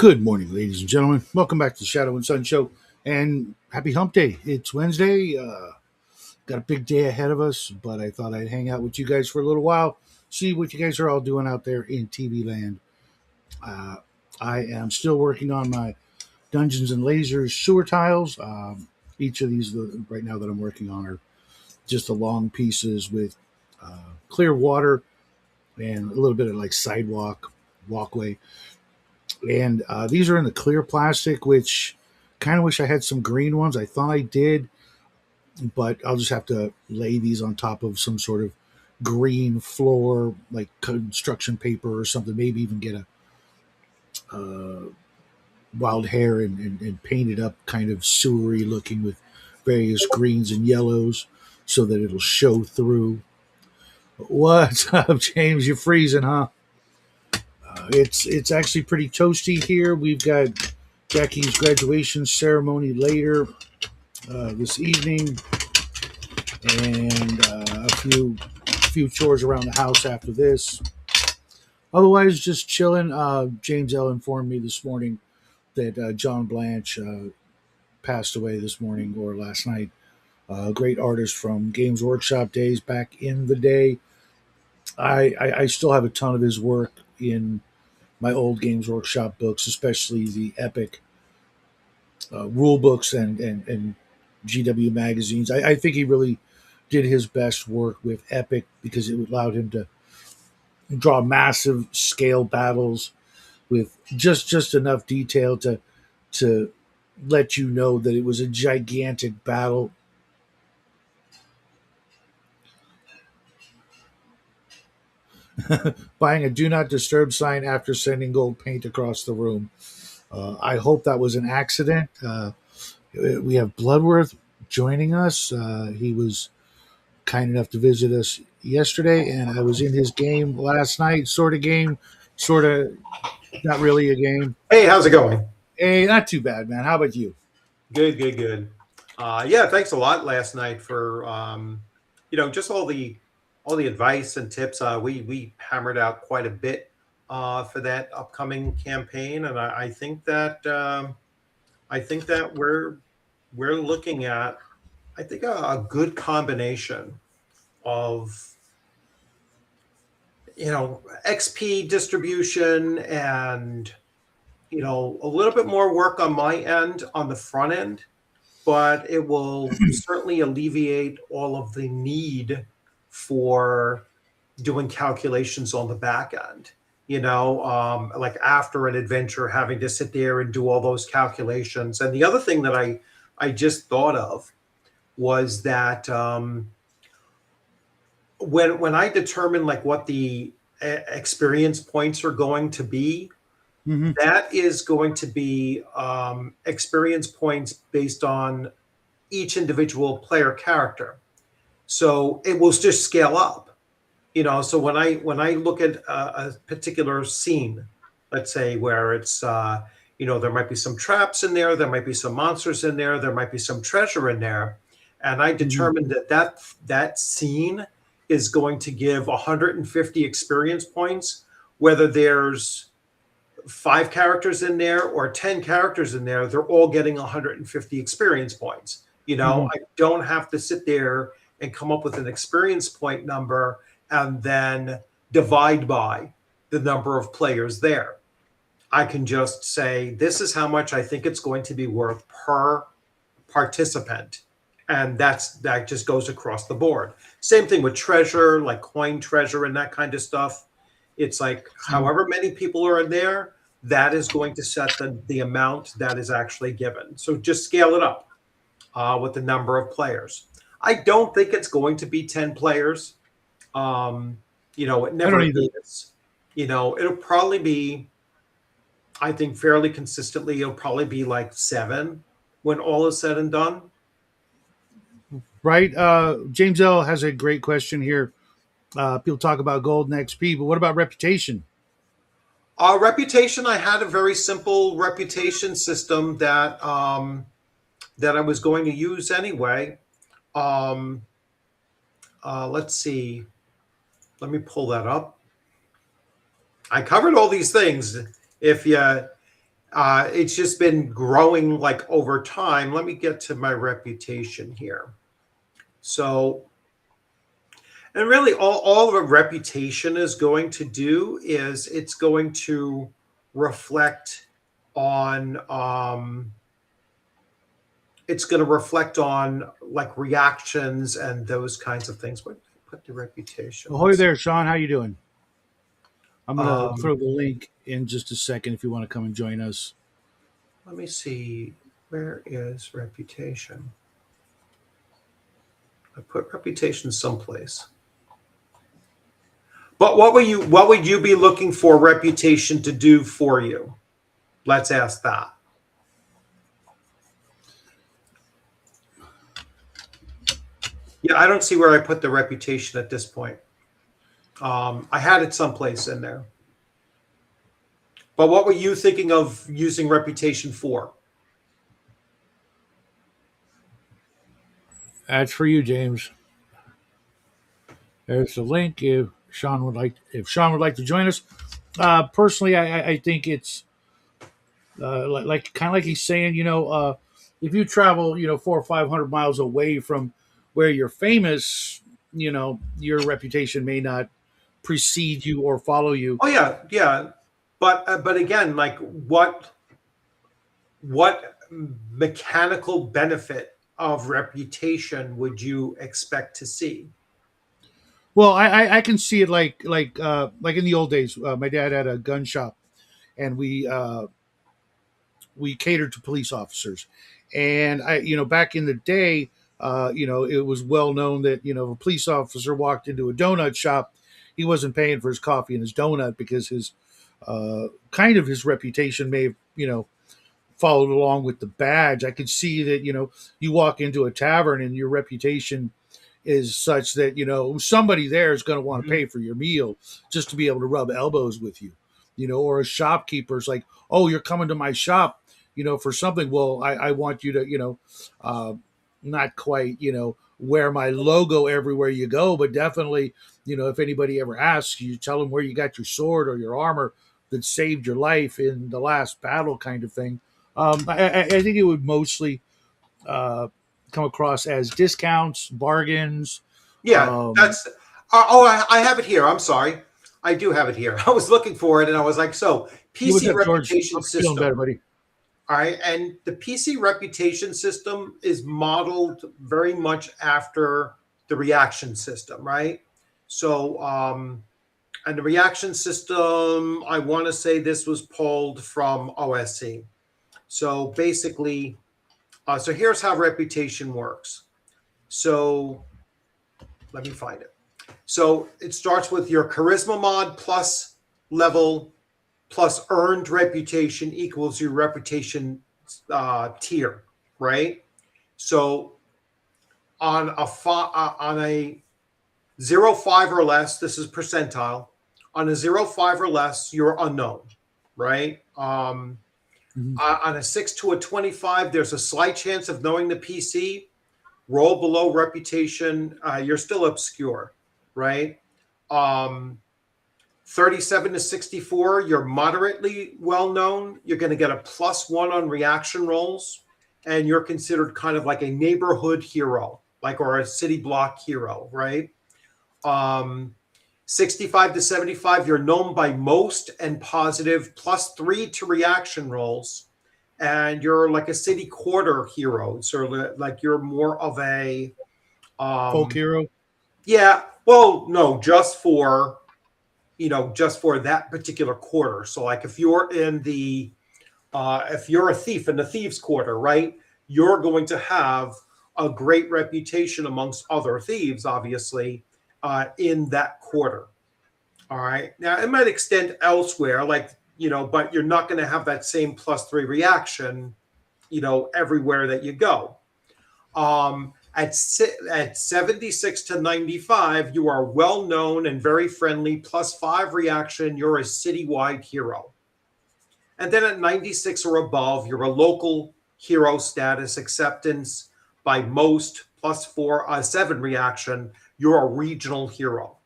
Good morning, ladies and gentlemen. Welcome back to the Shadow and Sun Show, and happy Hump Day. It's Wednesday. Got a big day ahead of us, but I thought I'd hang out with you guys for a little while, see what you guys are all doing out there in TV land. Uh, I am still working on my Dungeons and Lasers sewer tiles. Each of these right now that I'm working on are just the long pieces with clear water and a little bit of like sidewalk walkway. And these are in the clear plastic, which kind of wish I had some green ones. I thought I did, but I'll just have to lay these on top of some sort of green floor, like construction paper or something. Maybe even get a wild hair and paint it up kind of sewery looking with various greens and yellows so that it'll show through. What's up, James? You're freezing, huh? It's actually pretty toasty here. We've got Jackie's graduation ceremony later this evening, and a few chores around the house after this. Otherwise, just chilling. James L. informed me this morning that John Blanche passed away this morning or last night. A great artist from Games Workshop days back in the day. I still have a ton of his work in my old Games Workshop books, especially the Epic rule books and GW magazines. I think he really did his best work with Epic because it allowed him to draw massive scale battles with just enough detail to let you know that it was a gigantic battle. Buying a do not disturb sign after sending gold paint across the room. I hope that was an accident. We have Bloodworth joining us. He was kind enough to visit us yesterday, and I was in his game last night. Sort of game, sort of not really a game. Hey, how's it going? Hey, not too bad, man. How about you? Good, good, good. Yeah, thanks a lot last night for just all the advice and tips. We hammered out quite a bit for that upcoming campaign, and I think that we're looking at a good combination of XP distribution and a little bit more work on my end on the front end, but it will certainly alleviate all of the need for doing calculations on the back end. Like after an adventure, having to sit there and do all those calculations. And the other thing that I just thought of was that when I determine like what the experience points are going to be, Mm-hmm. that is going to be experience points based on each individual player character. So it will just scale up. So when I look at a particular scene, let's say where it's there might be some traps in there might be some monsters in there might be some treasure in there, and I determined that scene is going to give 150 experience points, whether there's 5 characters in there or 10 characters in there, they're all getting 150 experience points. Mm-hmm. I don't have to sit there and come up with an experience point number and then divide by the number of players there. I can just say, this is how much I think it's going to be worth per participant. And that just goes across the board. Same thing with treasure, like coin treasure and that kind of stuff. It's like however many people are in there, that is going to set the amount that is actually given. So just scale it up with the number of players. I don't think it's going to be 10 players. It I never don't either. is. It'll probably be, I think fairly consistently, it'll probably be like 7 when all is said and done. Right? James L. has a great question here. People talk about gold and XP, but what about reputation? Reputation, I had a very simple reputation system that I was going to use anyway. Um, let's see. Let me pull that up. I covered all these things. If you, It's just been growing like over time. Let me get to my reputation here. So, and really all of a reputation is going to do is it's going to reflect on it's going to reflect on like reactions and those kinds of things. Where did I put the reputation? Ahoy Let's see. there, Sean. How you doing? I'm gonna Um, throw the link in just a second if you want to come and join us. Let me see. Where is reputation? I put reputation someplace. But what would you be looking for reputation to do for you? Let's ask that. Yeah, I don't see where I put the reputation at this point. I had it someplace in there. But what were you thinking of using reputation for? That's for you, James. There's the link. If Sean would like to join us. Personally, I think it's like kind of like he's saying. If you travel, 400 or 500 miles away from where you're famous, your reputation may not precede you or follow you. Oh yeah, yeah. But again, like what mechanical benefit of reputation would you expect to see? Well, I can see it like in the old days. My dad had a gun shop, and we catered to police officers. And back in the day, it was well known that if a police officer walked into a donut shop, he wasn't paying for his coffee and his donut because his kind of his reputation may have followed along with the badge. I could see that you walk into a tavern and your reputation is such that somebody there is going to want to Mhm. pay for your meal just to be able to rub elbows with you, or a shopkeeper's like, oh, you're coming to my shop, for something. Well, I want you to not quite wear my logo everywhere you go, but definitely if anybody ever asks you, tell them where you got your sword or your armor that saved your life in the last battle, kind of thing. I think it would mostly uh, come across as discounts, bargains. Yeah, Um, that's. I have it here. I'm sorry, I do have it here. I was looking for it, and I was like, so what's PC up, George? reputation Hope you're feeling better, system. buddy. All right, and the PC reputation system is modeled very much after the reaction system, right? So, and the reaction system, I want to say this was pulled from OSC. So basically, so here's how reputation works. So let me find it. So it starts with your charisma mod plus level plus earned reputation equals your reputation tier, right? So on a 0.5 or less, this is percentile. On a 0.5 or less, you're unknown, right? Mhm. On a 6 to a 25, there's a slight chance of knowing the PC. Roll below reputation, you're still obscure, right? Um, 37 to 64, you're moderately well known. You're going to get a +1 on reaction rolls, and you're considered kind of like a neighborhood hero, like or a city block hero, right? Um, 65 to 75, you're known by most and positive, +3 to reaction rolls, and you're like a city quarter hero. So like you're more of a Folk um, hero. yeah. Well, no, just for that particular quarter. So like if you're in the if you're a thief in the thieves quarter, right, you're going to have a great reputation amongst other thieves, obviously, in that quarter. All right. Now it might extend elsewhere, like but you're not going to have that same +3 reaction, everywhere that you go. At 76 to 95, you are well known and very friendly. +5 reaction, you're a citywide hero. And then at 96 or above, you're a local hero status acceptance by most +4, 7 reaction, you're a regional hero.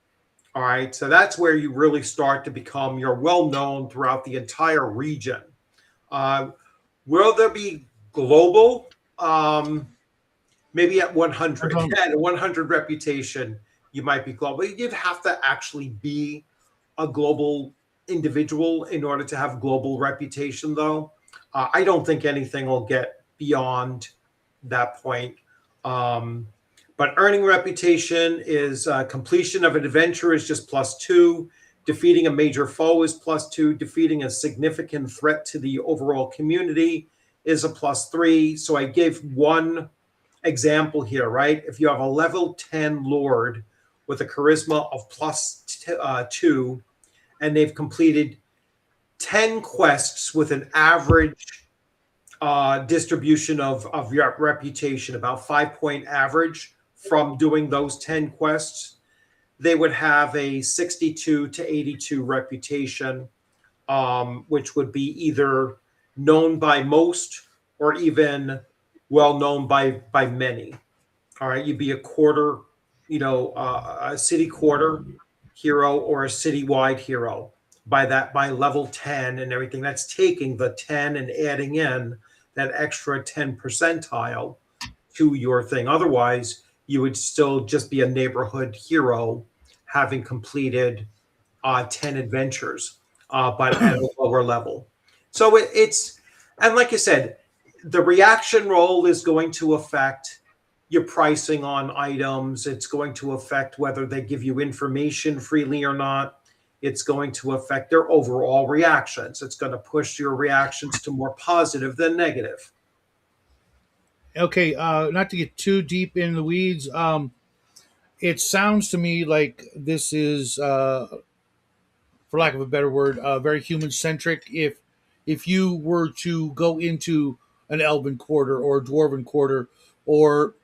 All right. So that's where you really start to become, you're well known throughout the entire region. Uh, will there be global? Maybe at 100. Um, At 100 reputation, you might be global. You'd have to actually be a global individual in order to have global reputation, though. I don't think anything will get beyond that point. Um, but earning reputation is completion of an adventure is just +2. Defeating a major foe is +2. Defeating a significant threat to the overall community is a +3. So I gave one example here, right? If you have a level 10 Lord with a charisma of +2, and they've completed 10 quests with an average distribution of your reputation, about 5-point average from doing those 10 quests, they would have a 62 to 82 reputation, which would be either known by most or even well known by many. All right, you'd be a quarter, a city quarter hero or a citywide hero by level 10 and everything. That's taking the 10 and adding in that extra 10 percentile to your thing. Otherwise, you would still just be a neighborhood hero having completed 10 adventures, but at a lower level. So it's, and like you said, the reaction roll is going to affect your pricing on items. It's going to affect whether they give you information freely or not. It's going to affect their overall reactions. It's going to push your reactions to more positive than negative. okay, not to get too deep in the weeds. It sounds to me like this is, for lack of a better word, very human centric. If you were to go into an elven quarter or a dwarven quarter, or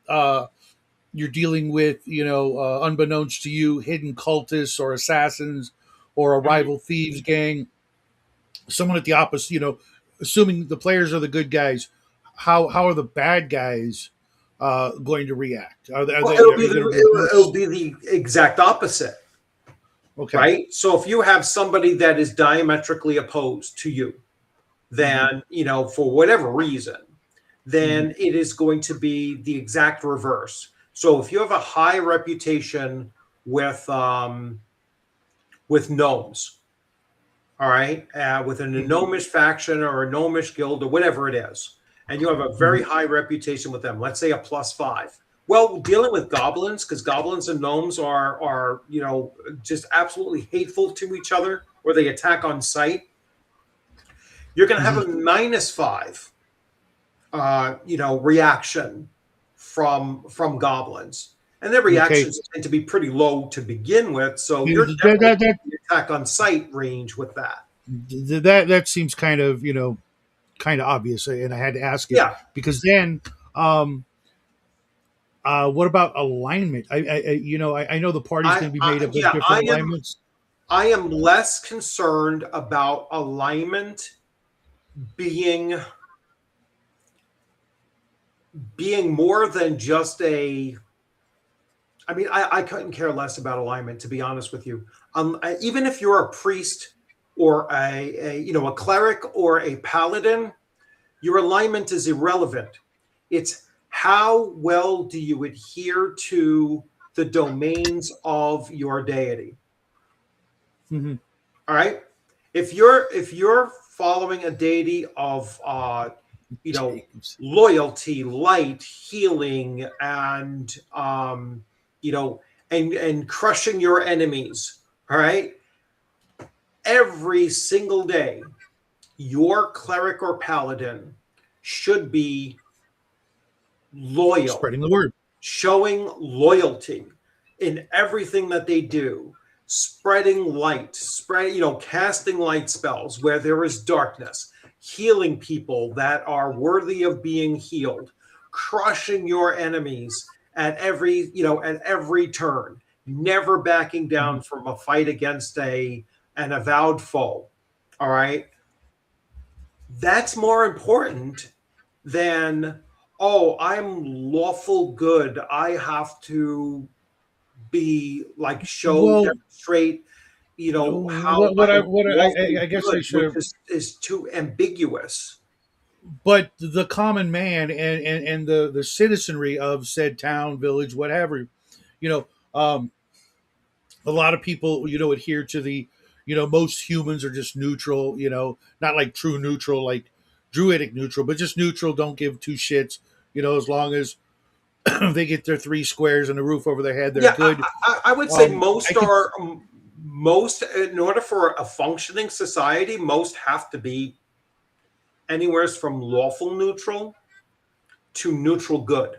you're dealing with, unbeknownst to you, hidden cultists or assassins or a Mhm. rival thieves gang, someone at the opposite, assuming the players are the good guys, how are the bad guys going to react? Well, Are you going to it'll reverse? be the exact opposite, Okay. right? So if you have somebody that is diametrically opposed to you, Hmm. then, for whatever reason, Hmm. then it is going to be the exact reverse. So if you have a high reputation with gnomes, all right, with an Hmm. gnomish faction or a gnomish guild or whatever it is, and you have a very Hmm. high reputation with them, let's say a +5. Well, dealing with goblins, because goblins and gnomes are just absolutely hateful to each other, or they attack on sight. You're going to have Hmm. a -5 reaction from goblins, and their Okay. reactions tend to be pretty low to begin with. So you're That, definitely that, that, in the attack on sight range with that. that seems kind of obvious, and I had to ask it Yeah, because then, um, what about alignment? I know the party's going to be made up of yeah, different alignments. I am less concerned about alignment being more than just a. I mean, I couldn't care less about alignment, to be honest with you. Even if you're a priest or a cleric or a paladin, your alignment is irrelevant. It's how well do you adhere to the domains of your deity. Hmm. All right. If you're following a deity of you know James. loyalty, light, healing, and and crushing your enemies, all right, every single day, your cleric or paladin should be loyal, Spreading the word. showing loyalty in everything that they do, spreading light, casting light spells where there is darkness, healing people that are worthy of being healed, crushing your enemies at every turn, never backing Hmm. down from a fight against an avowed foe. All right, that's more important than, oh, I'm lawful good. I have to be like show, Well, demonstrate. how a What lawful I guess I good, should which have. is too ambiguous. But the common man and the citizenry of said town, village, whatever, you know, a lot of people, adhere to the, most humans are just neutral, not like true neutral, like druidic neutral, but just neutral, don't give two shits, as long as they get their three squares and a roof over their head, they're Yeah, good. I would say I most could, are most in order for a functioning society, most have to be anywhere from lawful neutral to neutral good.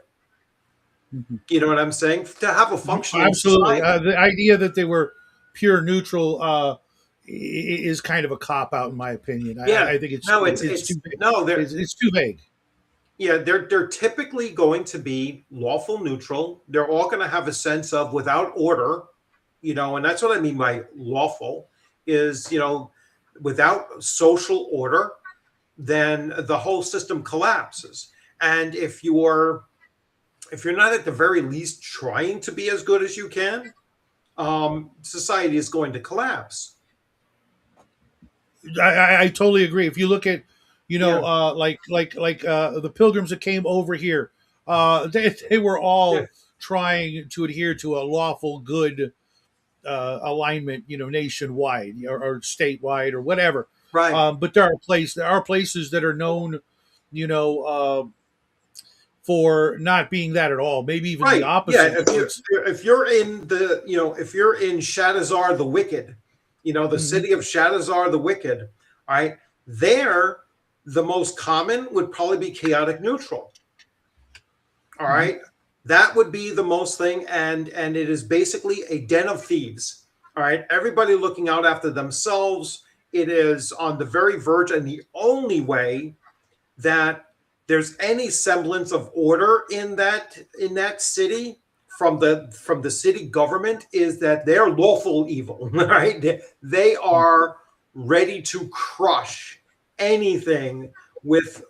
You know what I'm saying? To have a functioning absolutely. society. The idea that they were pure neutral is kind of a cop out, in my opinion. Yeah. I think No, it's too it's no, it's too vague. yeah, they're typically going to be lawful neutral. They're all going to have a sense of without order, and that's what I mean by lawful is, without social order, then the whole system collapses. And if you're not at the very least trying to be as good as you can, society is going to collapse. I totally agree. If you look at, Yeah, the pilgrims that came over here, they were yeah, all trying to adhere to a lawful good alignment, nationwide or statewide or whatever. right. But there are places that are known, you know, for not being that at all. Maybe even the Right. Yeah. opposite. If you're in Shadazar the Wicked, the Mhm. city of Shadazar the Wicked, all right, there, the most common would probably be chaotic neutral. All Mhm. right. That would be the most thing. And it is basically a den of thieves. All right. Everybody looking out after themselves. It is on the very verge. And the only way that there's any semblance of order in that city from the city government is that they're lawful evil, right? They are ready to crush anything with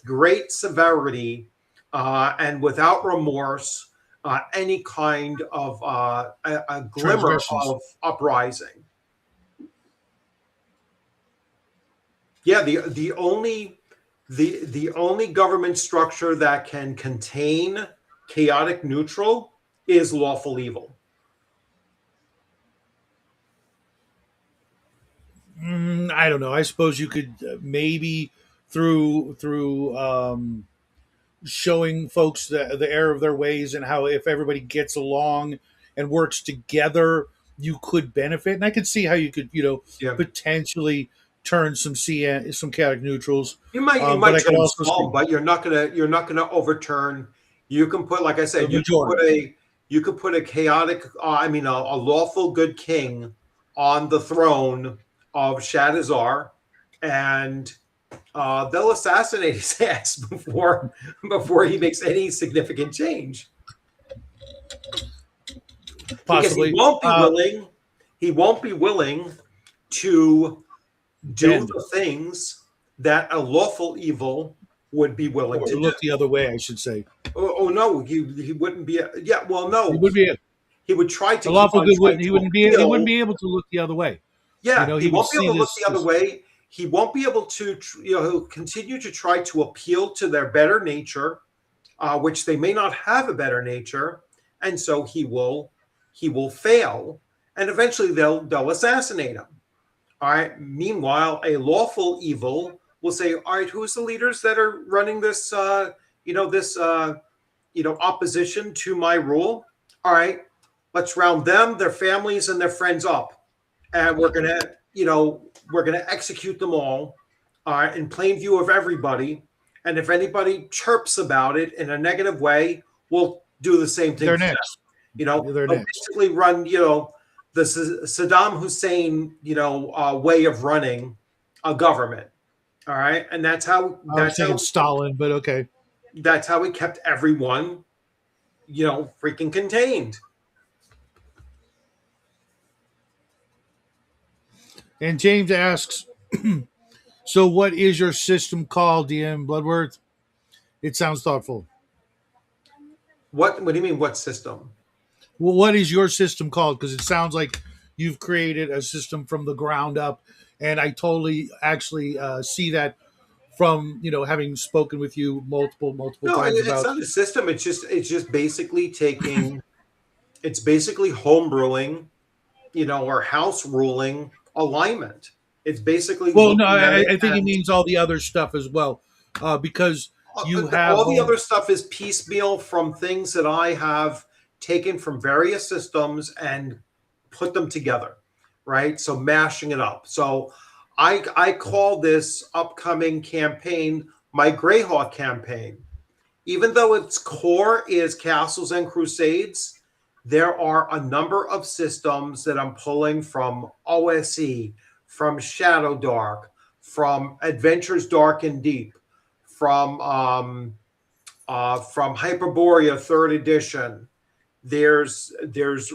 great severity and without remorse, any kind of a glimmer Transgressions. of uprising. Yeah, the only government structure that can contain chaotic neutral is lawful evil. I don't know. I suppose you could maybe through showing folks the error of their ways and how if everybody gets along and works together, you could benefit. And I could see how you could, Yeah, potentially turn some chaotic neutrals. you But might I could turn also some, see but you're not gonna overturn. You can put, like I the said, majority. you could put a chaotic, a lawful good king on the throne of Shadazar, and they'll assassinate his ass before he makes any significant change. Because he Possibly won't be willing he won't be willing to do bend the things that a lawful evil would be willing or to do. look the other way, I should say. Oh, no, he wouldn't be. Yeah, well, He no, would be he would try to a keep lawful on good. trying Wouldn't he? to He wouldn't appeal. be able to look the other way. Yeah, he He would won't be see able to look the other this. way. He won't be able to. He'll continue to try to appeal to their better nature, which they may not have a better nature, and so he will fail, and eventually they'll assassinate him. All right. Meanwhile, a lawful evil will say, "All right, who's the leaders that are running this? Opposition to my rule. All right, let's round them, their families, and their friends up, and we're gonna execute them all, in plain view of everybody. And if anybody chirps about it in a negative way, we'll do the same thing They're to them. next. They're They'll next. basically run, the Saddam Hussein, way of running a government. All right, and that's how I was that's thinking how Stalin, but okay. that's how we kept everyone, freaking contained. And James asks, so what is your system called, DM Bloodworth? It sounds thoughtful. What do you mean? What system? Well, what is your system called? Because it sounds like you've created a system from the ground up, and I totally actually see that from having spoken with you multiple No, times it's about. not a system. It's just basically taking. It's basically home brewing, or house ruling alignment. It's basically Well, no, looking at it I think he and means all the other stuff as well, because you have all the home. other stuff is piecemeal from things that I have taken from various systems and put them together, right? So mashing it up. So I call this upcoming campaign my Greyhawk campaign. Even though its core is Castles and Crusades, there are a number of systems that I'm pulling from OSE, from Shadow Dark, from Adventures Dark and Deep, from Hyperborea Third Edition. There's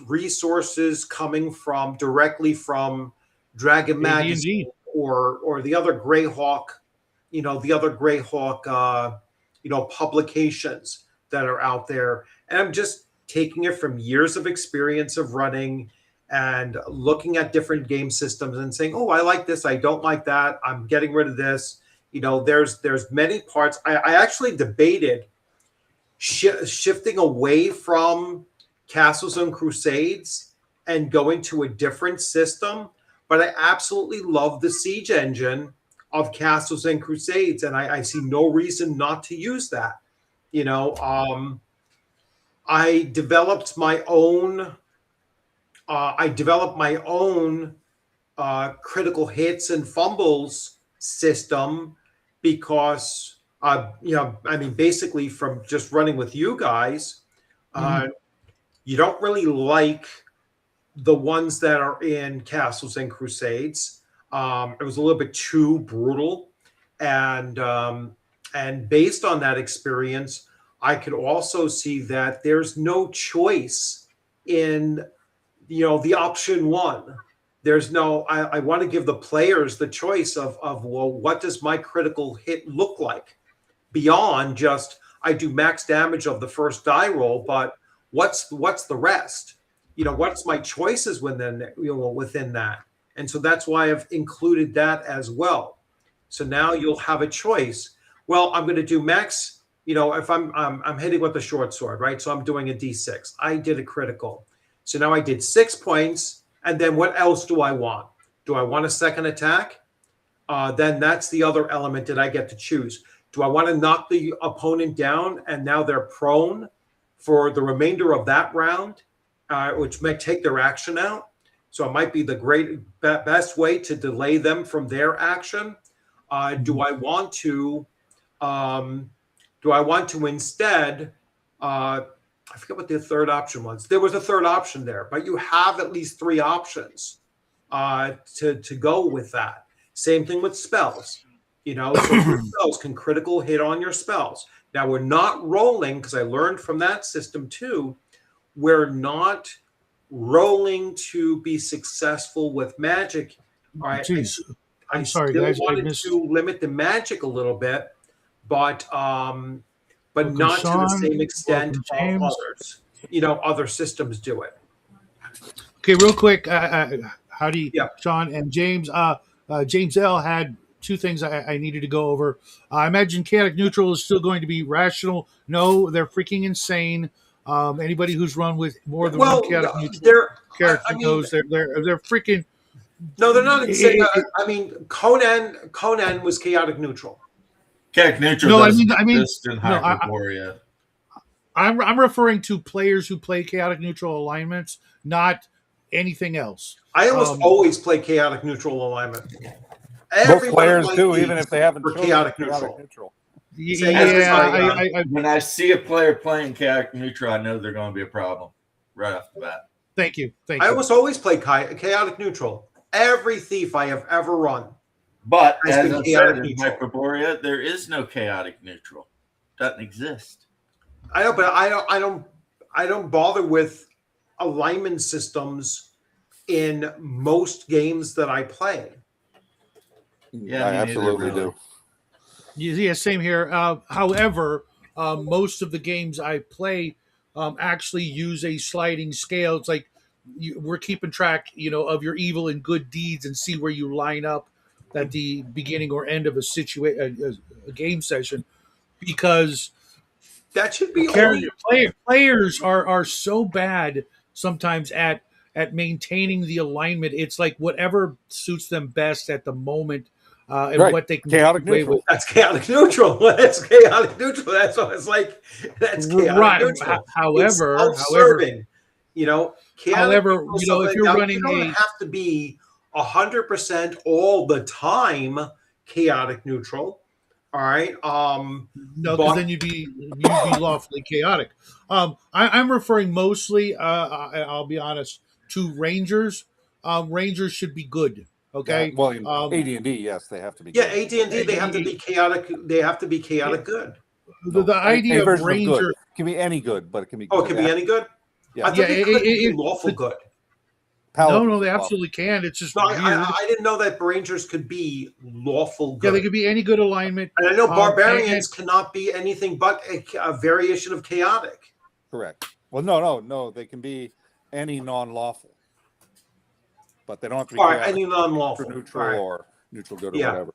resources coming from directly from Dragon Magazine AD&D. or the other Greyhawk, publications that are out there. And I'm just taking it from years of experience of running and looking at different game systems and saying, oh, I like this, I don't like that, I'm getting rid of this. There's many parts. I actually debated shifting away from Castles and Crusades and going to a different system, but I absolutely love the siege engine of Castles and Crusades, and I see no reason not to use that. You know, I developed my own. Critical hits and fumbles system because I mean, basically from just running with you guys, Mhm. you don't really like the ones that are in Castles and Crusades. It was a little bit too brutal, and based on that experience, I could also see that there's no choice in the option one. There's no. I want to give the players the choice of well, what does my critical hit look like beyond just I do max damage of the first die roll, but what's the rest? What's my choices within that? And so that's why I've included that as well. So now you'll have a choice. Well, I'm going to do max. If I'm hitting with the short sword, right? So I'm doing a D6. I did a critical. So now I did 6 points, and then what else do I want? Do I want a second attack? Then that's the other element that I get to choose. Do I want to knock the opponent down and now they're prone for the remainder of that round, which may take their action out? So it might be the best way to delay them from their action. Do I want to? Do I want to instead? I forget what the third option was. There was a third option there, but you have at least three options to go with that. Same thing with spells. So your spells can critical hit on your spells. Now we're not rolling because I learned from that system too. We're not rolling to be successful with magic. All right. Jeez, I I'm sorry, still guys. I wanted missed. to limit the magic a little bit, but Welcome, not to the same Sean. extent Welcome, of James. others. Other systems do it. Okay, real quick. Howdy, Yeah. Sean and James. James L had two things I needed to go over. I imagine chaotic neutral is still going to be rational. No, they're freaking insane. Anybody who's run with more than one Well, chaotic neutral they're. I character mean, knows they're freaking. no, they're not insane. It, it, I mean, Conan was chaotic neutral. Chaotic neutral no, doesn't I mean, exist in no. Hyperborea. I'm referring to players who play chaotic neutral alignments, not anything else. I almost always play chaotic neutral alignment. Most Every one of players my do, feats even if they haven't were chosen chaotic chaotic neutral. neutral. Same As as Yeah, when I see a player playing chaotic neutral, I know they're going to be a problem right off the bat. thank you. I almost always play chaotic neutral. Every thief I have ever run. But Has as been I chaotic said in neutral. Hyperborea, there is no chaotic neutral. Doesn't exist. I know, but I don't bother with alignment systems in most games that I play. Yeah, I me neither, absolutely really. do. Yeah, same here. However, most of the games I play actually use a sliding scale. It's like we're keeping track, of your evil and good deeds and see where you line up at the beginning or end of a game session, because That should be character only. players are so bad sometimes at maintaining the alignment. It's like whatever suits them best at the moment, and Right. what they can Chaotic get away neutral. with. That's chaotic neutral. That's chaotic neutral. That's what it's like. That's chaotic Right. neutral. It's However, self-serving. Chaotic neutral is if something. you're Now, you running don't have to be 100% all the time chaotic neutral. All right. no, because But then you'd be lawfully chaotic. I'm referring mostly, I'll be honest, to Rangers. Rangers should be good. Okay. Well, in Um, AD&D, yes, they have to be. yeah, good. AD&D, they have to be chaotic. They have to be chaotic good. the idea a of version Ranger. good can be any good, but it can be. Oh, Good. it can be any good. Yeah. I thought they could be it- lawful good. Paladins, No, they well, absolutely can. It's just No, weird. I didn't know that Rangers could be lawful good. Yeah, they could be any good alignment. And I know barbarians and- cannot be anything but a variation of chaotic. correct. Well, no, they can be any non-lawful, but they don't have to be All right, chaotic any non-lawful. or neutral All right. or neutral good or Yeah. whatever.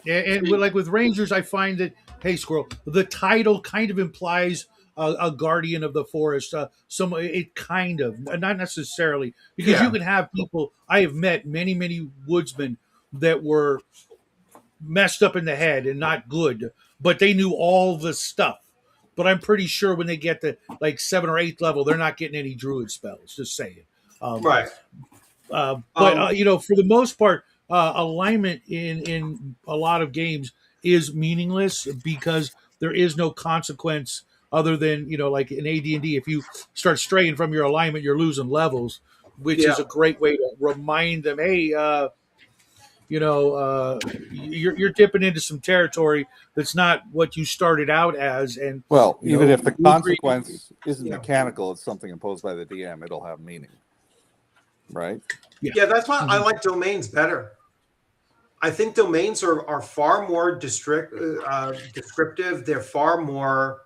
And like with Rangers, I find that, hey, Squirrel, the title kind of implies a guardian of the forest. It kind of, not necessarily, because Yeah. you can have people. I have met many woodsmen that were messed up in the head and not good, but they knew all the stuff. But I'm pretty sure when they get to like 7th or 8th level, they're not getting any druid spells. Just saying. Right. For the most part, alignment in a lot of games is meaningless because there is no consequence other than, like in AD&D, if you start straying from your alignment, you're losing levels, which is Yeah. a great way to remind them, hey, you're dipping into some territory that's not what you started out as. And Well, you even know, if the you agree- consequence isn't Yeah. mechanical, it's something imposed by the DM, it'll have meaning. Right? Yeah, that's why I like domains better. I think domains are far more descriptive. They're far more.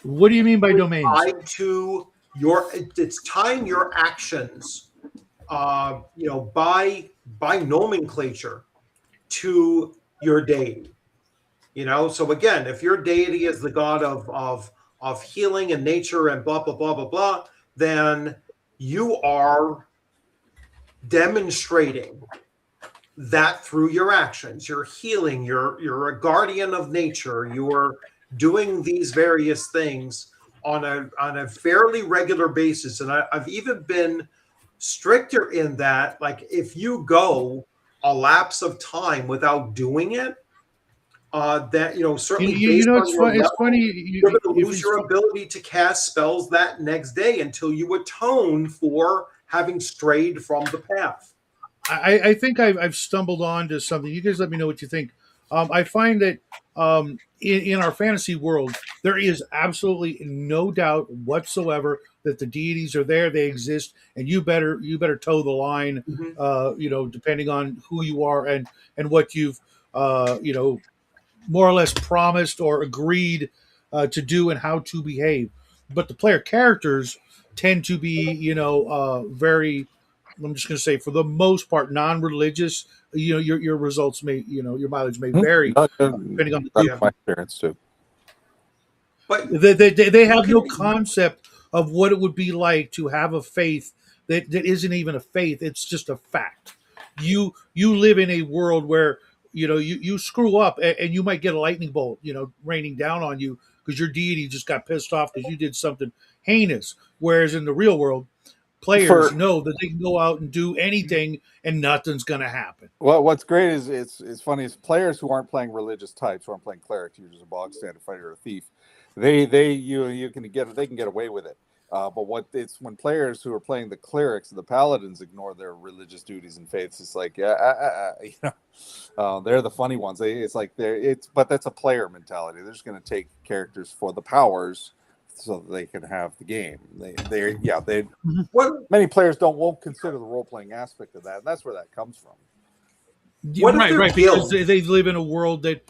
What do you mean by domains? Tied to it's tying your actions, by nomenclature to your deity. So again, if your deity is the god of healing and nature and blah blah blah blah blah, then you are demonstrating that through your actions. You're healing. You're a guardian of nature. You're doing these various things on a fairly regular basis. And I've even been stricter in that. Like if you go a lapse of time without doing it, that certainly based on it's your fun, it's level, funny. you're going to lose your ability to cast spells that next day until you atone for having strayed from the path. I think I've stumbled on to something. You guys let me know what you think. I find that in our fantasy world, there is absolutely no doubt whatsoever that the deities are there, they exist, and you better toe the line. Depending on who you are and what you've more or less promised or agreed to do and how to behave. But the player characters tend to be, very. I'm just going to say, for the most part, non-religious. Your results may, your mileage may vary depending on the That's group. my experience too. But They have no concept of what it would be like to have a faith that isn't even a faith. It's just a fact. You live in a world where you screw up and you might get a lightning bolt raining down on you because your deity just got pissed off because you did something heinous. Whereas in the real world, players know that they can go out and do anything and nothing's going to happen. Well, what's great is it's funny is players who aren't playing religious types, who aren't playing clerics, you're just a bog standard fighter or a thief. They can get away with it. But when players who are playing the clerics and the paladins ignore their religious duties and faiths, it's like they're the funny ones. But that's a player mentality. They're just going to take characters for the powers so that they can have the game. Many players won't consider the role playing aspect of that, and that's where that comes from. Right, because they live in a world that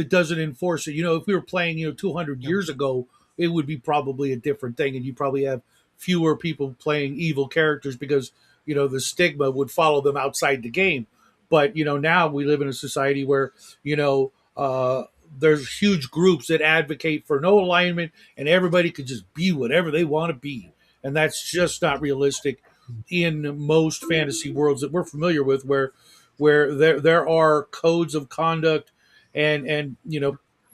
doesn't enforce it. If we were playing 200 years ago, it would be probably a different thing, and you probably have fewer people playing evil characters because the stigma would follow them outside the game. But now we live in a society where there's huge groups that advocate for no alignment, and everybody could just be whatever they want to be, and that's just not realistic in most fantasy worlds that we're familiar with, where there are codes of conduct and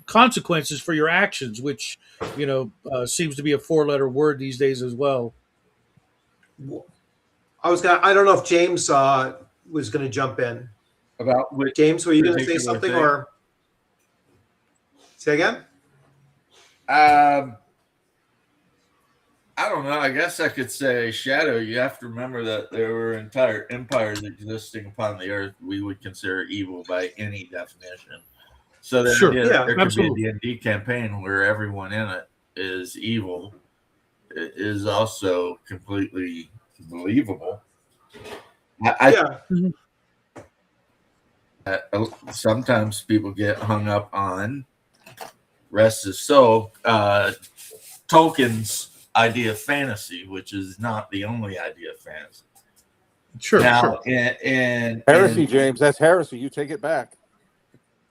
consequences for your actions, which seems to be a four-letter word these days as well. I don't know if James was gonna jump in. About which James, were you gonna say particular something thing? or say again? I don't know. I guess I could say Shadow. You have to remember that there were entire empires existing upon the earth we would consider evil by any definition. So the Sure. idea that Yeah, there could absolutely. be a D&D campaign where everyone in it is evil is also completely believable. Yeah. Sometimes people get hung up on, rest his soul, Tolkien's idea of fantasy, which is not the only idea of fantasy. Sure. Now, in Heresy, James. That's heresy. You take it back.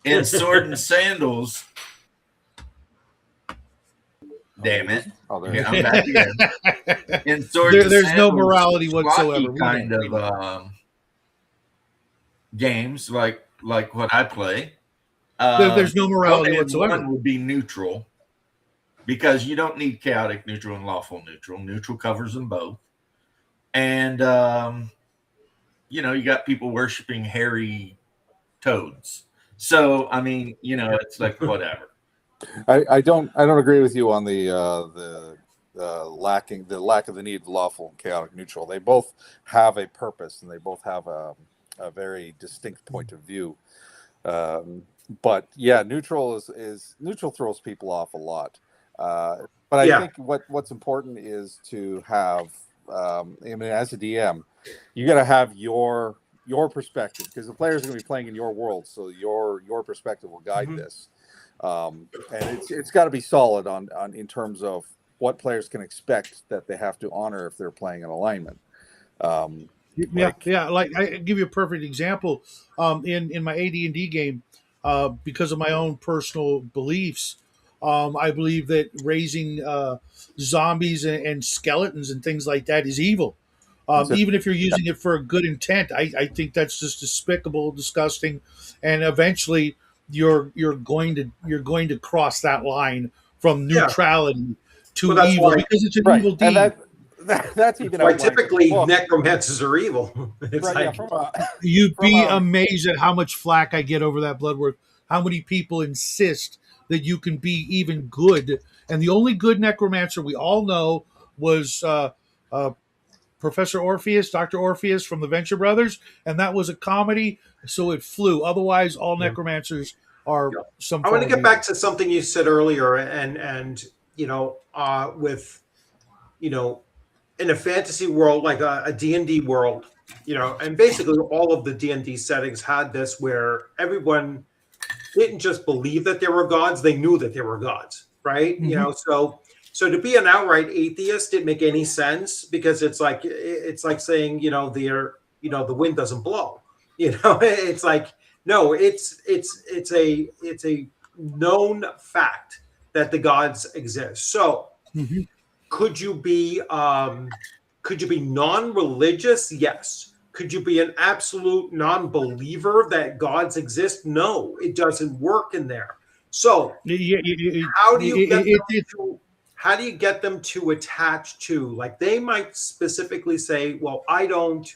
in Sword and Sandals, damn it. Oh, there Yeah, it is. I'm back again. In Sword and There's no Sandals, morality schlocky whatsoever. We kind know. of games like what I play. There's no morality Conan whatsoever. 1 would be neutral because you don't need chaotic neutral and lawful neutral. Neutral covers them both. And, you got people worshiping hairy toads. So, I mean, it's like whatever. I don't agree with you on the lack of the need of lawful and chaotic neutral. They both have a purpose and they both have a very distinct point of view. But yeah, neutral neutral throws people off a lot. But I think what's important is to have, I mean, as a DM, you got to have your perspective, because the players are going to be playing in your world, so your perspective will guide this. And it's got to be solid on in terms of what players can expect that they have to honor if they're playing an alignment. Like I give you a perfect example. In my AD&D game, because of my own personal beliefs, I believe that raising zombies and skeletons and things like that is evil. Even if you're using it for a good intent, I think that's just despicable, disgusting, and eventually you're going to cross that line from neutrality to Well, that's evil why- because it's an evil deed. And that's even Why outlined in the typically book. necromancers are evil. It's Right, like, You'd from be a- amazed at how much flack I get over that Bloodworth. How many people insist that you can be even good, and the only good necromancer we all know was Professor Orpheus, Dr. Orpheus from the Venture Brothers, and that was a comedy, so it flew. Otherwise, all necromancers are some. I want to form get of back to something you said earlier, and with in a fantasy world like a D&D world, and basically all of the D&D settings had this where everyone didn't just believe that there were gods, they knew that there were gods, right? So to be an outright atheist didn't make any sense, because it's like saying the wind doesn't blow. It's like, no, it's a known fact that the gods exist. So could you be non-religious? Yes. Could you be an absolute non-believer that gods exist? No, it doesn't work in there. So how do you get them to attach to, like, they might specifically say, well, I don't,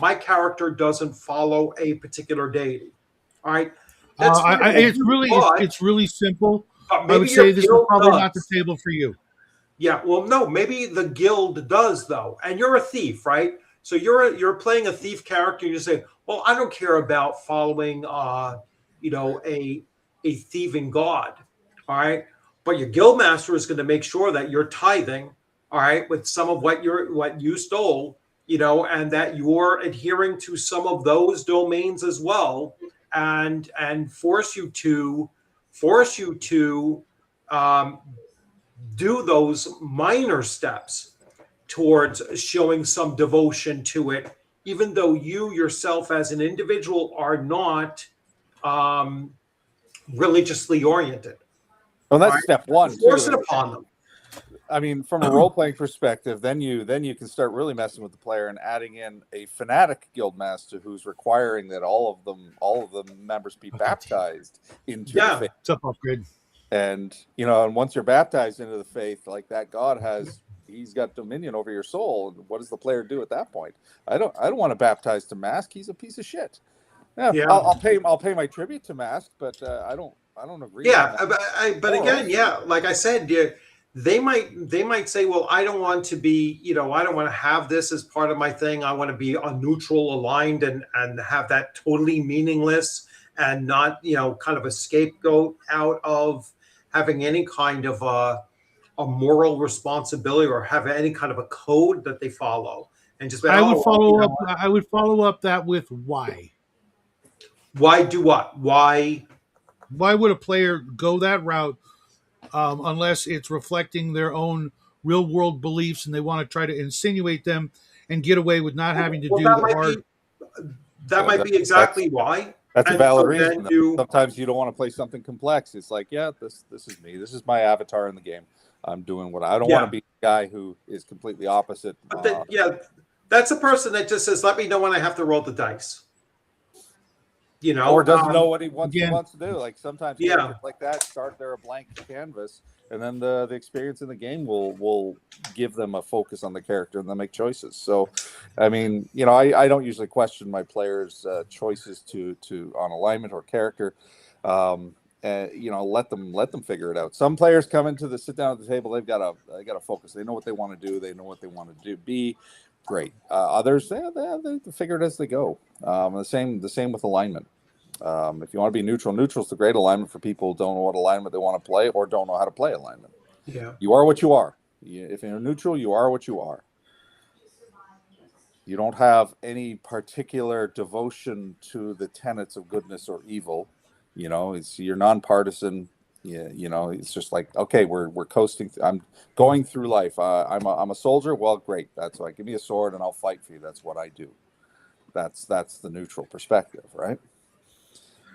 my character doesn't follow a particular deity. All right. It's really simple. But I would say this is probably not the table for you. Yeah, well, no, maybe the guild does, though, and you're a thief, right? So you're playing a thief character. You say, well, I don't care about following, a thieving god, all right. But your guild master is going to make sure that you're tithing, all right, with some of what you stole, and that you're adhering to some of those domains as well, and force you to do those minor steps towards showing some devotion to it, even though you yourself as an individual are not religiously oriented. Well, that's Right? step one Force too. it upon them. I mean, from a role playing perspective, then you can start really messing with the player and adding in a fanatic guild master who's requiring that all of the members be baptized into the faith. What's up, Upgrade? And and once you're baptized into the faith, like that, he's got dominion over your soul. And what does the player do at that point? I don't want to baptize to Mask. He's a piece of shit. Yeah. I'll pay my tribute to Mask, but I don't agree. Yeah, but again, like I said, they might say, well, I don't want to be, I don't want to have this as part of my thing. I want to be a neutral aligned and have that totally meaningless and not, kind of a scapegoat out of having any kind of a moral responsibility or have any kind of a code that they follow. And just I would follow up that with why. Why do what? Why would a player go that route unless it's reflecting their own real world beliefs and they want to try to insinuate them and get away with not having to do the hard. That might be exactly why. That's a valid reason. Sometimes you don't want to play something complex. It's like, this is me. This is my avatar in the game. I'm doing what I don't want to be the guy who is completely opposite. But that's a person that just says, let me know when I have to roll the dice. Or doesn't know what he wants to do. Like sometimes characters like that start there a blank canvas, and then the experience in the game will give them a focus on the character and they'll make choices. So, I mean, I don't usually question my players' choices to on alignment or character. Let them figure it out. Some players come into the sit down at the table. They got to focus. They know what they want to do. They know what they want to be. Great. Others, they figure it as they go. The same with alignment. If you want to be neutral is the great alignment for people who don't know what alignment they want to play or don't know how to play alignment. Yeah. You are what you are. If you're neutral, you are what you are. You don't have any particular devotion to the tenets of goodness or evil. You're nonpartisan. It's just like, okay, we're coasting. I'm going through life. I'm a soldier. Well, great. That's why. Give me a sword and I'll fight for you. That's what I do. That's the neutral perspective, right?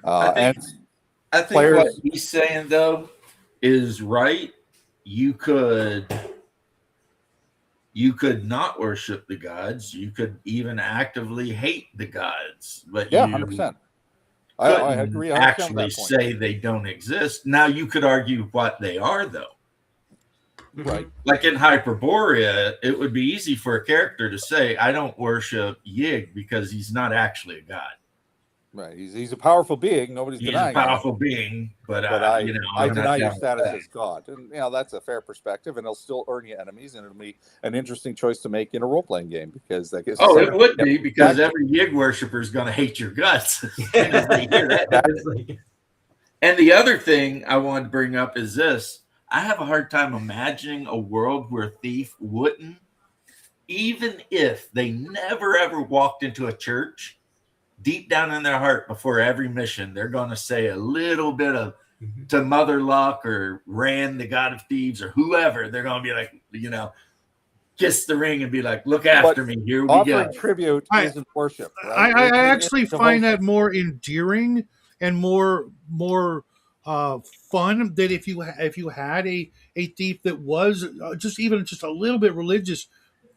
I think what he's saying though is right. You could not worship the gods. You could even actively hate the gods, but 100%. I agree. Actually, say they don't exist. Now you could argue what they are, though. Right. Like in Hyperborea, it would be easy for a character to say, "I don't worship Yig because he's not actually a god." Right. He's a powerful being. Nobody's denying. He's a powerful being, but I deny your status as God, and that's a fair perspective, and it'll still earn you enemies, and it'll be an interesting choice to make in a role-playing game because that gives. It would be because every Yig worshiper is going to hate your guts. And the other thing I wanted to bring up is this: I have a hard time imagining a world where Thief wouldn't, even if they never ever walked into a church. Deep down in their heart, before every mission, they're going to say a little bit of to Mother Luck or Rand, the god of thieves, or whoever. They're going to be like, kiss the ring and be like, "Look after me. Here we go." Offering tribute isn't worship. Right? I actually find that more endearing and more fun that if you had a thief that was just a little bit religious,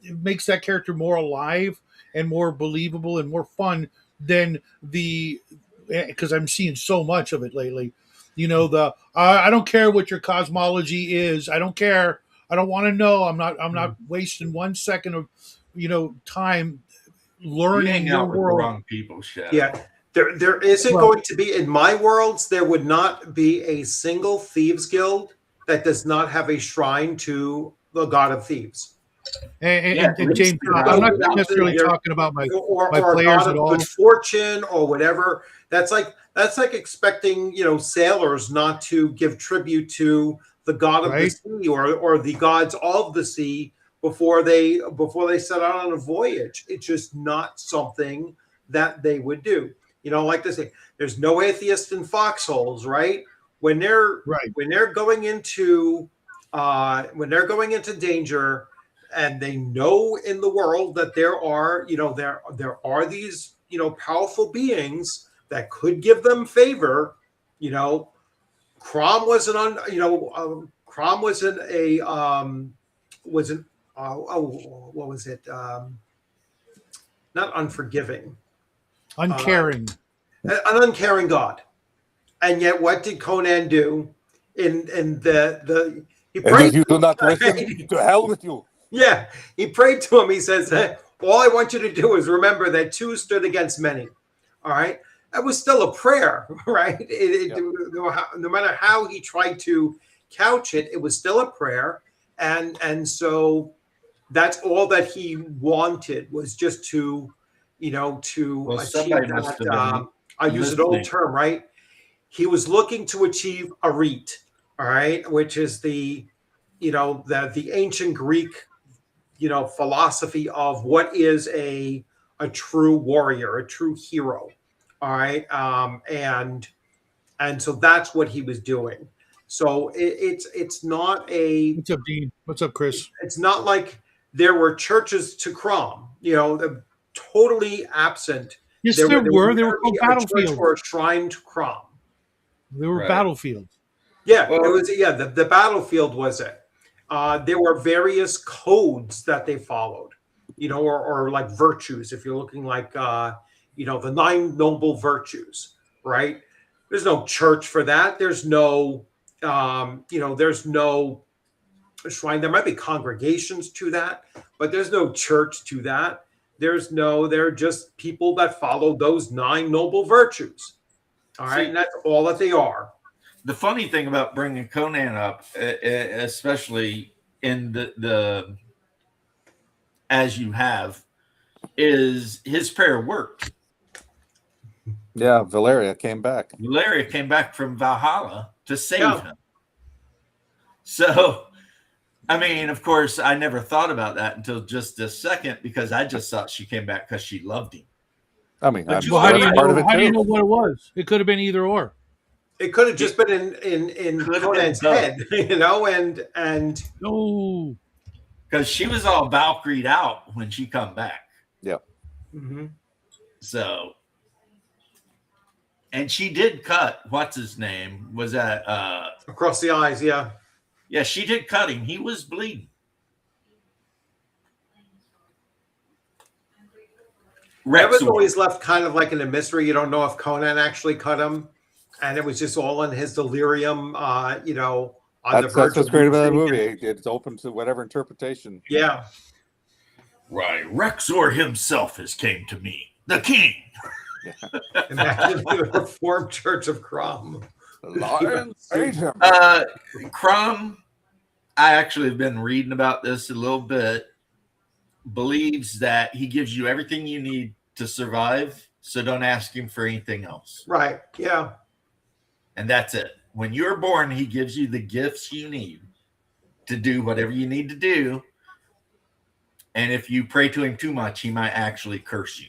it makes that character more alive and more believable and more fun than because I'm seeing so much of it lately. I don't care what your cosmology is. I don't care. I don't want to know. I'm not wasting 1 second of time learning your world. The wrong people, Shadow. Yeah. There isn't going to be, in my worlds, there would not be a single thieves guild that does not have a shrine to the god of thieves. And James, I'm not necessarily talking about my players at all. Good fortune or whatever. That's like expecting sailors not to give tribute to the god of the sea or the gods of the sea before they set out on a voyage. It's just not something that they would do. Like they say, there's no atheist in foxholes, right? When they're going into when they're going into danger, and they know in the world that there are, there are these, powerful beings that could give them favor. Crom wasn't on. Crom wasn't a wasn't. What was it? Not unforgiving. Uncaring. An uncaring God. And yet, what did Conan do? In the he And prayed. if you do not to listen, to hell with you. Yeah, he prayed to him. He says, hey, all I want you to do is remember that two stood against many. All right. That was still a prayer, right? No matter how he tried to couch it, it was still a prayer. And so that's all that he wanted, was just to Well, achieve somebody must have that. been I use an old listening. term, right? He was looking to achieve a rite, all right, which is the ancient Greek, philosophy of what is a true warrior, a true hero. All right. And so that's what he was doing. So it's not a, What's up, Dean? What's up, Chris? it's not like there were churches to Crom, they're totally absent. Yes, there were. They were never called be a church battlefields. or a shrine to Crom. They were Right. battlefields. Yeah, Well- it was. Yeah, the battlefield was it. There were various codes that they followed, or like virtues. If you're looking like, the 9 noble virtues, right? There's no church for that. There's no, there's no shrine. There might be congregations to that, but there's no church to that. They're just people that follow those 9 noble virtues. All right, See- and that's all that they are. The funny thing about bringing Conan up, especially in the as you have, is his prayer worked. Yeah, Valeria came back. Valeria came back from Valhalla to save Yeah. him. So, I mean, of course, I never thought about that until just this second, because I just thought she came back because she loved him. I mean, But I'm you Well, are how do you right. part of know? it How do you too. know what it was? It could have been either or. It could have just been in Could have Conan's been both. head, and No. Because she was all Valkyrie'd out when she come back. mhm. So, and she did cut, what's his name? Was that, Across the eyes, yeah. yeah, she did cut him. He was bleeding. That was Rexor. always left kind of like in a mystery. You don't know if Conan actually cut him, and it was just all in his delirium. On the That's verge what's of great about the losing. movie. It's open to whatever interpretation. Yeah, Right. Rexor himself has came to me, the king. imagine the Reformed Church of Crom. The lions ate him. Crom, I actually have been reading about this a little bit, believes that he gives you everything you need to survive, so don't ask him for anything else. Right. Yeah. And that's it. When you're born, he gives you the gifts you need to do whatever you need to do. And if you pray to him too much, he might actually curse you.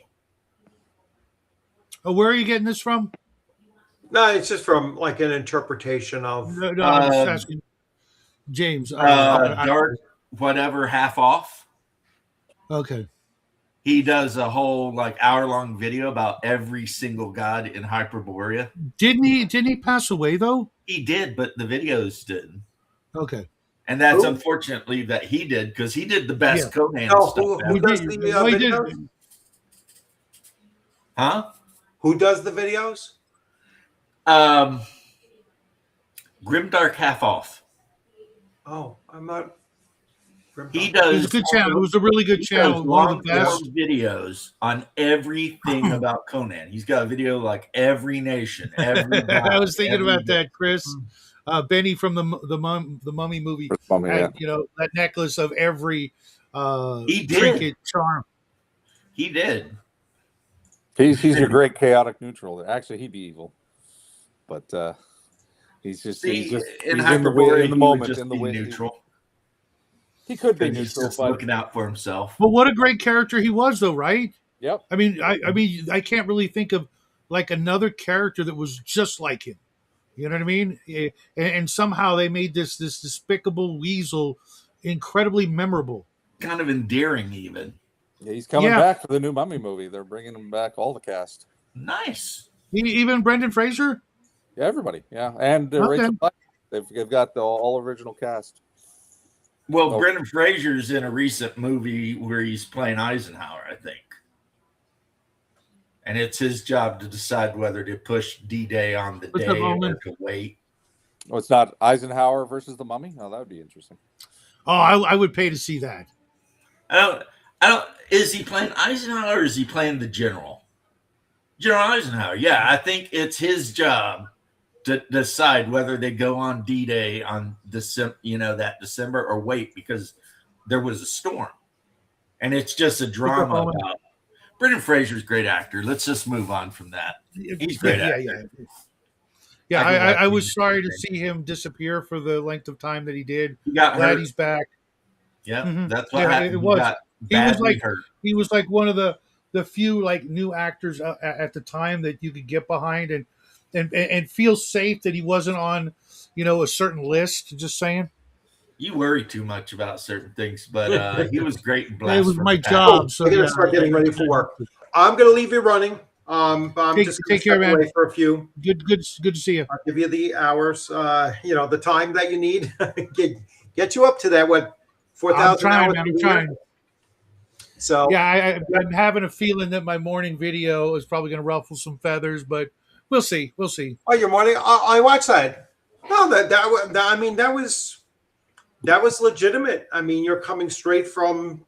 Oh, where are you getting this from? No, it's just from like an interpretation of. No, I'm just asking James. Dark, whatever, half off. Okay. He does a whole like hour-long video about every single god in Hyperborea. Didn't he pass away though? He did, but the videos didn't. Okay. And that's Who? unfortunately that he did, because he did the best Yeah. Conan No, stuff. who ever. does did. the Well, he did. videos? Huh? Who does the videos? Grimdark Half Off. Oh, I'm not. He It was does a good channel. It was a really good he channel. does One of the long-form best. videos on everything about Conan. He's got a video like every nation, every god, I was thinking every about that, Chris. Benny from the Mummy movie Mummy, had that necklace of every He did. trinket charm. He did. He's your great chaotic neutral. Actually, he'd be evil, but he's just See, he's in the Hyperborea, in the he moment, would just in the be way neutral. He could be Because he's neutral, just but looking out for himself. But what a great character he was, though, right? yep. I mean, I can't really think of like another character that was just like him. You know what I mean? And somehow they made this despicable weasel incredibly memorable. Kind of endearing, even. Yeah, he's coming Yeah. back for the new Mummy movie. They're bringing him back, all the cast. Nice. Even Brendan Fraser. Yeah, everybody. Yeah, and Okay. Rachel Weisz. They've got the all original cast. Well, Oh. Brendan Fraser's in a recent movie where he's playing Eisenhower, I think. And it's his job to decide whether to push D-Day on the What's day up, or Owen? to wait. Oh, it's not Eisenhower versus the Mummy? Oh, that would be interesting. Oh, I would pay to see that. I don't. Is he playing Eisenhower or is he playing the general? General Eisenhower. Yeah, I think it's his job to decide whether they go on D-Day on that December or wait, because there was a storm, and it's just a drama about. Brendan Fraser's a great actor. Let's just move on from that. He's a great actor. Yeah, I was sorry to see him disappear for the length of time that he did. He got Glad hurt. he's back. Yeah, that's what happened. It was. Hurt. He was like one of the few like new actors at the time that you could get behind and feel safe that he wasn't on, a certain list. Just saying. You worry too much about certain things, but he was great. And it was my job. So I'm gonna start getting ready for work. I'm gonna leave you running. I'm just gonna take care, man. away for a few. Good to see you. I'll give you the hours. The time that you need. get you up to that 4,000 hours. I'm trying. So yeah, I'm having a feeling that my morning video is probably going to ruffle some feathers, but we'll see. Oh, your morning? I watched that. No, that was legitimate. I mean, you're coming straight from,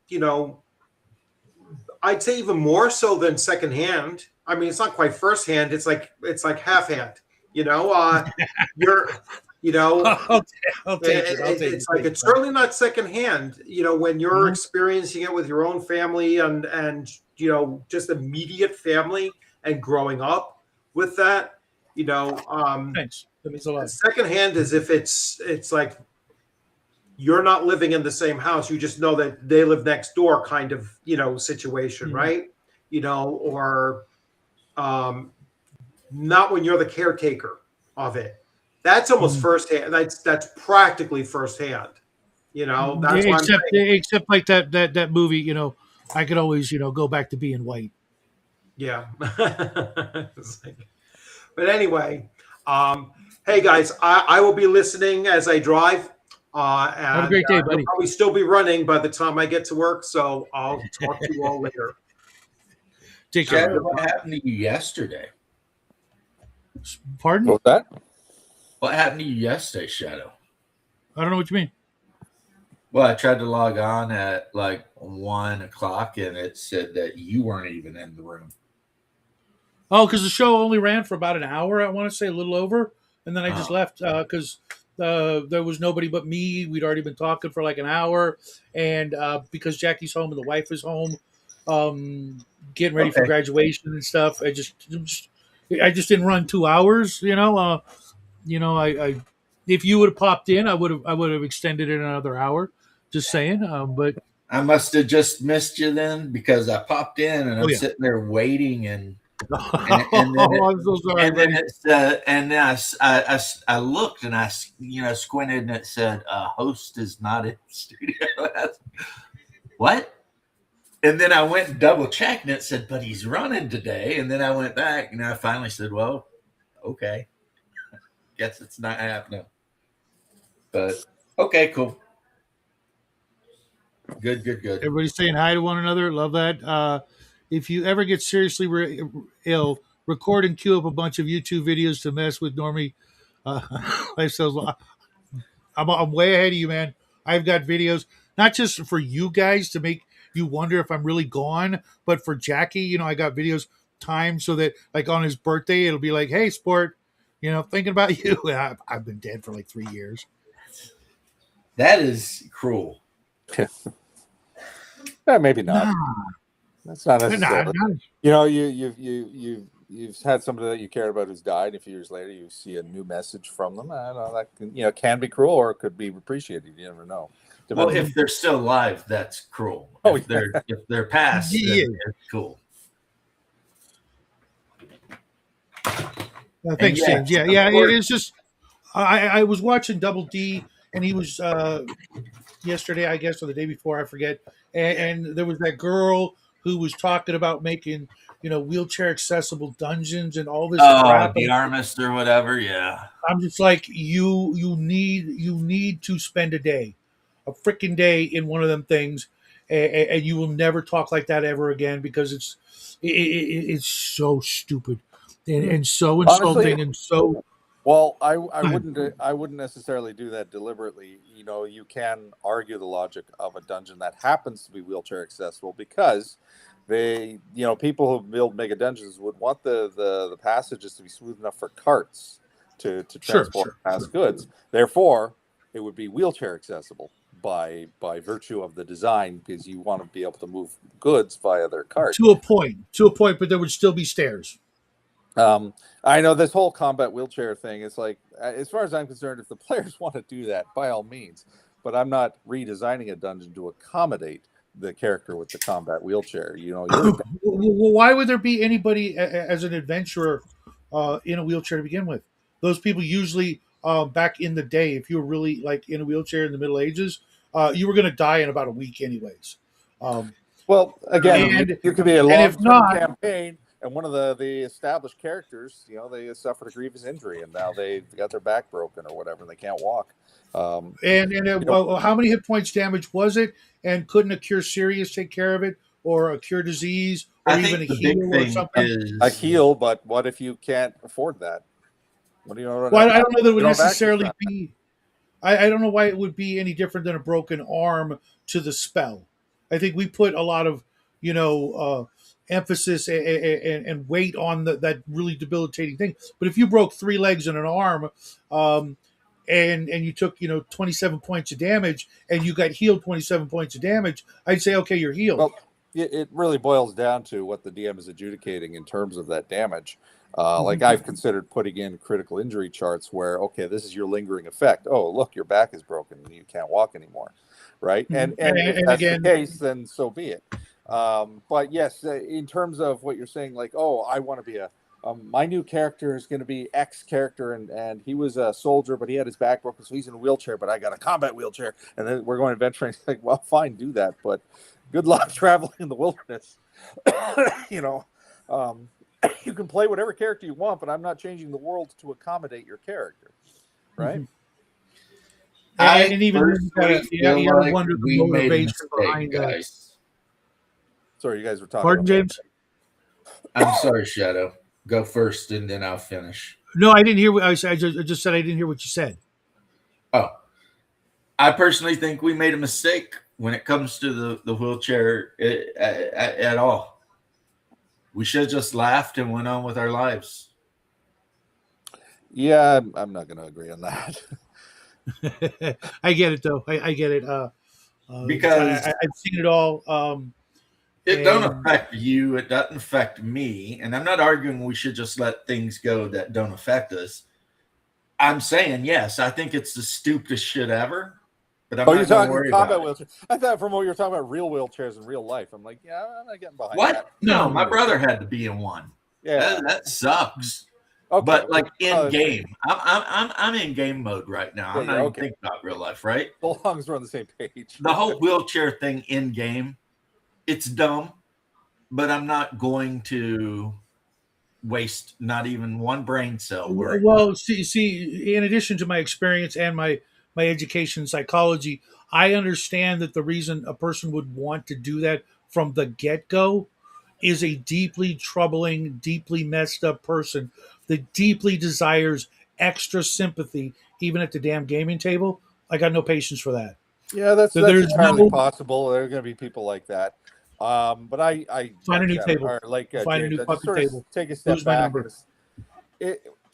I'd say even more so than secondhand. I mean, it's not quite firsthand. It's like half hand. You're, I'll take it. It's like it's certainly not secondhand. When you're experiencing it with your own family and just immediate family and growing up with that. Thanks. That means a lot. Secondhand is if it's like you're not living in the same house. You just know that they live next door, kind of situation, right? Or not when you're the caretaker of it. That's almost firsthand. That's practically firsthand. That's except like that movie. I could always go back to being white. Yeah. But anyway, hey guys, I will be listening as I drive. And have a great day, buddy. I'll probably still be running by the time I get to work, so I'll talk to you all later. Take care. Shadow, what happened to you yesterday? Pardon? What was that? What happened to you yesterday, Shadow? I don't know what you mean. Well, I tried to log on at like 1 o'clock, and it said that you weren't even in the room. Oh, because the show only ran for about an hour. I want to say a little over, and then I just left because there was nobody but me. We'd already been talking for like an hour, and because Jackie's home and the wife is home, getting ready for graduation and stuff. I just didn't run 2 hours. I if you would have popped in, I would have extended it another hour. Just saying, but I must have just missed you then, because I popped in and I'm sitting there waiting and then I'm so sorry. And then it's and then I looked and I squinted and it said host is not in the studio. What? And then I went and double checked and it said, but he's running today. And then I went back and I finally said, well, okay, guess it's not happening. But okay, cool. Good. Everybody's saying hi to one another. Love that. If you ever get seriously ill, record and queue up a bunch of YouTube videos to mess with Normie. Lifestyles. I'm way ahead of you, man. I've got videos, not just for you guys to make you wonder if I'm really gone, but for Jackie, I got videos timed so that like on his birthday, it'll be like, hey, sport, thinking about you. I've been dead for like 3 years. That is cruel. Maybe not. Nah. That's not necessary. Nah. You've had somebody that you cared about who's died. A few years later, you see a new message from them. I know that can be cruel or it could be appreciated. You never know. Well, if they're still alive, that's cruel. If they're past, then it's cool. Thanks, James. Yeah. It's just I was watching Double D, and he was yesterday, I guess, or the day before, I forget. And there was that girl who was talking about making, wheelchair accessible dungeons and all this Oh, crap. the And Armist or whatever. Yeah. I'm just like, you need to spend a freaking day in one of them things, and you will never talk like that ever again because it's so stupid and so Honestly, insulting and so. well, I wouldn't necessarily do that deliberately. You can argue the logic of a dungeon that happens to be wheelchair accessible because people who build mega dungeons would want the passages to be smooth enough for carts to Sure, transport sure, past sure. goods. Therefore, it would be wheelchair accessible by virtue of the design because you want to be able to move goods via their cart. To a point, but there would still be stairs. Um, I know this whole combat wheelchair thing. It's like, as far as I'm concerned, if the players want to do that, by all means. But I'm not redesigning a dungeon to accommodate the character with the combat wheelchair. You're Well, why would there be anybody as an adventurer in a wheelchair to begin with? Those people usually, back in the day, if you were really like in a wheelchair in the Middle Ages, you were going to die in about a week, anyways. Um, well. Again, and it could be a and if long-term not, campaign, and one of the established characters, they suffered a grievous injury, and now they got their back broken or whatever, and they can't walk. You know, well, how many hit points damage was it? And couldn't a cure serious take care of it, or a cure disease, or I even a think the big heal or thing something? a is heal, but what if you can't afford that? What do you know? Well, I don't know that it would You don't have access to necessarily that. be. I don't know why it would be any different than a broken arm to the spell. I think we put a lot of, emphasis and weight on that really debilitating thing. But if you broke three legs and an arm, um, and you took 27 points of damage and you got healed 27 points of damage, I'd say okay, you're healed. Well, it really boils down to what the DM is adjudicating in terms of that damage. Like Mhm. I've considered putting in critical injury charts where, okay, this is your lingering effect. Oh, look, your back is broken and you can't walk anymore, right? Mhm. And if And that's the again, case, then so be it. But yes, in terms of what you're saying, like, oh, I want to be my new character is going to be X character, and he was a soldier, but he had his back broken, so he's in a wheelchair. But I got a combat wheelchair, and then we're going adventuring. It's like, well, fine, do that, but good luck traveling in the wilderness. you know, um, you can play whatever character you want, but I'm not changing the world to accommodate your character, right? mhm. I And even then, personally you feel got to like wonder the we made a motivation mistake, behind that. guys. Sorry, you guys were talking Pardon, about. James? I'm sorry, Shadow. Go first, and then I'll finish. No, I didn't hear what I said. I just said I didn't hear what you said. Oh, I personally think we made a mistake when it comes to the wheelchair at all. We should have just laughed and went on with our lives. Yeah, I'm not going to agree on that. I get it though. I get it. Because I've seen it all. it don't And affect you. It doesn't affect me. And I'm not arguing we should just let things go that don't affect us. I'm saying, yes, I think it's the stupidest shit ever. But I'm Oh, you're not going to talking worry combat about it. wheelchair. I thought from what you were talking about real wheelchairs in real life. I'm like, yeah, I'm not getting behind What? that. No, No. my brother had to be in one. Yeah. That sucks. Okay. But like Well, in game, I'm in game mode right now. I'm Yeah, not even okay. thinking about real life, right? so long as we're on the same page. The whole wheelchair thing in game, it's dumb, but I'm not going to waste not even one brain cell worrying. well, see, in addition to my experience and my education in psychology, I understand that the reason a person would want to do that from the get go is a deeply troubling, deeply messed up person that deeply desires extra sympathy, even at the damn gaming table. I got no patience for that. Yeah, that's There's entirely no possible. There are going to be people like that. But I find a like new Shadow, table. or like Find a James, new I just fucking sort of table. take a step Lose my back. number.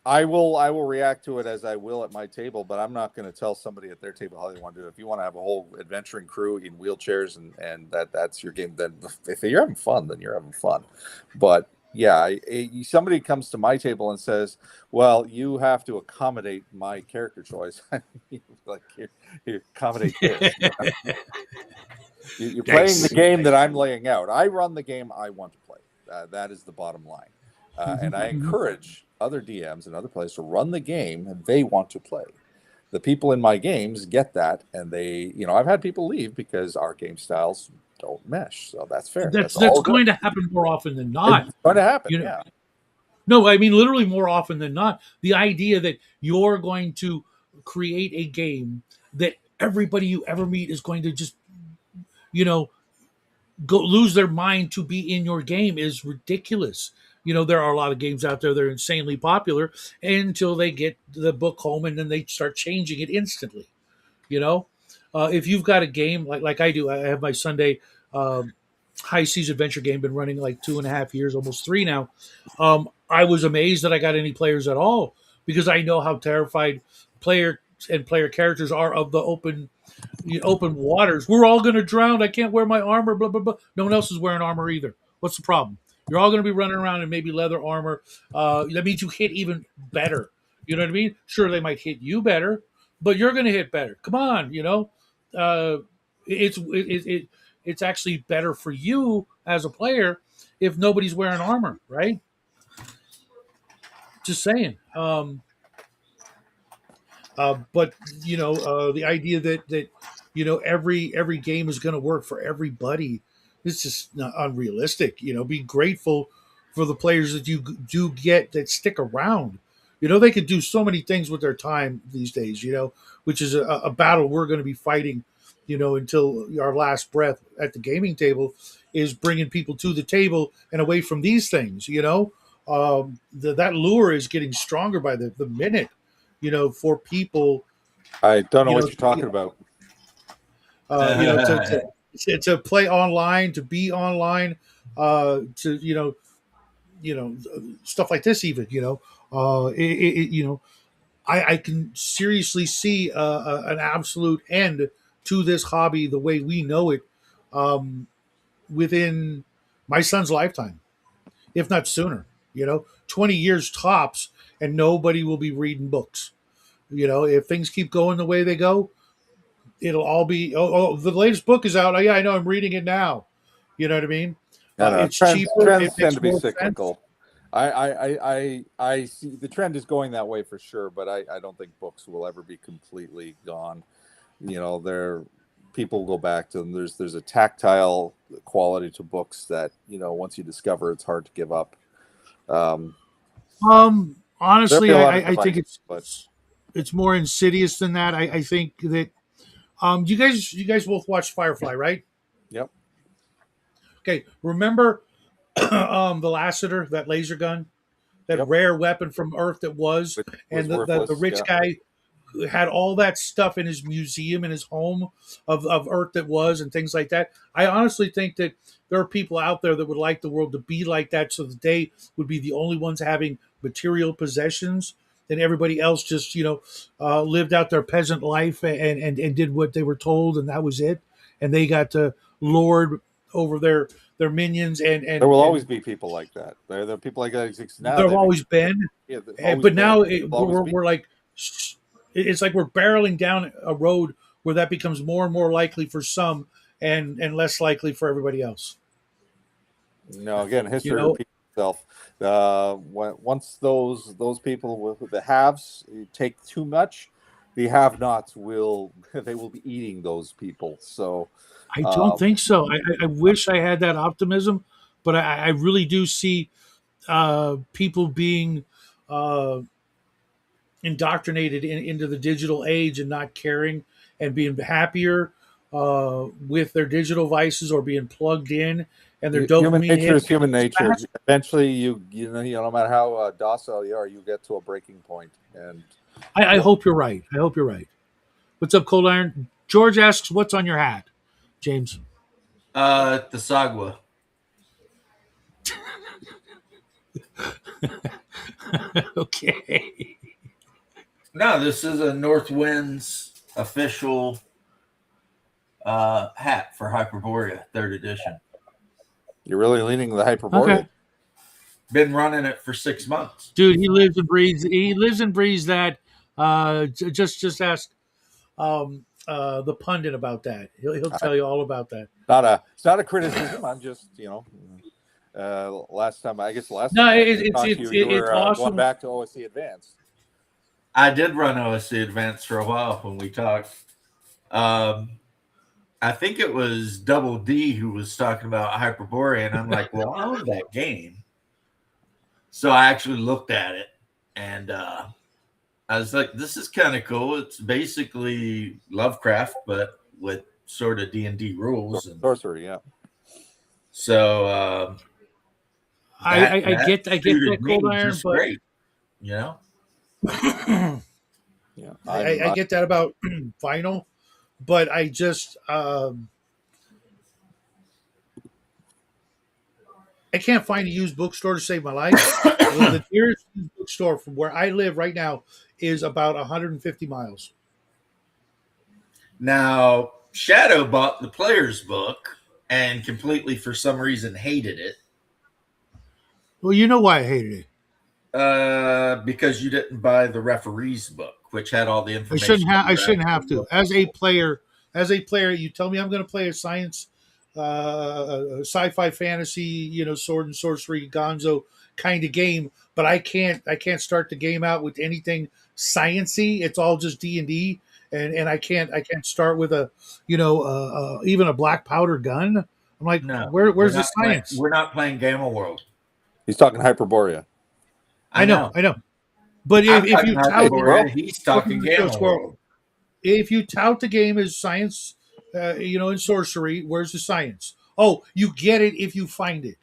I will react to it as I will at my table, but I'm not going to tell somebody at their table how they want to do it. If you want to have a whole adventuring crew in wheelchairs and that's your game, then if you're having fun, then you're having fun. But yeah, somebody comes to my table and says, "Well, you have to accommodate my character choice." Like you accommodate this. You're playing the game that I'm laying out. I run the game I want to play. That is the bottom line. And I encourage other DMs and other players to run the game they want to play. The people in my games get that, and they, I've had people leave because our game styles don't mesh. So that's fair. That's All good. going to happen more often than not. It's going to happen. You know, Yeah. no, I mean literally more often than not. The idea that you're going to create a game that everybody you ever meet is going to just, go lose their mind to be in your game is ridiculous. There are a lot of games out there that are insanely popular until they get the book home and then they start changing it instantly. If you've got a game like I do, I have my Sunday high seas adventure game, been running like 2.5 years, almost 3 now. I was amazed that I got any players at all because I know how terrified player characters are of the open waters. We're all going to drown. I can't wear my armor. Blah blah blah. No one else is wearing armor either. What's the problem? You're all going to be running around in maybe leather armor. That means you hit even better. You know what I mean? Sure, they might hit you better, but you're going to hit better. Come on, it's actually better for you as a player if nobody's wearing armor, right? Just saying. But the idea that every game is going to work for everybody is just not unrealistic. Be grateful for the players that you do get that stick around. They could do so many things with their time these days. Which is a battle we're going to be fighting. Until our last breath at the gaming table is bringing people to the table and away from these things. That lure is getting stronger by the minute. For people. I don't know what you're talking about. To play online, to be online, to stuff like this. Even I can seriously see an absolute end to this hobby the way we know it within my son's lifetime, if not sooner. 20 years tops, and nobody will be reading books. If things keep going the way they go, it'll all be, the latest book is out. Oh, yeah, I know. I'm reading it now. You know what I mean? It's cheaper. Trends It tend makes to be more cyclical. sense. I see the trend is going that way for sure, but I don't think books will ever be completely gone. People go back to them. There's a tactile quality to books that once you discover, it's hard to give up. Honestly, I think but it's more insidious than that. I think that you guys both watched Firefly, right? Yep. Okay, remember the Lassiter, that laser gun, that Yep. rare weapon from Earth that was and the worthless, rich guy who had all that stuff in his museum in his home of Earth that was and things like that. I honestly think that there are people out there that would like the world to be like that, so that they would be the only ones having material possessions, and everybody else just lived out their peasant life and did what they were told, and that was it, and they got to lord over their minions, and there will always be people like that. There are people like that exist now. There have always been, but now we're like, it's like we're barreling down a road where that becomes more and more likely for some, and less likely for everybody else. No, again, history repeats itself. Once those people with the haves take too much, the have-nots will be eating those people. So I don't think so. I wish I had that optimism, but I really do see people being indoctrinated into the digital age and not caring and being happier with their digital vices or being plugged in, and their dopamine. Human nature is human nature. Eventually, you no matter how docile you are, you get to a breaking point. And I hope you're right. I hope you're right. What's up, Cold Iron? George asks, "What's on your hat?" James. The Sagwa. Okay. No, this is a North Wind's official hat for Hyperborea, 3rd edition. You're really leaning the Hyperborea. Okay. Been running it for 6 months. Dude, he lives and breathes. He lives and breathes that. Just ask the pundit about that. He'll tell you all about that. It's not a criticism. I'm just Last time I No, talked to you, you were awesome. going back to OSC Advanced. I did run OSC Advanced for a while when we talked. I think it was Double D who was talking about Hyperborea, and I'm like, well, I own that game. So I actually looked at it, and I was like, this is kind of cool. It's basically Lovecraft, but with sort of D&D rules. And Sorcery, yeah. so I get that me Cold Iron, just but great, you know? Yeah, I get that about vinyl, but I just I can't find a used bookstore to save my life. The nearest used bookstore from where I live right now is about 150 miles. Now, Shadow bought the player's book and completely, for some reason, hated it. Well, you know why I hated it. Because you didn't buy the referee's book, which had all the I information. shouldn't have to. As a player, you tell me I'm going to play a science, sci-fi, fantasy, sword and sorcery, Gonzo kind of game, but I can't start the game out with anything sciency. It's all just D&D, and I can't start with a, even a black powder gun. I'm like, No, where's the science? We're not playing Gamma World. He's talking Hyperborea. I know. But I'm if you talking tout Hyperborea, he's talking Gamma Squirrel. World. If you tout the game as science, in sorcery, where's the science? Oh, you get it if you find it.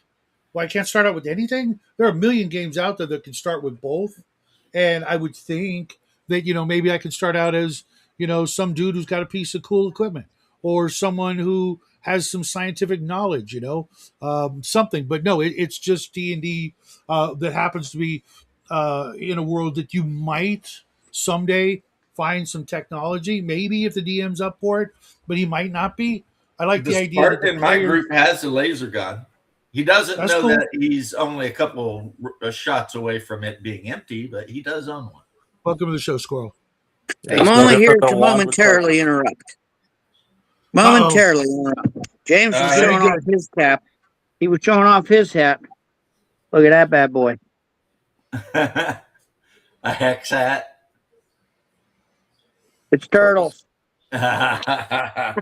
Well, I can't start out with anything. There are a million games out there that can start with both, and I would think that maybe I can start out as some dude who's got a piece of cool equipment, or someone who has some scientific knowledge, something. But no, it's just D&D that happens to be in a world that you might someday find some technology. Maybe if the DM's up for it, but he might not be. I like the idea that the Spartan in my player, group has a laser gun. He doesn't That's know cool. that he's only a couple shots away from it being empty, but he does own one. Welcome to the show, Squirrel. I'm only here to momentarily interrupt. Momentarily interrupt. James was showing off his cap. He was showing off his hat. Look at that bad boy. A hex hat. It's turtles. I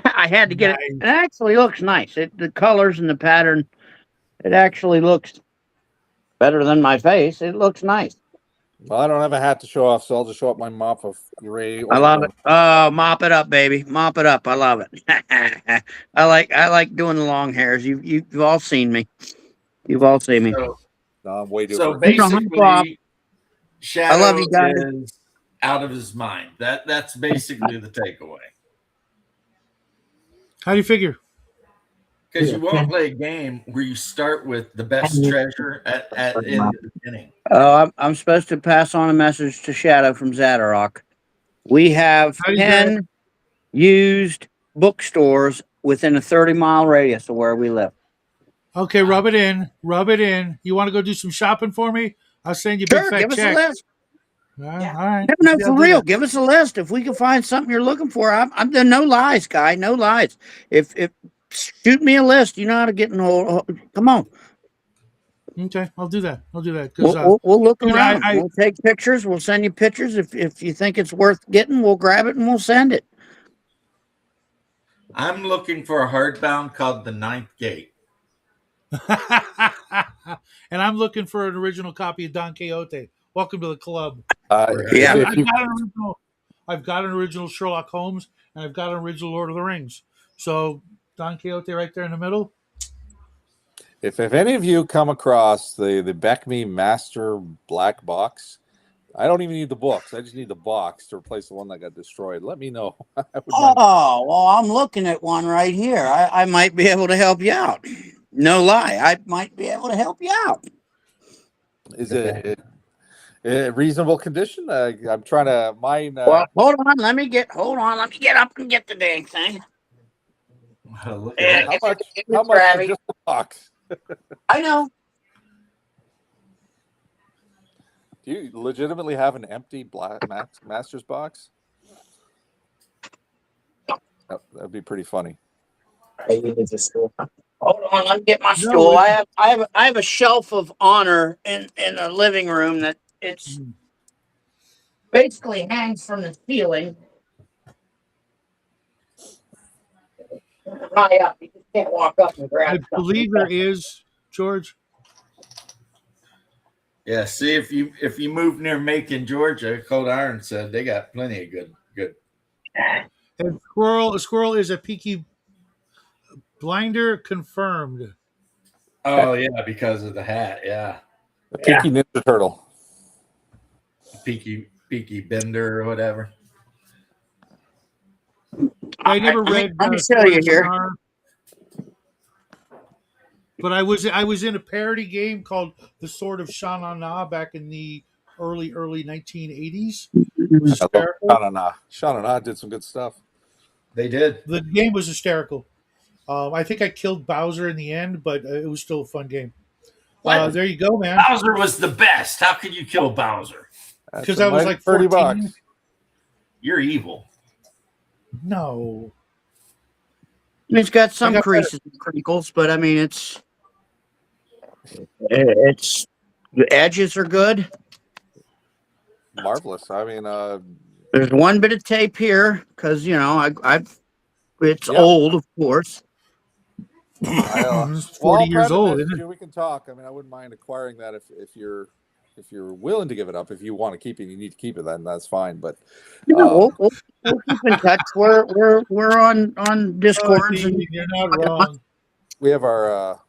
I had to get it. It actually looks nice. The colors and the pattern, it actually looks better than my face. It looks nice. Well, I don't have a hat to show off, so I'll just show up my mop of gray. I love it. Oh, mop it up, baby. Mop it up. I love it. I like doing the long hairs. You've all seen me. You've all seen me. So, No, I'm way too. so early. basically, Shadow I love you guys. is out of his mind. That's basically the takeaway. How do you figure? Because you won't play a game where you start with the best treasure in the beginning. Oh, I'm supposed to pass on a message to Shadow from Zadarok. We have 10 used bookstores within a 30-mile radius of where we live. Okay, rub it in. You want to go do some shopping for me? I'll send you a big fat Give us check. a list. All right. No, for real. Give us a list. If we can find something you're looking for, I'm done. No lies, guy. No lies. If shoot me a list, you know how to get in hold. Come on. Okay, I'll do that. We'll look around. We'll take pictures. We'll send you pictures. If you think it's worth getting, we'll grab it and we'll send it. I'm looking for a hardbound called The Ninth Gate. And I'm looking for an original copy of Don Quixote. Welcome to the club. Yeah, I've got an original Sherlock Holmes, and I've got an original Lord of the Rings. So Don Quixote right there in the middle. If any of you come across the Beckme Master Black Box, I don't even need the books. I just need the box to replace the one that got destroyed. Let me know. Well, I'm looking at one right here. I might be able to help you out. No lie, I might be able to help you out. Is it a reasonable condition? I'm trying to mine. Well, hold on. Let me get up and get the dang thing. Look at how much for just the box? I know. Do you legitimately have an empty Black Master's box? That'd be pretty funny. Hold on, let me get my No, stool. I have a shelf of honor in the living room that it's basically hangs from the ceiling. High up, you just can't walk up and I grab something. believe there is, George. Yeah, see if you move near Macon, Georgia, Cold Iron said they got plenty of good. And a squirrel is a peaky blinder confirmed. Oh yeah, because of the hat. Yeah, The Peaky Ninja Turtle. Peaky Bender or whatever. I never read Let me show Sword you of here. Shannara, but I was in a parody game called The Sword of Shannara back in the early 1980s. It was I love hysterical. Shanana. Shanana did some good stuff. They did. The game was hysterical. I think I killed Bowser in the end, but it was still a fun game. What? There you go, man. Bowser was the best. How could you kill Bowser? That's Because a I was mighty like 30 14. bucks. You're evil. No, It's got I some got better. creases and crinkles, but I mean, it's the edges are good. Marvelous. I mean, There's one bit of tape here because it's yep. old, of course. It's Well, 40 I'll years private old, message isn't it? you. We can talk. I mean, I wouldn't mind acquiring that if you're willing to give it up. If you want to keep it, you need to keep it. Then that's fine. But We'll keep in touch. We're on Oh, Discords and Dean, you're not wrong. we have our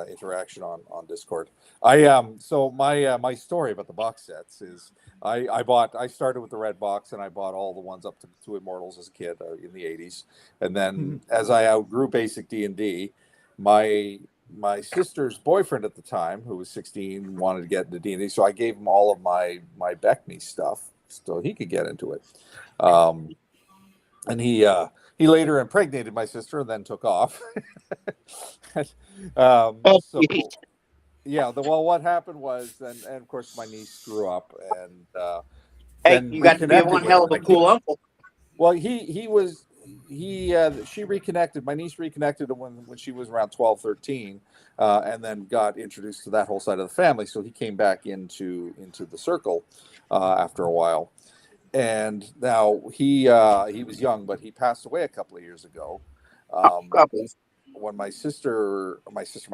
interaction on Discord. So my story about the box sets is I started with the red box and I bought all the ones up to Immortals as a kid in the 80s, and then as I outgrew basic D&D, my sister's boyfriend at the time, who was 16, wanted to get into D&D, so I gave him all of my Beckme stuff so he could get into it. And he later impregnated my sister and then took off. So yeah, what happened was, and of course my niece grew up, and hey, then you got to be reconnected one with hell him of a again. cool uncle. Well, she reconnected. My niece reconnected when she was around 12, 13, and then got introduced to that whole side of the family. So he came back into the circle after a while. And now he was young, but he passed away a couple of years ago. When my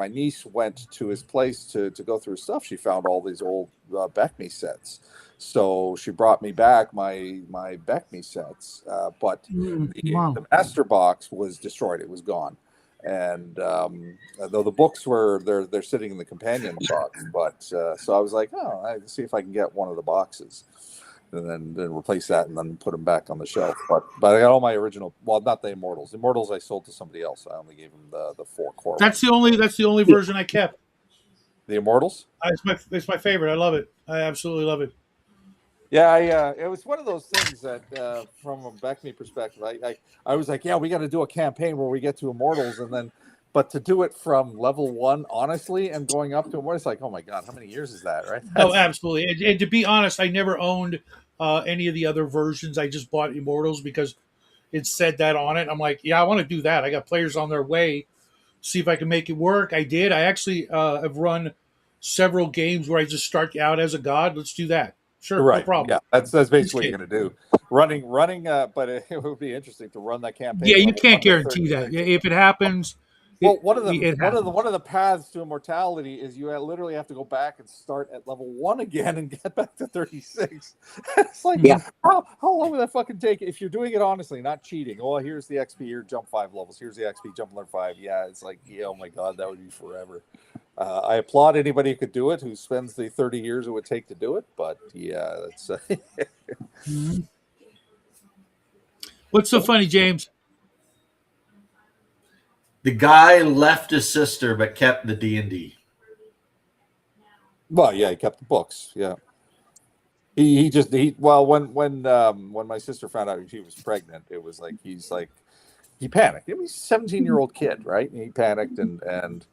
niece went to his place to go through his stuff, she found all these old Beckme sets. So she brought me back my Beckme sets, but Wow. the master box was destroyed; it was gone. And though the books they're sitting in the companion box, but so I was like, oh, I see if I can get one of the boxes, and then replace that and then put them back on the shelf. But I got all my original. Well, not the Immortals. Immortals I sold to somebody else. I only gave them the 4 core. That's the only version I kept. The Immortals. It's my favorite. I love it. I absolutely love it. Yeah, it was one of those things that, from a Beckme perspective, I was like, yeah, we got to do a campaign where we get to Immortals, and then, but to do it from level 1, honestly, and going up to Immortals, like, oh my god, how many years is that, right? Oh, absolutely. And to be honest, I never owned any of the other versions. I just bought Immortals because it said that on it. I'm like, yeah, I want to do that. I got players on their way. See if I can make it work. I did. I actually have run several games where I just start out as a god. Let's do that. Sure, Right. no problem. Yeah, that's basically what you're going to do. Running. But it would be interesting to run that campaign. Yeah, you level can't 1 to guarantee that. 36. If it happens, Well, one of the paths to immortality is you literally have to go back and start at level 1 again and get back to 36. It's like, how long would that fucking take if you're doing it honestly, not cheating? Oh, here's the XP, here, jump 5 levels. Here's the XP, jump another 5. Yeah, it's like, yeah, oh my god, that would be forever. I applaud anybody who could do it, who spends the 30 years it would take to do it. But yeah, that's. What's so funny, James? The guy left his sister but kept the D&D. Well, yeah, he kept the books. Yeah, he when my sister found out she was pregnant, it was like he panicked. He was a 17-year-old kid, right? And he panicked and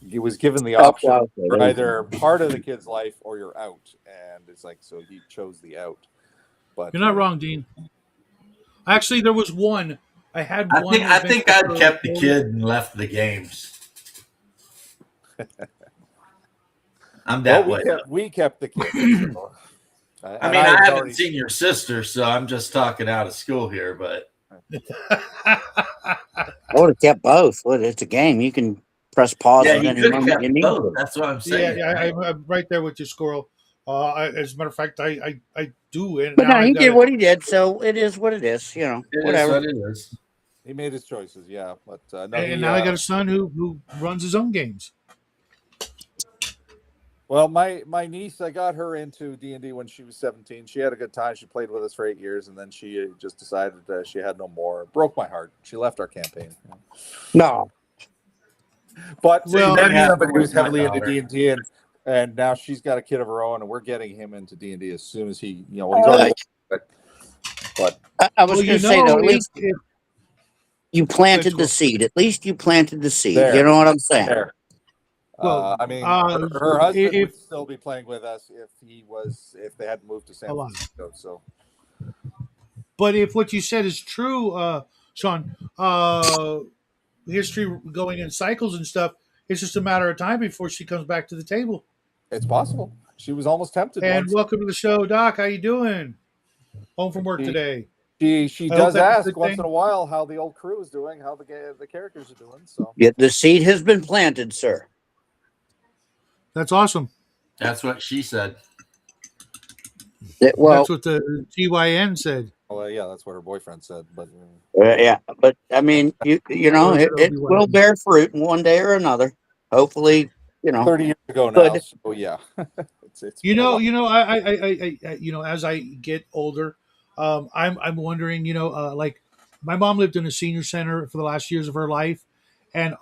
he was given the option for either part of the kid's life or you're out, and it's like, so he chose the out. But You're not wrong, Dean. Actually, there was one. I had one. I think I'd kept the kid and left the games. I'm that way. We kept the kids. So. I mean, I haven't seen your sister, so I'm just talking out of school here. But I would have kept both. Well, it's a game. You can press pause yeah, at you any could have moment you kept need both. to. That's what I'm saying. Yeah, I'm right there with you, Squirrel. As a matter of fact, I do. And But now no, he I've did got what he did, so it is what it is. It is Whatever. what it is. He made his choices, yeah. But no, and now I got a son who runs his own games. Well, my niece, I got her into D&D when she was 17. She had a good time. She played with us for 8 years, and then she just decided that she had no more. It broke my heart. She left our campaign. No. But Well, then yeah, somebody who's my heavily into daughter. D&D, and now she's got a kid of her own, and we're getting him into D&D as soon as he, he's already. But I was going to say, though, at least you planted the seed. At least you planted the seed. There. You know what I'm saying? there. Well, I mean, her husband if- would still be playing with us if they hadn't moved to San Francisco. So, but if what you said is true, Sean, history going in cycles and stuff, it's just a matter of time before she comes back to the table. it's possible. She was almost tempted. And once. welcome to the show, Doc. How you doing? Home from work today. She I does hope that's a ask good once thing. in a while how the old crew is doing, how the characters are doing. So Yeah, the seed has been planted, sir. That's awesome. That's what she said. That's what the GYN said. well, yeah, that's what her boyfriend said. But Yeah, but I mean, it will bear fruit in one day or another. Hopefully, 30 years ago now. Good. So yeah, it's I as I get older, I'm wondering, like my mom lived in a senior center for the last years of her life, and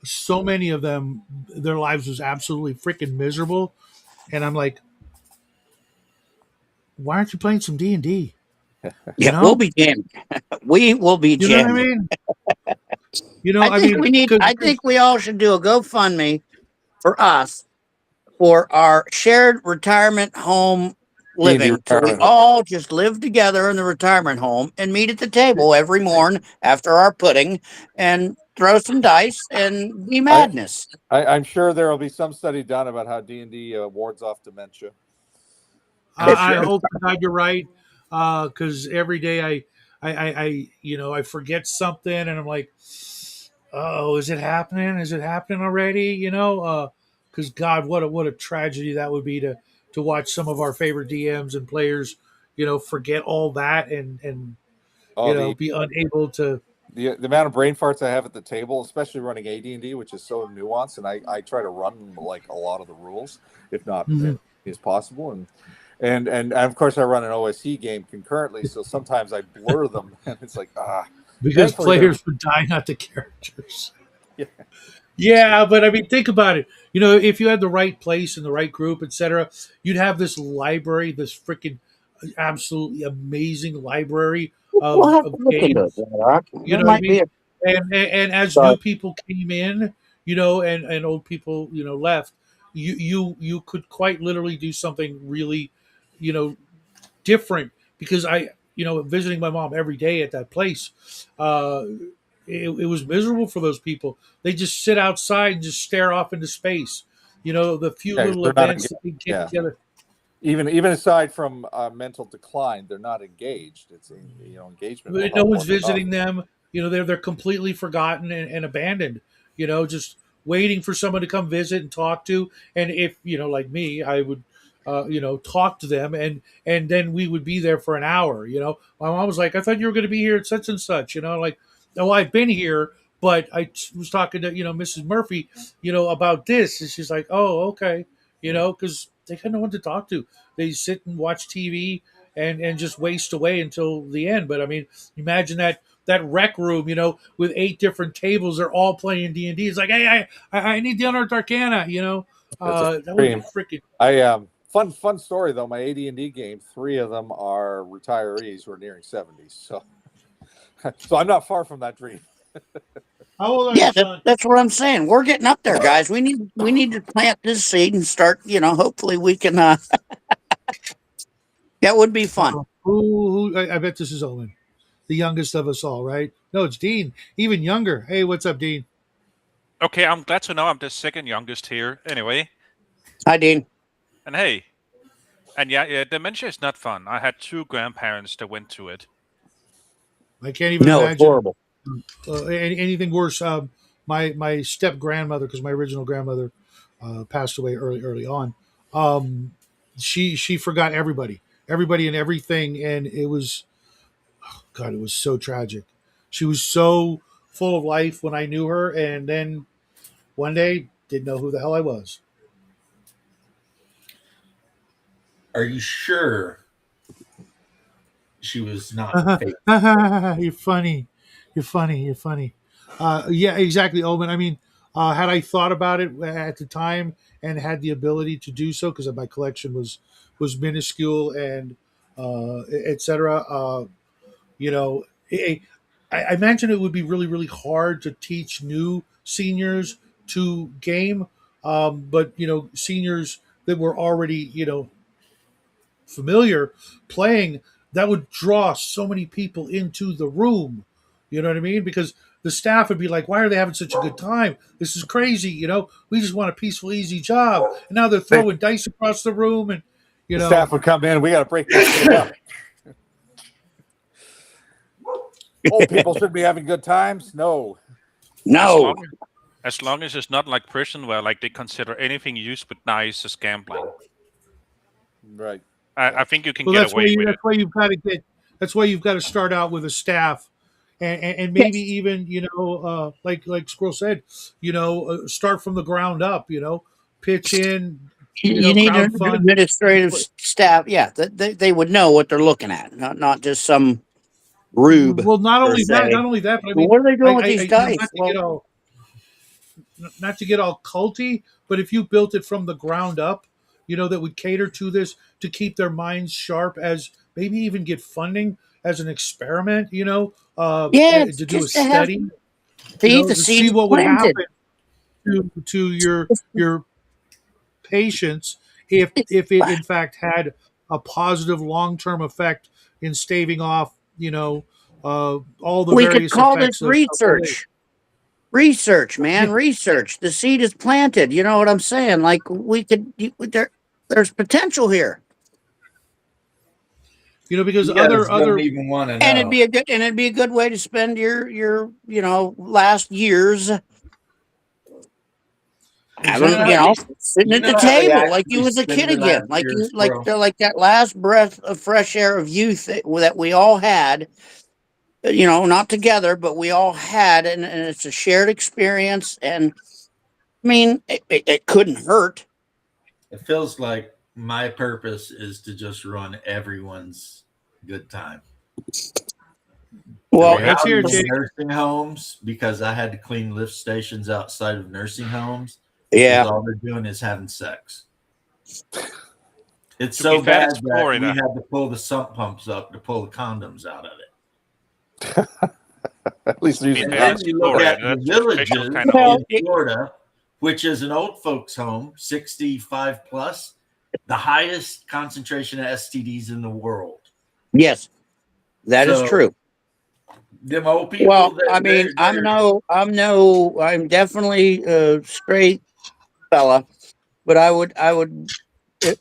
so many of them, their lives was absolutely freaking miserable, and I'm like, why aren't you playing some D&D? Yeah, we'll be jamming. We will be You know what I jamming. mean? I think we all should do a GoFundMe for us for our shared retirement home living. So we all just live together in the retirement home and meet at the table every morn after our pudding and throw some dice and be madness. I'm sure there will be some study done about how D&D wards off dementia. I hope to God you're right, because every day I forget something and I'm like, oh, is it happening? Is it happening already? Because God, what a tragedy that would be to watch some of our favorite DMs and players, forget all that and be unable to. The amount of brain farts I have at the table, especially running AD&D, which is so nuanced, and I try to run like a lot of the rules, if not as possible, and of course I run an OSE game concurrently, so sometimes I blur them, and it's like because players would die, not the characters. Yeah, but I mean, think about it. If you had the right place and the right group, etc., you'd have this library, this freaking absolutely amazing library of games. You know what I mean? And as new people came in, and old people, left, you could quite literally do something really, different, because visiting my mom every day at that place, it was miserable for those people. They just sit outside and just stare off into space. The few little events that they get together. Even aside from mental decline, they're not engaged. It's engagement. No one's visiting them. They're completely forgotten and abandoned. Just waiting for someone to come visit and talk to. And if like me, I would talk to them, and then we would be there for an hour. My mom was like, I thought you were going to be here at such and such. Like, oh, I've been here, but I was talking to Mrs. Murphy, about this, and she's like, oh, okay, because they got no one to talk to. They sit and watch TV and just waste away until the end. But I mean, imagine that rec room, with 8 different tables, they're all playing D&D. It's like, hey, I need the Unearthed Arcana, that would be freaking. Fun story though. My AD&D game, 3 of them are retirees who are nearing 70s. So I'm not far from that dream. How old are you, son? That's what I'm saying. We're getting up there, guys. We need to plant this seed and start. Hopefully we can. That would be fun. I bet this is Owen, the youngest of us all, right? No, it's Dean, even younger. Hey, what's up, Dean? Okay, I'm glad to know I'm the second youngest here. Anyway, Hi, Dean. and hey, and yeah, dementia is not fun. I had 2 grandparents that went to it. I can't even No, it's imagine horrible. anything worse. My step grandmother, because my original grandmother passed away early on. Um, she forgot everybody and everything, and it was God. It was so tragic. She was so full of life when I knew her, and then one day didn't know who the hell I was. Are you sure she was not fake? You're funny. You're funny. You're funny. Yeah, exactly, Owen. I mean, had I thought about it at the time and had the ability to do so, because my collection was minuscule and etc. You know, I imagine it would be really really hard to teach new seniors to game, but seniors that were already familiar playing, that would draw so many people into the room. You know what I mean? Because the staff would be like, why are they having such a good time? This is crazy. We just want a peaceful, easy job. And now they're throwing dice across the room. And, The staff would come in. We got to break this shit up. Old people shouldn't be having good times. No. No. As long as it's not like prison where like they consider anything used with dice as gambling. Right. I think you can well, get that's away why with that's it. why you've got to get. That's why you've got to start out with a staff, and maybe even like Squirrel said, start from the ground up. Pitch in, You need an crowdfund. administrative staff. Yeah, they would know what they're looking at, not just some rube. Well, not only per se. that, but I mean, What are they doing with I these dice? not to get all culty, but if you built it from the ground up, that would cater to this to keep their minds sharp, as maybe even get funding as an experiment, Yeah, to do a just to have study, the to see seeds what would planted. happen to your patients if it in fact had a positive long-term effect in staving off, all the We could various call this effects of research. Research, man, research. The seed is planted. You know what I'm saying? Like we could, there's potential here, because You guys other don't even want to know. and it'd be a good way to spend your last years. Having, sitting at the table like you was a kid again, like that last breath of fresh air of youth that we all had. Not together, but we all had, and it's a shared experience. And I mean, it couldn't hurt. It feels like my purpose is to just run everyone's good time. Well, let's hear it, nursing homes, because I had to clean lift stations outside of nursing homes. Yeah, all they're doing is having sex. It's so bad that we had to pull the sump pumps up to pull the condoms out of it. At least you look at the villages in Florida, which is an old folks home, 65 plus, the highest concentration of STDs in the world. Yes, that is true. Them old people. Well, I mean, I'm definitely a straight fella, but I would,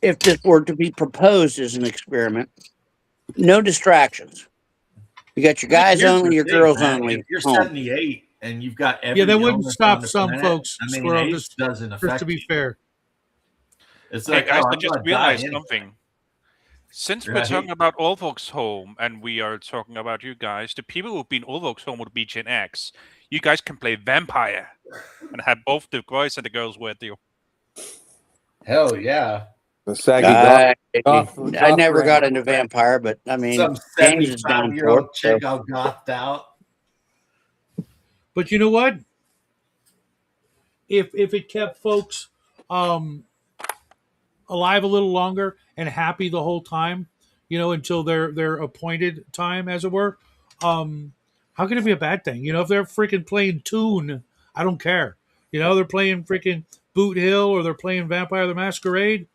if this were to be proposed as an experiment, no distractions. You got your guys only, your girls only. If you're 78 and you've got every that wouldn't stop some planet, folks. I mean, Squirrel, age doesn't affect. Just to be fair, it's hey like, guys, I just realized something. Since we're talking about old folks home and we are talking about you guys, the people who've been old folks home would be Gen X. You guys can play vampire and have both the boys and the girls with you. Hell yeah. The saggy I never got into vampire, but I mean, some 75-year-old chick all gothed out. But you know what? If it kept folks alive a little longer and happy the whole time, until their appointed time, as it were, how can it be a bad thing? If they're freaking playing Toon, I don't care. They're playing freaking Boot Hill or they're playing Vampire the Masquerade.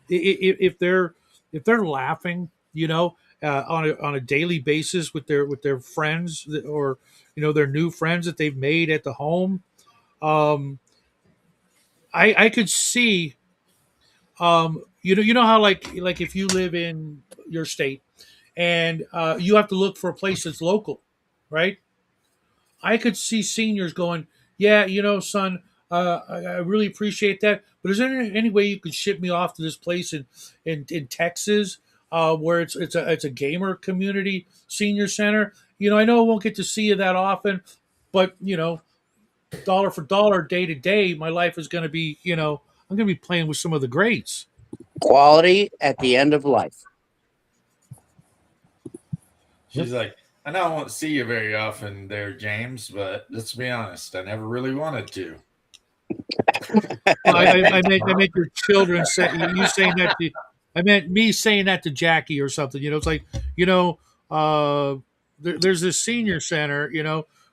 If they're laughing, on a daily basis with their friends, or their new friends that they've made at the home, Um, I could see, you know how like if you live in your state and you have to look for a place that's local, right? I could see seniors going, yeah, son, I really appreciate that, but is there any way you could ship me off to this place in Texas, where it's a gamer community senior center? I know I won't get to see you that often, but dollar for dollar, day to day, my life is going to be, I'm going to be playing with some of the greats. Quality at the end of life. She's like, I know I won't see you very often there, James, but let's be honest, I never really wanted to. I meant your children say you saying that to. I meant me saying that to Jackie or something. It's like there's this senior center.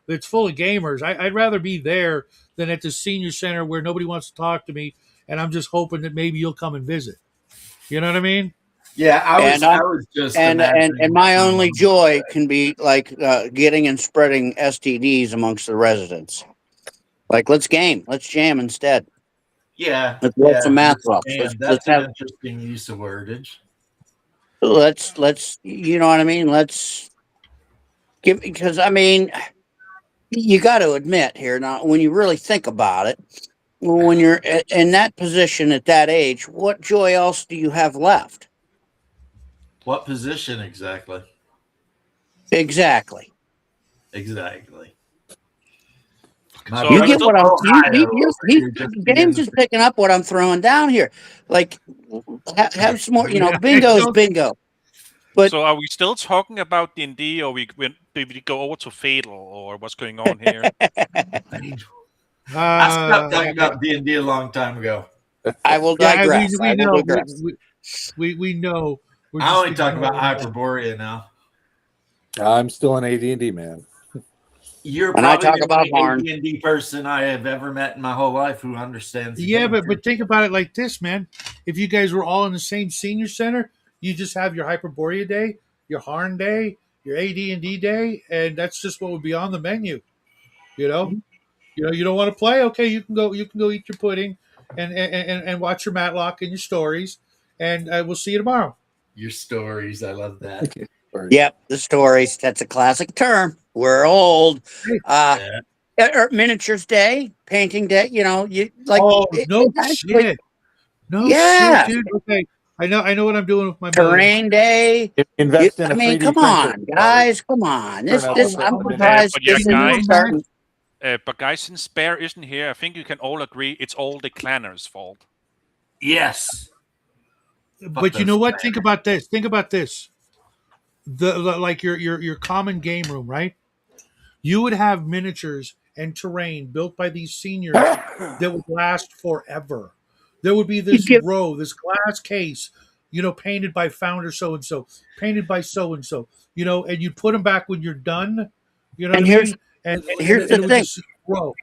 That's full of gamers. I'd rather be there than at the senior center where nobody wants to talk to me, and I'm just hoping that maybe you'll come and visit. You know what I mean? Yeah, I And was just and imagining my only joy can be like getting and spreading STDs amongst the residents. Like, let's jam instead. Yeah, Let's roll some math and ups. Let's that's an have interesting use of wordage. let's you know what I mean. Let's give, because I mean, you got to admit here now, when you really think about it, when you're in that position at that age, what joy else do you have left? What position exactly? Exactly. Exactly. So You I'm get still what I'm. Ohio, James is picking up what I'm throwing down here. Like, have some more. Yeah, Bingo is don't- bingo. But so are we still talking about D&D, or did we go over to Fatal, or what's going on here? I stopped talking Uh, about D&D a long time ago. I will yeah, digress. we I will know. digress. We know. We're I just only talk about ignoring that. Hyperborea now. I'm still an AD&D man. You're And I probably talk the about only Harn. AD&D person I have ever met in my whole life who understands the Yeah, game. but think about it like this, man. If you guys were all in the same senior center, you just have your Hyperborea day, your Harn day, your AD&D day, and that's just what would be on the menu. You know, you don't want to play. Okay, you can go. You can go eat your pudding, and watch your Matlock and your stories, and we'll see you tomorrow. Your stories, I love that. Yep, the stories. That's a classic term. We're old. Uh, Yeah. Miniatures day, painting day. You like. Oh no It actually, shit, no shit, yeah. dude. Okay, I know what I'm doing with my millions. Terrain day. Invest in I a mean, 3D come printer. on, guys. Come on. Turn out This. the I'm miniature. surprised But yeah, this isn't guys- starting. But guys, since Bear isn't here, I think you can all agree it's all the Clanners' fault. Yes. But you know what? Think about this. Think about this. Like your common game room, right? You would have miniatures and terrain built by these seniors that would last forever. There would be this row, this glass case, painted by founder so and so, painted by so and so, and you put them back when you're done. You know And what I here's mean? And here's it the would thing. just grow.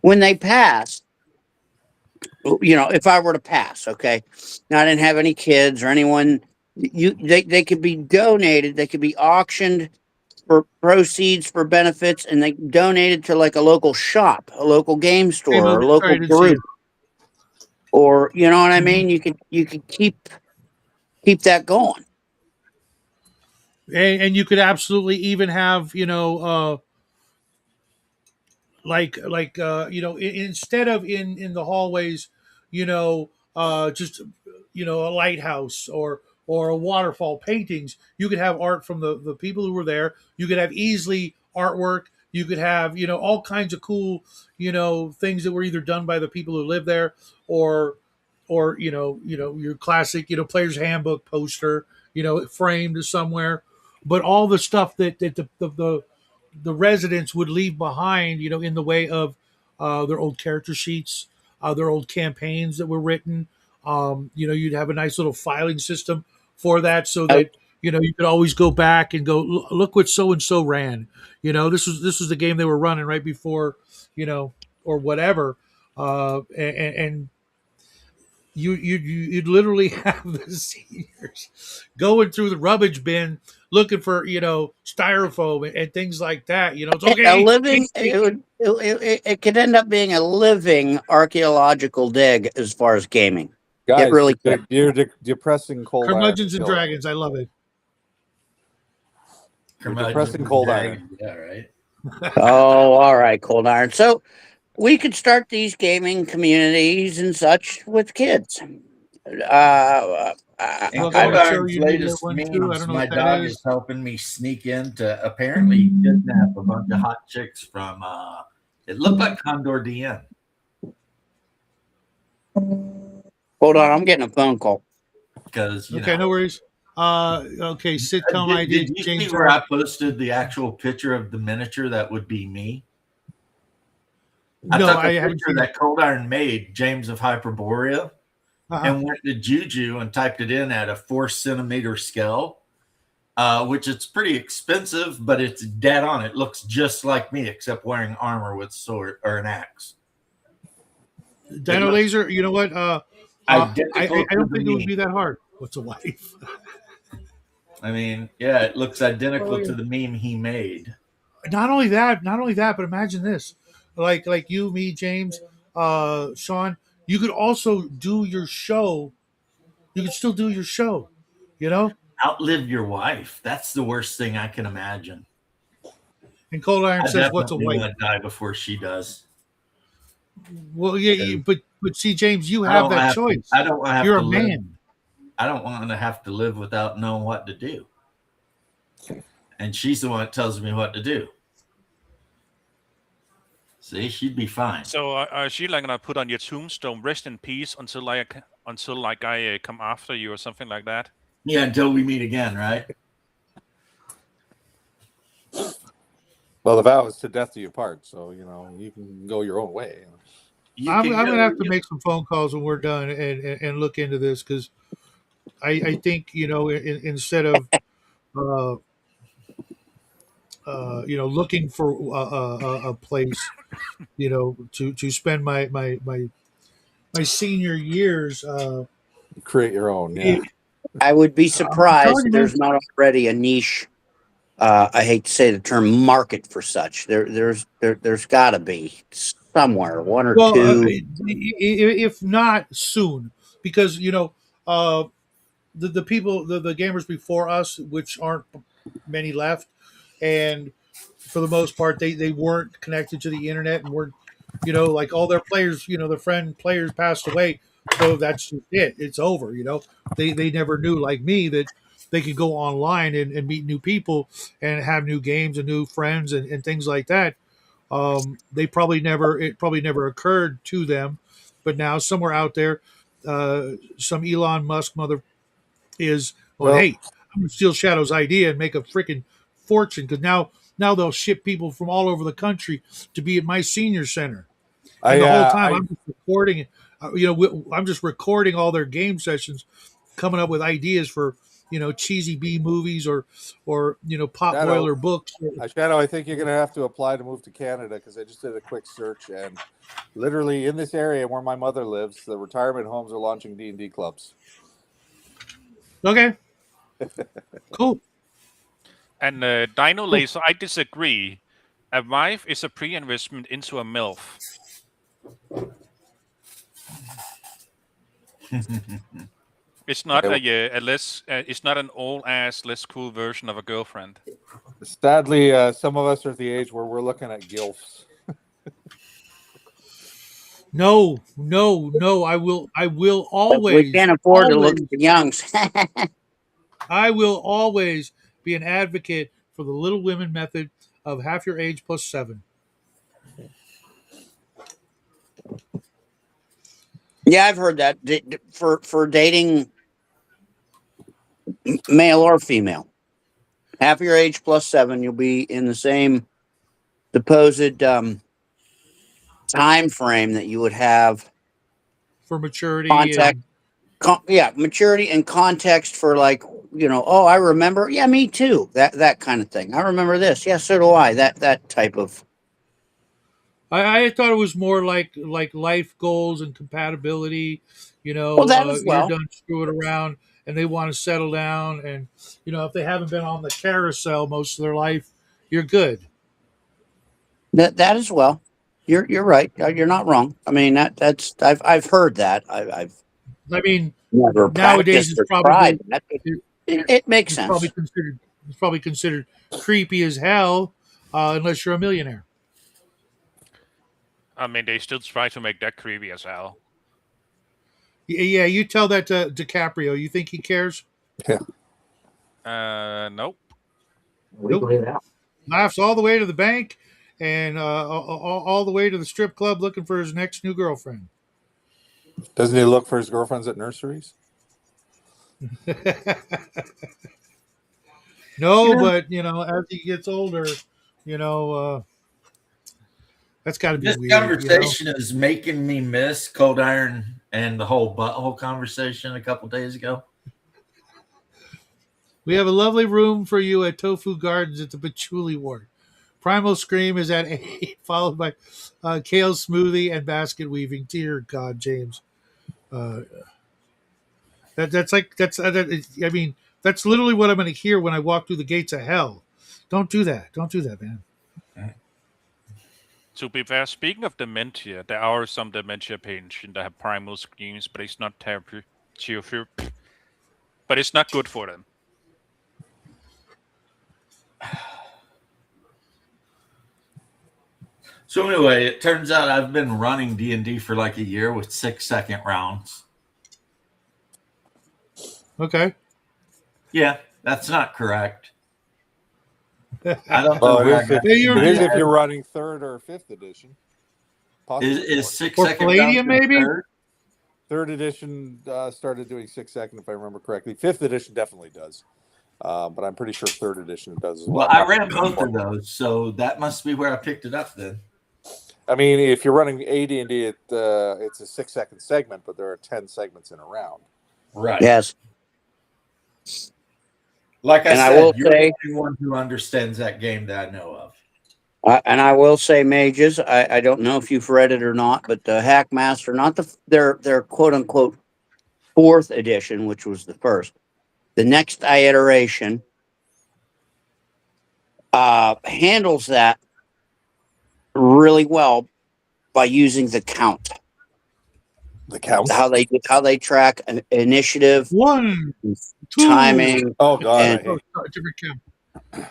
When they pass, if I were to pass, okay, now I didn't have any kids or anyone. They could be donated. They could be auctioned for proceeds for benefits, and they donated to like a local shop, a local game Hey, store, or a Logan, local sorry, I didn't see group, it. or you know what I Mhm. mean. You could keep that going. And you could absolutely even have instead of in the hallways, just a lighthouse or a waterfall paintings, you could have art from the people who were there. You could have easily artwork. You could have all kinds of cool things that were either done by the people who live there, or your classic player's handbook poster framed somewhere. But all the stuff that the residents would leave behind, in the way of their old character sheets, their old campaigns that were written. You'd have a nice little filing system for that, so that you could always go back and go, look what so and so ran. This was the game they were running right before, or whatever, and you'd literally have the seniors going through the rubbish bin looking for styrofoam and things like that. It's okay. A living, it could end up being a living archaeological dig as far as gaming. Guys, It really could. you're depressing cold iron. Curmudgeons and Dragons. I love it. Depressing cold iron. Yeah, right. Oh, all right, Cold Iron. So we could start these gaming communities and such with kids. And Well, Cold I'm sure Iron's you need latest one too. I memes, don't know my what that dog is. is helping me sneak in to apparently kidnap a bunch of hot chicks from, it looked like Condor DN. Hold on, I'm getting a phone call. Because, Okay, no worries. Okay, sitcom idea. Did you see where I posted the actual picture of the miniature that would be me? I No, took I a haven't picture seen that Cold Iron made, James of Hyperborea, Uh-huh. and went to Juju and typed it in at a 4-centimeter scale, which it's pretty expensive, but it's dead on. It looks just like me, except wearing armor with sword or an axe. Dino Laser, you know what? I don't think it would be that hard. What's a wife? I mean, yeah, it looks identical to the meme he made. Not only that, but imagine this. Like you, me, James, Sean, you could also do your show. You could still do your show, Outlive your wife. That's the worst thing I can imagine. And Cold Iron I says, "What's a definitely wife?" want to die before she does. Well, yeah, but see, James, you I have don't that have choice. I don't want to have You're to a live. man. I don't want to have to live without knowing what to do. And she's the one that tells me what to do. See, she'd be fine. So is she like gonna put on your tombstone, "Rest in peace" until I come after you or something like that? Yeah, until we meet again, right? Well, the vow is to death do you part, so you can go your own way. I'm gonna have to make some phone calls when we're done and look into this, because I think instead of looking for a place to spend my senior years, Create your own. Yeah. I would be surprised you, there's not already a niche. I hate to say the term market for such. There's got to be somewhere, one or two. if not soon, because the people, the gamers before us, which aren't many left, and for the most part they weren't connected to the internet and weren't like all their players, their players passed away, so that's just it, it's over. They never knew, like me, that they could go online and meet new people and have new games and new friends and things like that. It probably never occurred to them, but now somewhere out there, some Elon Musk mother is going, Well- hey, I'm gonna steal Shadow's idea and make a freaking fortune, because now they'll ship people from all over the country to be at my senior center, and the whole time I'm just recording. I'm just recording all their game sessions, coming up with ideas for cheesy B movies or pop Shadow. boiler books. Shadow, I think you're going to have to apply to move to Canada, because I just did a quick search, and literally in this area where my mother lives, the retirement homes are launching D&D clubs. Okay, cool. And Dino Laser, I disagree. A wife is a pre-investment into a MILF. It's not a less. It's not an old-ass, less cool version of a girlfriend. Sadly, some of us are at the age where we're looking at gilfs. No. I will always. We can't afford to look at the youngs. I will always be an advocate for the Little Women method of half your age plus 7. Yeah, I've heard that for dating male or female. Half your age plus 7, you'll be in the same supposed time frame that you would have For maturity. context. Maturity and context for, like, oh, I remember. Yeah, me too. That kind of thing. I remember this. Yeah, so do I. That type of. I thought it was more like life goals and compatibility. Well, that as well. You're done screwing around, and they want to settle down. And if they haven't been on the carousel most of their life, you're good. That as well. You're right. You're not wrong. I mean that's I've heard that. I've I mean, never nowadays practiced or tried that. But it makes it's sense. probably considered creepy as hell, unless you're a millionaire. I mean, they still try to make that creepy as hell. Yeah, you tell that to DiCaprio. You think he cares? Nope. Nope. Laughs all the way to the bank, and all the way to the strip club looking for his next new girlfriend. Doesn't he look for his girlfriends at nurseries? No, but as he gets older, that's got to be This weird. conversation is making me miss Cold Iron and the whole butthole conversation a couple days ago. We have a lovely room for you at Tofu Gardens at the Patchouli Ward. Primal Scream is at 8, followed by Kale Smoothie and Basket Weaving. Dear God, James. That's literally what I'm going to hear when I walk through the gates of hell. Don't do that. Don't do that, man. To be fair, speaking of dementia, there are some dementia patients that have primal screams, but it's not therapy. But it's not good for them. So anyway, it turns out I've been running D&D for like a year with 6-second rounds. Okay. Yeah, that's not correct. I don't know. Well, where I it got is if you're running 3rd or 5th edition. Is 6 or second Palladium, rounds maybe? 3rd edition started doing 6 second, if I remember correctly. 5th edition definitely does. But I'm pretty sure 3rd edition does as well. Well, I ran both of those, so that must be where I picked it up then. I mean, if you're running AD&D, it's a 6-second segment, but there are 10 segments in a round. Right. Yes. Like I And said, I will you're say, the only one who understands that game that I know of. and I will say, mages. I don't know if you've read it or not, but the Hackmaster, not their quote unquote 4th edition, which was the first. The next iteration handles that really well by using the count. The count? How they track an initiative, 1, 2. timing. Oh God! Different count.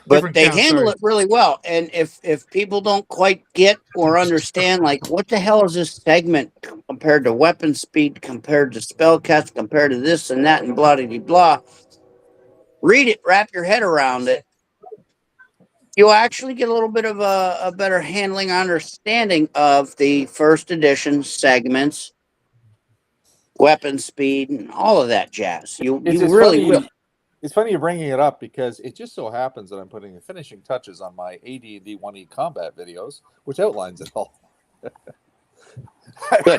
But they handle it really well. And if people don't quite get or understand, like, what the hell is this segment compared to weapon speed, compared to spellcast, compared to this and that and blah blah blah, read it, wrap your head around it. You'll actually get a little bit of a better handling, understanding of the 1st edition segments, weapon speed, and all of that jazz. You really will. It's funny you're bringing it up because it just so happens that I'm putting the finishing touches on my AD&D 1E combat videos, which outlines it all.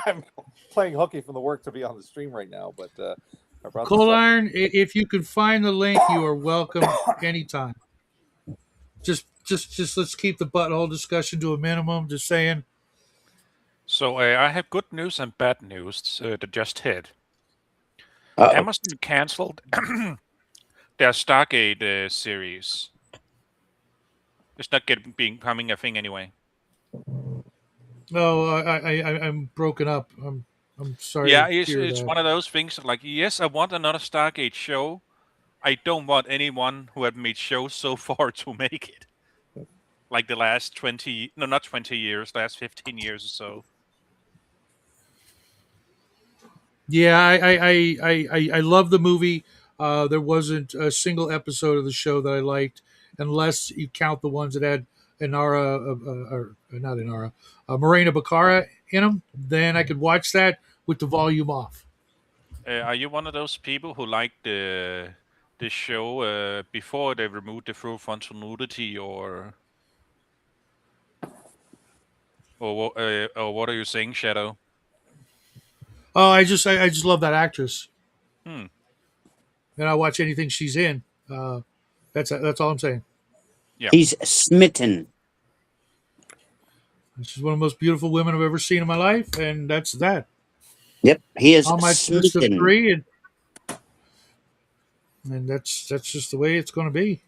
I'm playing hooky from the work to be on the stream right now, but Cold Iron, if you could find the link, you are welcome anytime. Just let's keep the butthole discussion to a minimum. Just saying. So I have good news and bad news that just hit. Uh-oh. Amazon canceled their Stargate series. It's not becoming a thing anyway. Oh, I'm broken up. I'm sorry. Yeah, it's one of those things. Like, yes, I want another Stargate show. I don't want anyone who have made shows so far to make it. Like the last 20, no, not 20 years, last 15 years or so. Yeah, I love the movie. There wasn't a single episode of the show that I liked, unless you count the ones that had Morena Baccarat in them. Then I could watch that with the volume off. Are you one of those people who liked the show before they removed the full frontal nudity, or what are you saying, Shadow? Oh, I just love that actress. Hmm. And I watch anything she's in. That's all I'm saying. Yeah. He's smitten. She's one of the most beautiful women I've ever seen in my life, and that's that. Yep, he is On my list of smitten. 3, and that's just the way it's going to be.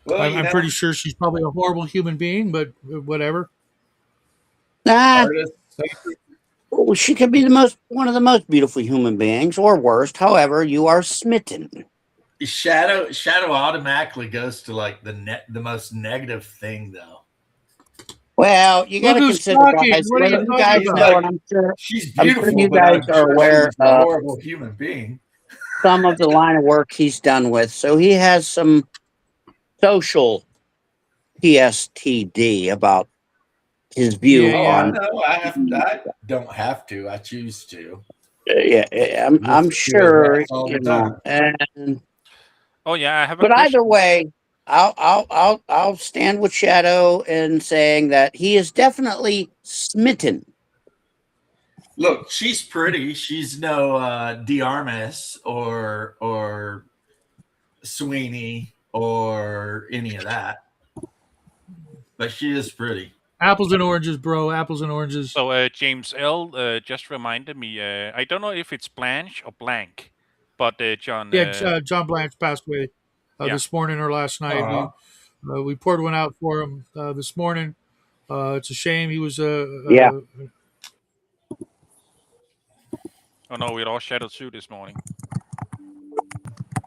Well, I'm pretty sure she's probably a horrible human being, but whatever. Ah, artists. well, she could be one of the most beautiful human beings, or worst. However, you are smitten. Shadow automatically goes to like the most negative thing though. Well, you got Look to who's consider, talking. guys. What are Whether you you talking guys She's about? know, like and she's I'm sure beautiful, you but guys I'm are sure aware she's a of horrible human being. some of the line of work he's done with. So he has some social PSTD about his Yeah, view Oh, yeah. I on. know. I don't have to. I choose to. Yeah, I'm Listen to his sure, ass all the you know. time. And Oh yeah, I have a but either question. way, I'll stand with Shadow in saying that he is definitely smitten. Look, she's pretty. She's no Diarmas or Sweeney or any of that, but she is pretty. Apples and oranges, bro. Apples and oranges. So James L. Just reminded me. I don't know if it's Blanche or Blank, but John. Yeah, John Blanche passed away Yeah. this morning or last night. Uh-huh. We poured one out for him this morning. It's a shame he was Yeah. Oh no, we're all Shadow 2 this morning.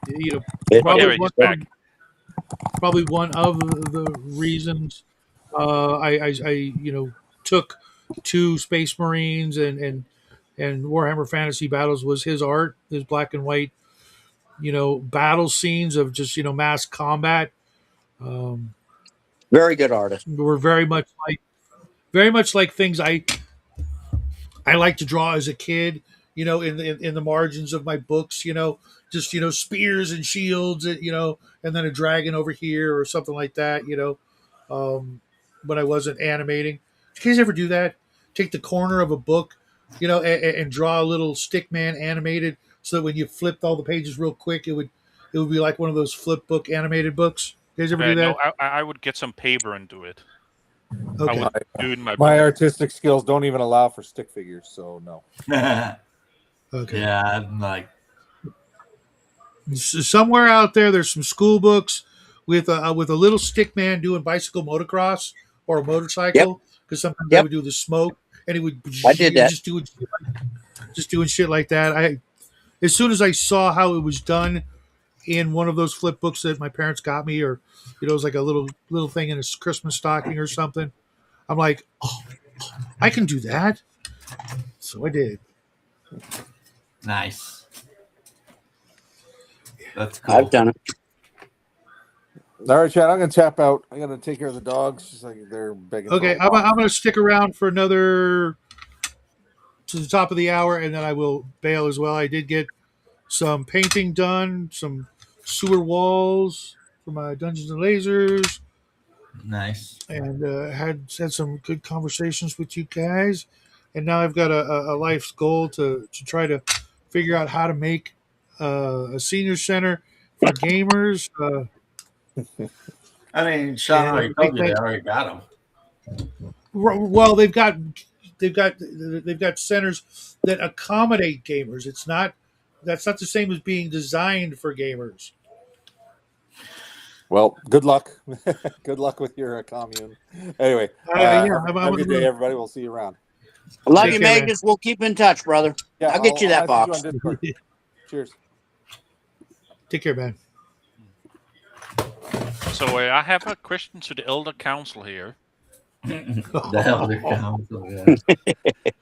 you know It- But probably anyway, one he's back. probably one of the reasons I took two Space Marines and Warhammer Fantasy Battles was his art, his black and white battle scenes of just mass combat. Very good artist. Were very much like things I like to draw as a kid, in the margins of my books, just spears and shields, and then a dragon over here or something like that, when I wasn't animating. Did you guys ever do that? Take the corner of a book, and draw a little stick man animated, so that when you flipped all the pages real quick, it would be like one of those flip book animated books. You guys ever do No, that? I would get some paper and do it. I Okay. would do it in my My book. artistic skills don't even allow for stick figures, so no. Okay. Yeah, I'm like, Somewhere out there, there's some school books with a little stick man doing bicycle motocross or a motorcycle. Because sometimes I Yep. would do the smoke, and he would I did that. just doing shit like that. As soon as I saw how it was done in one of those flip books that my parents got me, or it was like a little thing in a Christmas stocking or something, I'm like, oh, I can do that. So I did. nice. That's cool. I've done it. All right, Chad, I'm going to tap out. I got to take care of the dogs. Just like they're begging. Okay, for a walk. I'm going to stick around for another to the top of the hour, and then I will bail as well. I did get some painting done, some sewer walls for my Dungeons and Lasers, Nice. and had some good conversations with you guys. And now I've got a life's goal to try to figure out how to make a senior center for gamers. I mean, Sean And already told you they already got them. well, they've got centers that accommodate gamers. That's not the same as being designed for gamers. Well, good luck. Good luck with your commune. Anyway, Yeah, have a good day, everybody. We'll see you around. I love Take you, care, man. Magus. We'll keep in touch, brother. Yeah, I'll get you that message box. on Discord. Cheers. Take care, man. So I have a question to the Elder Council here. The Elder Council. Yeah.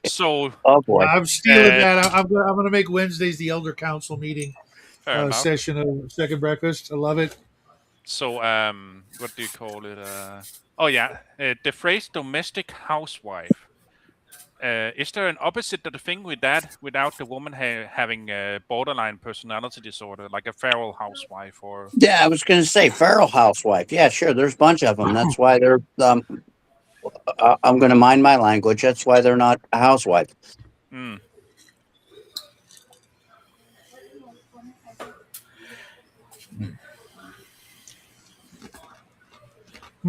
So Oh boy. I'm stealing that. I'm going to make Wednesdays the Elder Council meeting fair enough. session of Second Breakfast. I love it. So what do you call it? Oh yeah, the phrase domestic housewife. Is there an opposite to the thing with that without the woman having a borderline personality disorder, like a feral housewife or? Yeah, I was going to say feral housewife. Yeah, sure. There's a bunch of them. That's why they're. I'm going to mind my language. That's why they're not a housewife. Mm.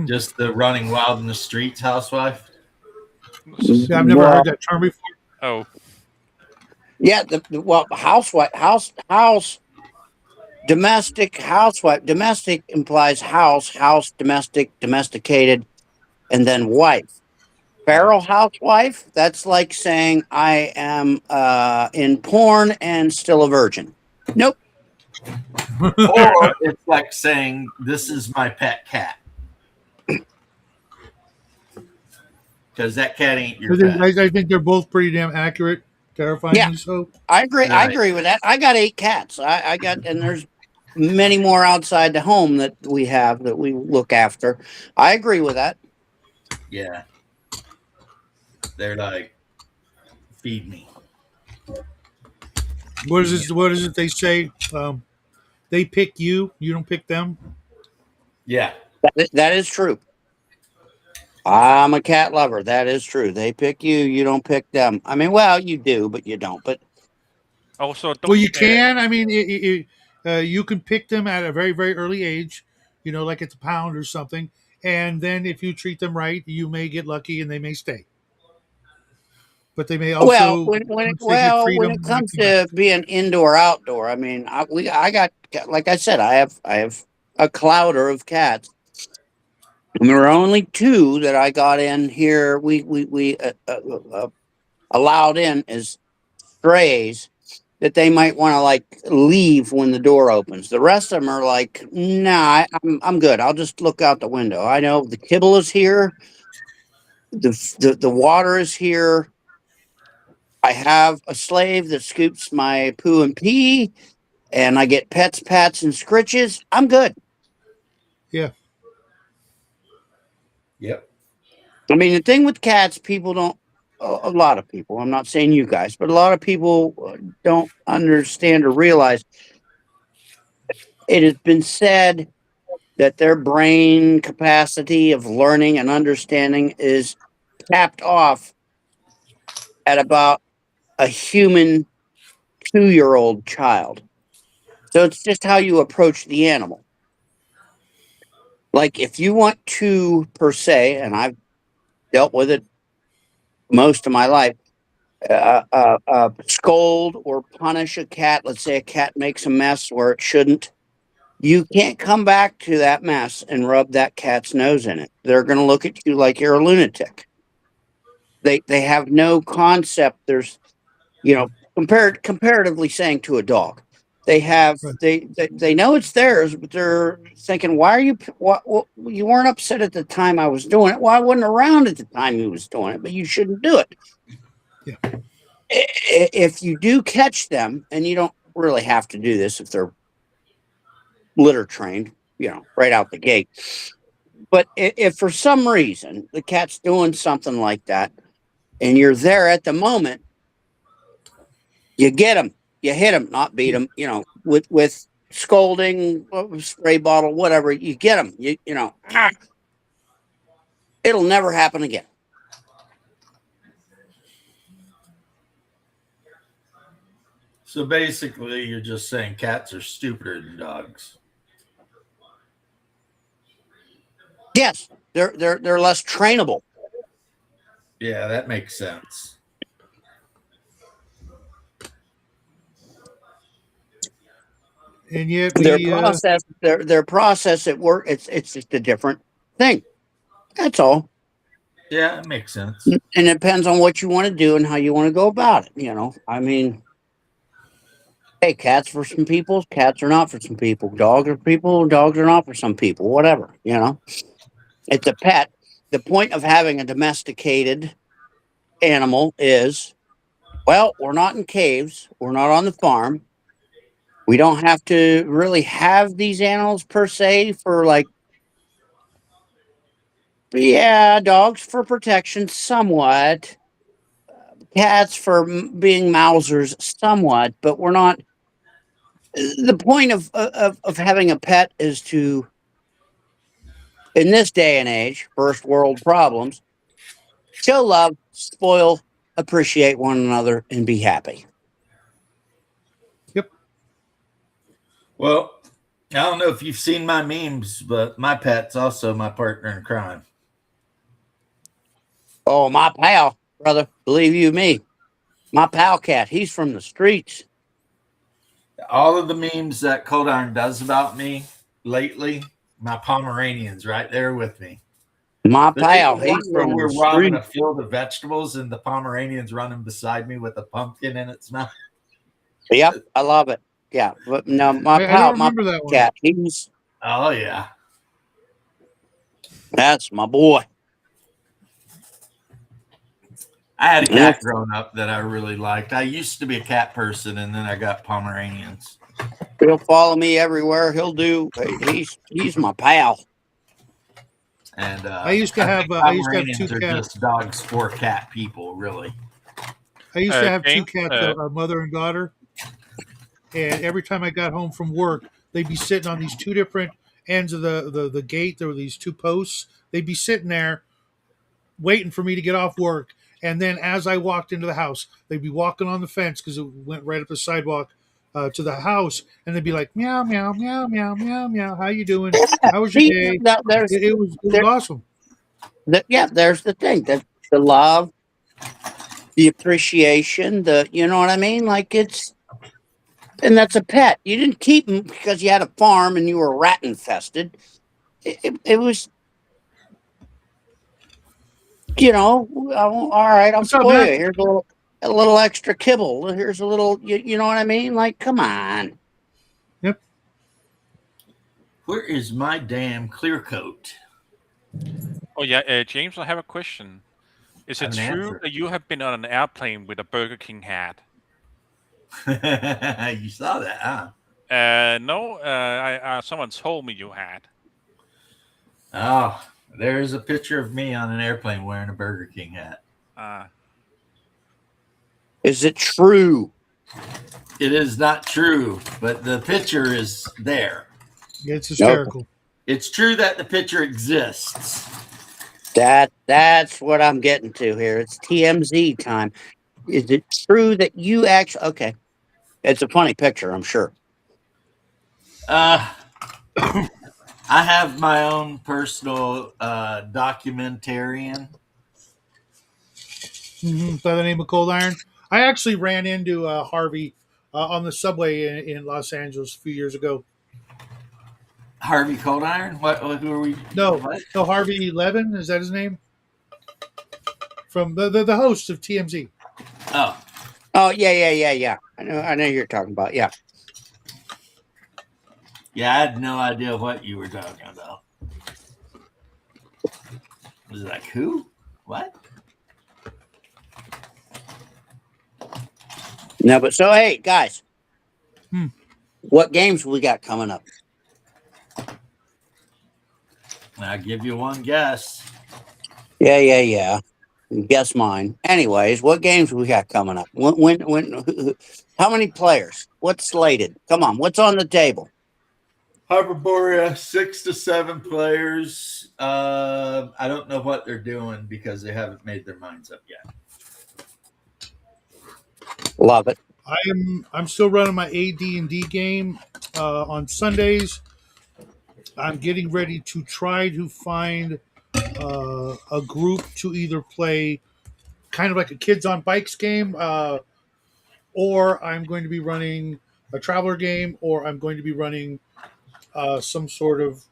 Just the running wild in the streets housewife. Yeah, I've never heard that term before. Oh, Yeah, well, domestic implies house, domestic, domesticated, and then wife. Feral housewife, that's like saying I am in porn and still a virgin. Nope. Or it's like saying, "This is my pet cat," because that cat ain't your pet. I think they're both pretty damn accurate, Yeah, terrifyingly so. I agree. I Right. agree with that. I got 8 cats. I got, and there's many more outside the home that we have that we look after. I agree with that. Yeah. They're like, feed me. What is this? What is it they say? They pick you. You don't pick them. Yeah. That is true. I'm a cat lover. That is true. They pick you. You don't pick them. I mean, well, you do, but you don't. But Also, Well, don't you can. I mean, you can pick them at a very, very early age. Like it's a pound or something. And then if you treat them right, you may get lucky and they may stay. But they may well, also, once they get when freedom, it might comes come back. to being indoor outdoor, I mean, I got, like I said, I have a clouder of cats. And there are only 2 that I got in here. We allowed in as strays that they might want to like leave when the door opens. The rest of them are like, nah, I'm good. I'll just look out the window. I know the kibble is here. The water is here. I have a slave that scoops my poo and pee, and I get pets, pats, and scritches. I'm good. Yeah. Yep. I mean, the thing with cats, people don't. A lot of people. I'm not saying you guys, but a lot of people don't understand or realize. It has been said that their brain capacity of learning and understanding is capped off at about a human 2-year-old child. So it's just how you approach the animal. Like if you want to, per se, and I've dealt with it most of my life, scold or punish a cat. Let's say a cat makes a mess where it shouldn't. You can't come back to that mess and rub that cat's nose in it. They're going to look at you like you're a lunatic. They have no concept. There's comparatively saying to a dog, they have Right. they know it's theirs, but they're thinking, why are you what you weren't upset at the time I was doing it? Well, I wasn't around at the time he was doing it, but you shouldn't do it. Yeah. If you do catch them, and you don't really have to do this if they're litter trained, right out the gate. But if for some reason the cat's doing something like that, and you're there at the moment, you get them, you hit them, not beat them. With scolding, spray bottle, whatever. You get them. It'll never happen again. So basically, you're just saying cats are stupider than dogs. Yes, they're less trainable. Yeah, that makes sense. And yet Their process at work, it's just a different thing. That's all. Yeah, it makes sense. And it depends on what you want to do and how you want to go about it. I mean, hey, cats for some people, cats are not for some people. Dogs are people, dogs are not for some people. Whatever. It's a pet. The point of having a domesticated animal is, well, we're not in caves, we're not on the farm. We don't have to really have these animals per se for like, yeah, dogs for protection somewhat, cats for being Mausers somewhat, but we're not. The point of having a pet is to, in this day and age, first world problems, show love, spoil, appreciate one another, and be happy. Yep. Well, I don't know if you've seen my memes, but my pet's also my partner in crime. Oh, my pal, brother, believe you me. My pal cat, he's from the streets. All of the memes that Cold Iron does about me lately, my Pomeranian's right there with me. My There's pal, even one he's where from we're the robbing streets. a field of vegetables and the Pomeranian's running beside me with a pumpkin in its mouth. Yep, I love it. Yeah, but no, my I don't pal, my remember that one. cat, he's Oh, yeah. that's my boy. I had a cat growing up that I really liked. I used to be a cat person, and then I got Pomeranians. He'll follow me everywhere. He's my pal. And I used to have two Pomeranians are cats. just dogs for cat people, really. I used to have two James, cats, a mother and daughter. And every time I got home from work, they'd be sitting on these two different ends of the gate. There were these two posts. They'd be sitting there waiting for me to get off work. And then as I walked into the house, they'd be walking on the fence because it went right up the sidewalk to the house. And they'd be like, meow, meow, meow, meow, meow, meow. How you doing? How was your day? It was awesome. There's the thing, that the love, the appreciation, you know what I mean? Like and that's a pet. You didn't keep him because you had a farm and you were rat infested. It was, all right, I'll What's up, spoil Matt? you. Here's a little extra kibble. Here's a little, you know what I mean? Like, come on. Yep. Where is my damn clear coat? Oh yeah, James, I have a question. Is it true that you have been on an airplane with a Burger King hat? You saw that, huh? No. Someone told me you had. Oh, there's a picture of me on an airplane wearing a Burger King hat. Is it true? It is not true, but the picture is there. It's hysterical. It's true that the picture exists. That's what I'm getting to here. It's TMZ time. Is it true that you actually? Okay, it's a funny picture, I'm sure. I have my own personal documentarian. By the name of Cold Iron. I actually ran into Harvey on the subway in Los Angeles a few years ago. Harvey Cold Iron? Who are we? No, What? no, Harvey Levin, is that his name? From the host of TMZ. Oh yeah. I know who you're talking about. Yeah. Yeah, I had no idea what you were talking about. Was it like who? What? No, but so hey guys, Hmm. what games we got coming up? I'll give you one guess. Yeah. Guess mine. Anyways, what games we got coming up? When how many players? What's slated? Come on, what's on the table? Hyperborea, 6 to 7 players. I don't know what they're doing because they haven't made their minds up yet. Love it. I'm still running my AD&D game on Sundays. I'm getting ready to try to find a group to either play kind of like a kids on bikes game, or I'm going to be running a traveler game, or I'm going to be running some sort of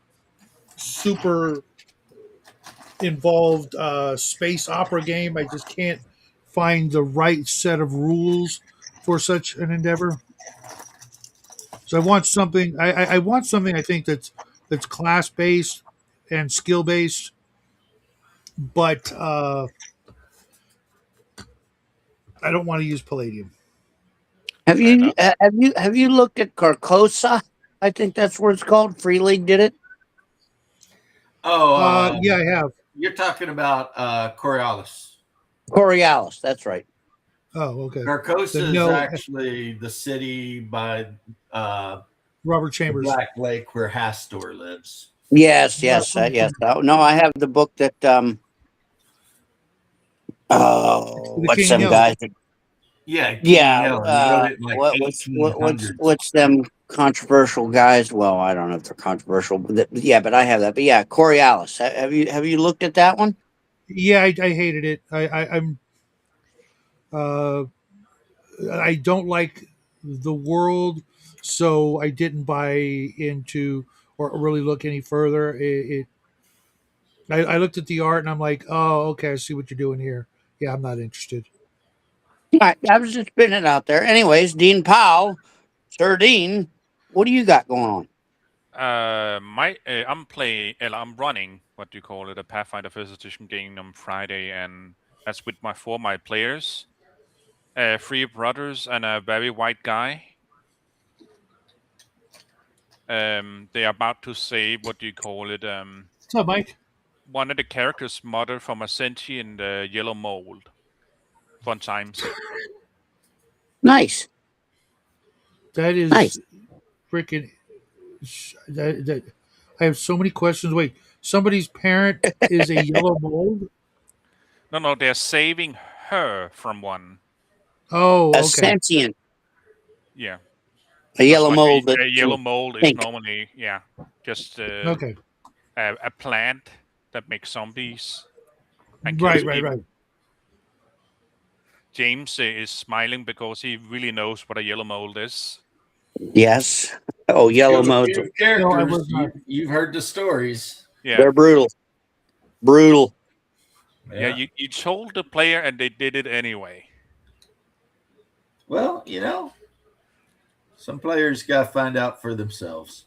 super involved space opera game. I just can't find the right set of rules for such an endeavor. So I want something. I want something. I think that's class based and skill based, but I don't want to use Palladium. Have you looked at Carcosa? I think that's what it's called. Free League did it. Oh, Yeah, I have. You're talking about Coriolis. Coriolis, that's right. Oh, okay. Carcosa is actually the city by Robert Chambers, Black Lake, where Hastor lives. Yes. No, I have the book that. What's them guys? Yeah. What's them controversial guys? Well, I don't know if they're controversial, but but I have that. But yeah, Coriolis. Have you looked at that one? Yeah, I hated it. I'm I don't like the world, so I didn't buy into or really look any further. I looked at the art and I'm like, oh, okay, I see what you're doing here. Yeah, I'm not interested. I was just putting it out there. Anyways, Dean Powell, Sir Dean, what do you got going on? I'm running what do you call it, a Pathfinder First Edition game on Friday, and that's with my players, three brothers and a very white guy. They are about to save what do you call it, What's up, Mike? one of the characters modeled from a sentient yellow mold. Fun times. Nice. That is Nice. freaking. That I have so many questions. Wait, somebody's parent is a yellow mold? No, they're saving her from one. Oh, A okay. sentient, Yeah. a yellow Like mold. a yellow mold is pink. normally just Okay. a plant that makes zombies and kills Right. people. James is smiling because he really knows what a yellow mold is. Yes. Oh, yellow molds. Characters, No, I was not. you've heard the stories. Yeah. They're brutal. Brutal. Yeah, you told the player and they did it anyway. Well, some players got to find out for themselves.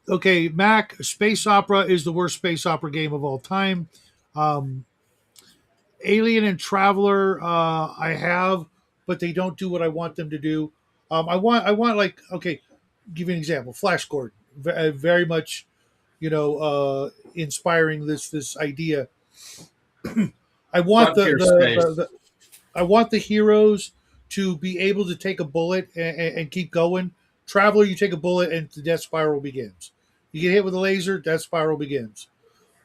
Okay, Mac, Space Opera is the worst space opera game of all time. Alien and Traveler, I have, but they don't do what I want them to do. I want like, okay, give you an example. Flash Gordon, very much, inspiring this idea. I want Frontier space. I want the heroes to be able to take a bullet and keep going. Traveler, you take a bullet and the death spiral begins. You get hit with a laser, death spiral begins.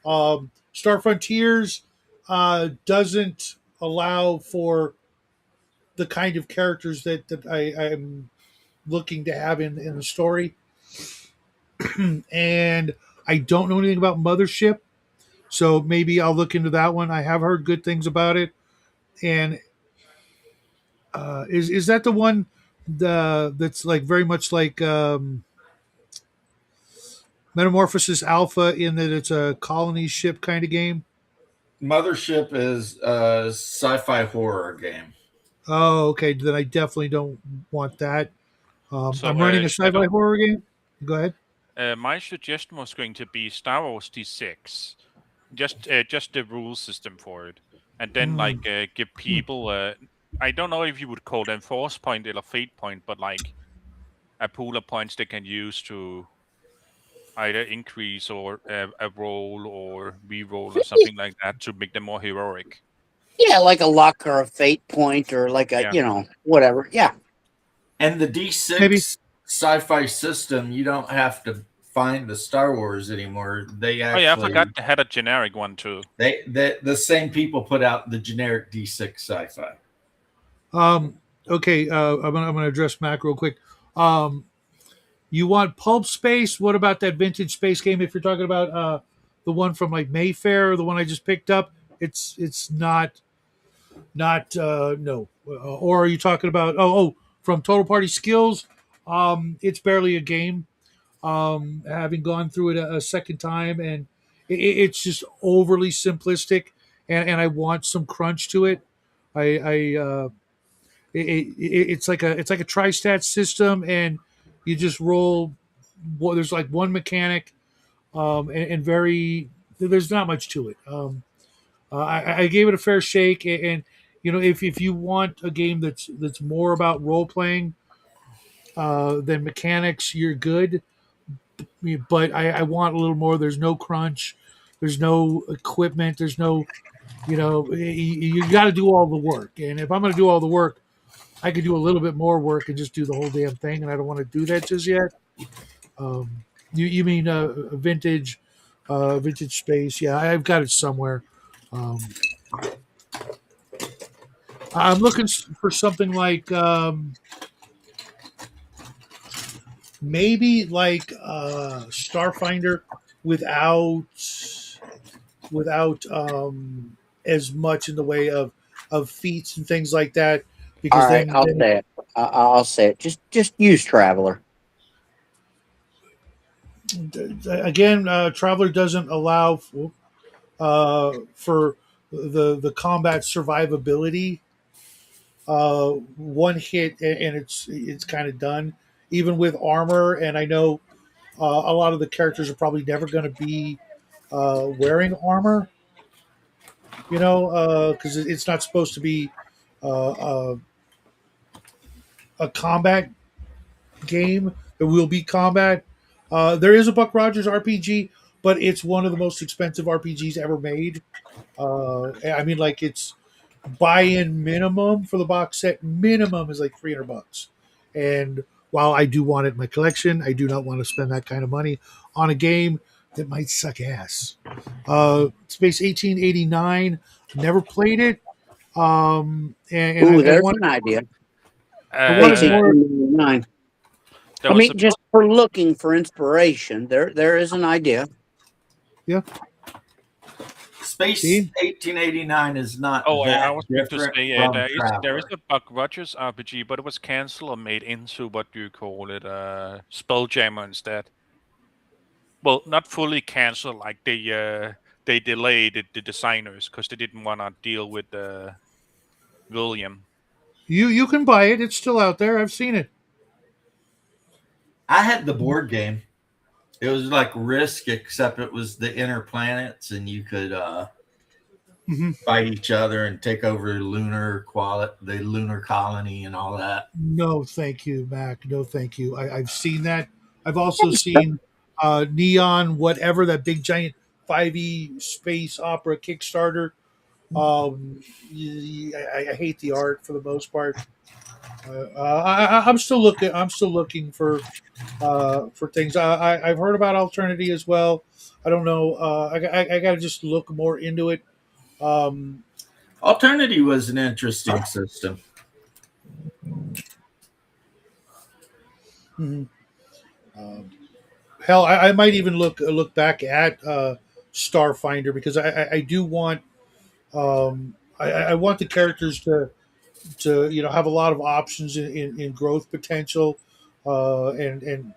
Star Frontiers doesn't allow for the kind of characters that I'm looking to have in the story. And I don't know anything about Mothership, so maybe I'll look into that one. I have heard good things about it. And is that the one that's like very much like Metamorphosis Alpha in that it's a colony ship kind of game? Mothership is a sci-fi horror game. Oh, okay. Then I definitely don't want that. So, I'm running a sci-fi Shadow, horror game. Go ahead. my suggestion was going to be Star Wars D6, just the rule system for it, and then give people. I don't know if you would call them force point or fate point, but like a pool of points they can use to either increase or a roll or re-roll or something like that to make them more heroic. Yeah, like a luck or a fate point or like a, whatever. Yeah. And the D6 Maybe. sci-fi system, you don't have to find the Star Wars anymore. They actually. Oh yeah, I forgot they had a generic one too. The same people put out the generic D6 sci-fi. Okay. I'm gonna address Mac real quick. You want pulp space? What about that vintage space game? If you're talking about the one from like Mayfair, or the one I just picked up, it's not no. Or are you talking about from Total Party Skills? It's barely a game. Having gone through it a second time, and it's just overly simplistic, and I want some crunch to it. It's like a tri-stat system, and you just roll. Well, there's like one mechanic, and very there's not much to it. I gave it a fair shake, and if you want a game that's more about role playing than mechanics, you're good. But I want a little more. There's no crunch. There's no equipment. There's no, you got to do all the work. And if I'm going to do all the work, I could do a little bit more work and just do the whole damn thing. And I don't want to do that just yet. You mean vintage space? Yeah, I've got it somewhere. I'm looking for something like maybe like Starfinder without as much in the way of feats and things like that. because All right, I'll say it. I'll say it. Just use Traveler. again, Traveler doesn't allow for the combat survivability. One hit and it's kind of done. Even with armor, and I know a lot of the characters are probably never going to be wearing armor. You know, because it's not supposed to be uh, a combat game. There will be combat. There is a Buck Rogers RPG, but it's one of the most expensive RPGs ever made. I mean, like it's buy-in minimum for the box set. Minimum is like $300, and while I do want it in my collection, I do not want to spend that kind of money on a game that might suck ass. Space 1889. Never played it. And Ooh, I there's want an idea. I wanted more. 1899. There I was mean, just for looking for inspiration, there is an idea. Yeah. Space Dean? 1889 is not Oh, that I was going to different say from there is Traveler. a Buck Rogers RPG, but it was cancelled or made into what do you call it, Spelljammer instead. Well, not fully cancelled, like they delayed the designers because they didn't want to deal with William. You can buy it. It's still out there. I've seen it. I had the board game. It was like Risk, except it was the inner planets, and you could fight each other and take over the lunar colony and all that. No, thank you, Mac. No, thank you. I've seen that. I've also seen Neon, whatever that big giant 5e space opera Kickstarter. I hate the art for the most part. I'm still looking. I'm still looking for things. I've heard about Alternity as well. I don't know. I got to just look more into it. Alternity was an interesting system. Mhm. Hell, I might even look back at Starfinder because I do want I want the characters to have a lot of options in growth potential, and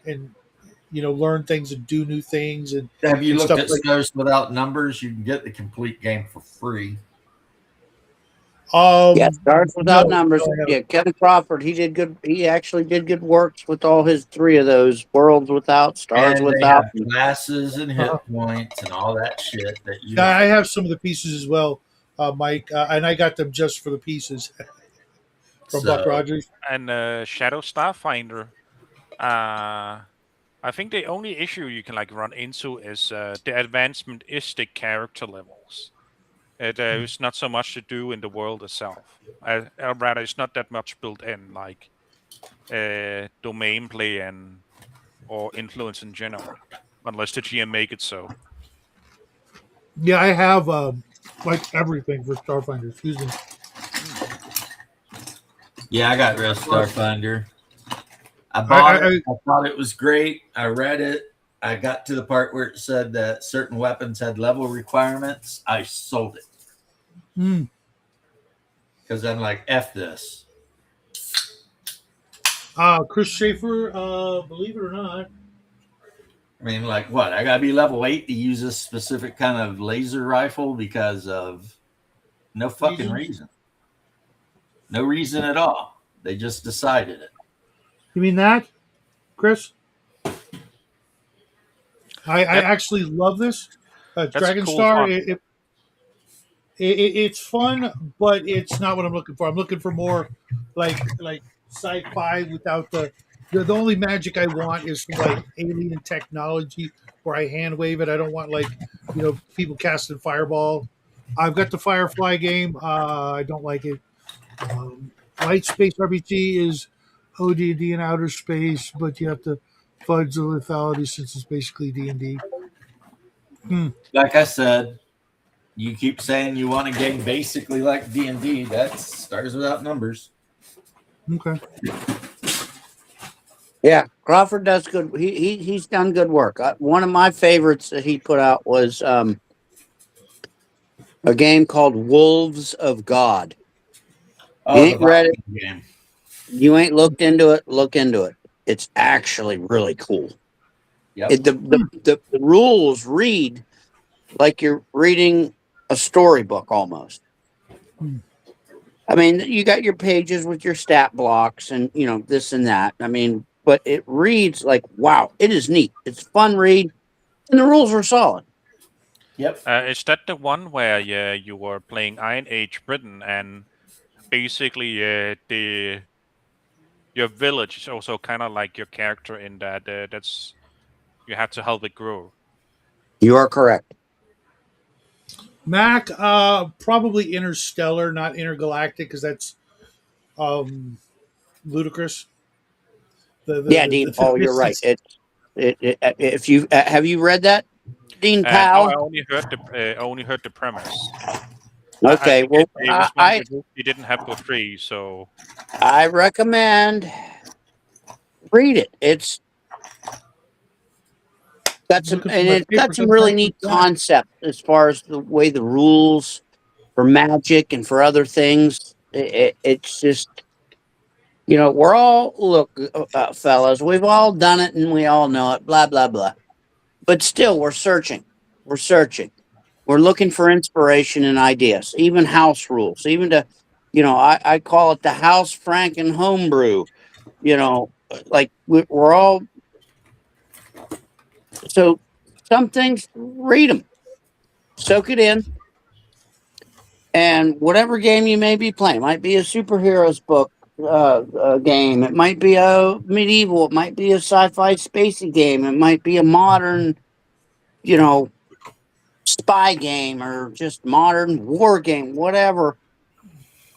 learn things and do new things Have you and looked stuff at like. Stars Without Numbers? You can get the complete game for free. Yeah, Stars Without No, Numbers. no, I Yeah, haven't. Kevin Crawford. He did good. He actually did good works with all his 3 of those: Worlds Without, Stars And they Without. have classes and Uh-huh. hit points and all that shit that you Yeah, don't. I have some of the pieces as well, Mike, and I got them just for the pieces from Buck So Rogers. And Shadow Starfinder. I think the only issue you can like run into is the advancement is the character levels. There's not so much to do in the world itself. Rather, it's not that much built in, like domain play and or influence in general, unless the GM make it so. Yeah, I have like everything for Starfinder. Excuse me. yeah, I got Real Starfinder. I bought it. I thought it was great. I read it. I got to the part where it said that certain weapons had level requirements. I sold it because I'm like, F this. Chris Schaefer, believe it or not. I mean, like what? I gotta be level 8 to use this specific kind of laser rifle because of no fucking reason. No reason at all. They just decided it. You mean that, Chris? I actually love this. Dragon cool Star. fun. It's fun, but it's not what I'm looking for. I'm looking for more like sci-fi without the only magic I want is from like alien technology where I hand wave it. I don't want like people casting fireball. I've got the Firefly game. I don't like it. Light Space RPG is OD&D in outer space, but you have to fudge the lethality since it's basically D&D. Like I said, you keep saying you want a game basically like D&D. That's Stars Without Numbers. Okay. Yeah, Crawford does good. He's done good work. One of my favorites that he put out was a game called Wolves of God. You Oh, the ain't read it. Viking game. You ain't looked into it. Look into it. It's actually really cool. Yep. The rules read like you're reading a storybook almost. I mean, you got your pages with your stat blocks and this and that. I mean, but it reads like wow. It is neat. It's a fun read, and the rules are solid. Yep. Is that the one where you were playing Iron Age Britain and basically your village is also kind of like your character in that that's you have to help it grow. You are correct. Mac, probably Interstellar, not Intergalactic, because that's ludicrous. Yeah, Dean The Paul, you're right. mystics. If you have you read that, Dean No, Powell? I only heard the premise. I Okay, think well, it was one you didn't have for free, so I recommend read it. It's got some, Looking for and my it's got papers. some I'm really trying to neat get back. concepts as far as the way the rules for magic and for other things. It's just we're all fellas. We've all done it and we all know it. Blah blah blah. But still, we're searching. We're searching. We're looking for inspiration and ideas, even house rules, even to, I call it the house Franken homebrew. Like we're all so some things read them, soak it in, and whatever game you may be playing, might be a superheroes book game, it might be a medieval, it might be a sci-fi spacey game, it might be a modern, you know, spy game or just modern war game, whatever.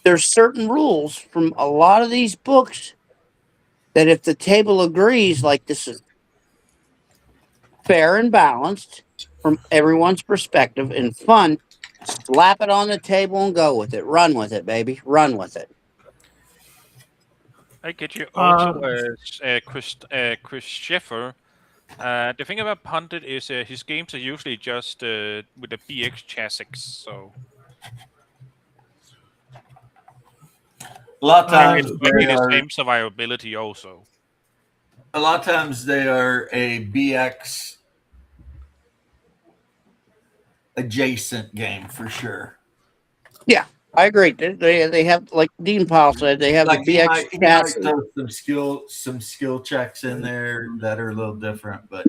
There's certain rules from a lot of these books that if the table agrees, like this is fair and balanced from everyone's perspective and fun, slap it on the table and go with it. Run with it, baby. Run with it. I get you. Also, Uh, Chris Sheffer. The thing about Pundit is his games are usually just with the BX chassis, so A lot of and times it's they probably the are. same survivability also. A lot of times they are a BX adjacent game for sure. Yeah, I agree. They have, like Dean Powell said, they have the Like BX he might chassis. throw some skill checks in there that are a little different, but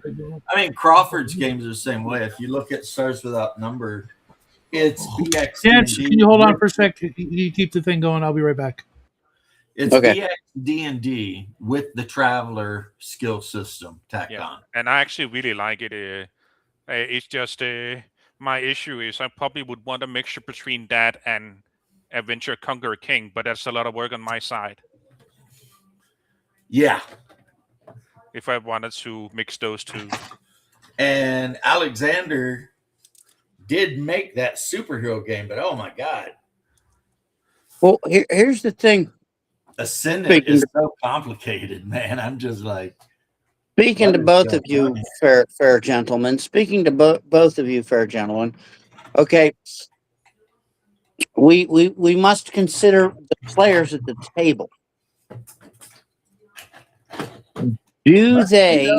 I mean Crawford's games are the same way. If you look at Stars Without Number, it's BX Dan, D&D. can you hold on for a sec? You keep the thing going. I'll be right back. It's Okay. BX D&D with the Traveler skill system tacked on. And I actually really like it. It's just my issue is I probably would want a mixture between that and Adventure Conquer King, but that's a lot of work on my side. Yeah. If I wanted to mix those two. And Alexander did make that superhero game, but oh my god. Well, here's the thing. Ascendant is so complicated, man. I'm just like speaking to both of you, fair gentlemen. Speaking to both of you, fair gentlemen. Okay, we must consider the players at the table. Do they?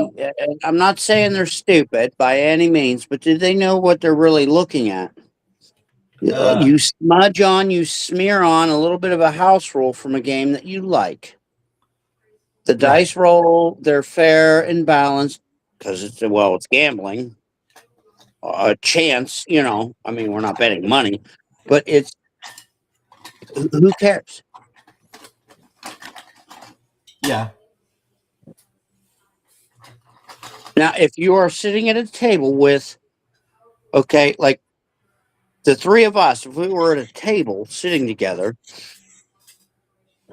I'm not saying they're stupid by any means, but do they know what they're really looking at? You smudge on, you smear on a little bit of a house rule from a game that you like. The dice roll, they're fair and balanced because it's gambling. A chance, I mean, we're not betting money, but it's who cares? Yeah. Now, if you are sitting at a table with, like the three of us, if we were at a table sitting together,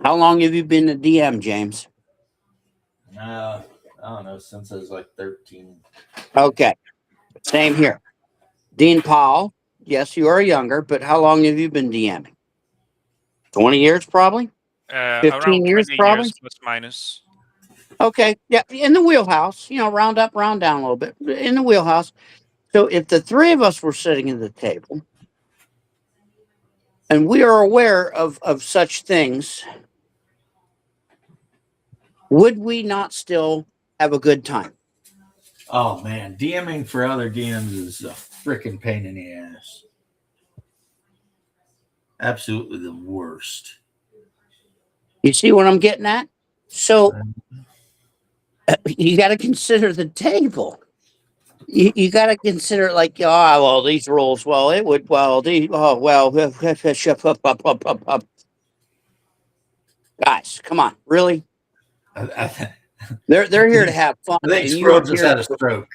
how long have you been a DM, James? I don't know, since I was like 13. Okay. Same here. Dean Powell, yes, you are younger, but how long have you been DMing? 20 years, probably? 15 around years, 20 probably? years plus minus. Okay. Yeah, in the wheelhouse, round up, round down a little bit. In the wheelhouse. So if the three of us were sitting at the table, and we are aware of such things, would we not still have a good time? Oh man, DMing for other DMs is a freaking pain in the ass. Absolutely the worst. You see what I'm getting at? So you got to consider the table. You got to consider like, oh, well, these rules. Well, it would. Well, guys, come on, really? I They're here to have fun, think and Squirrel just had a stroke.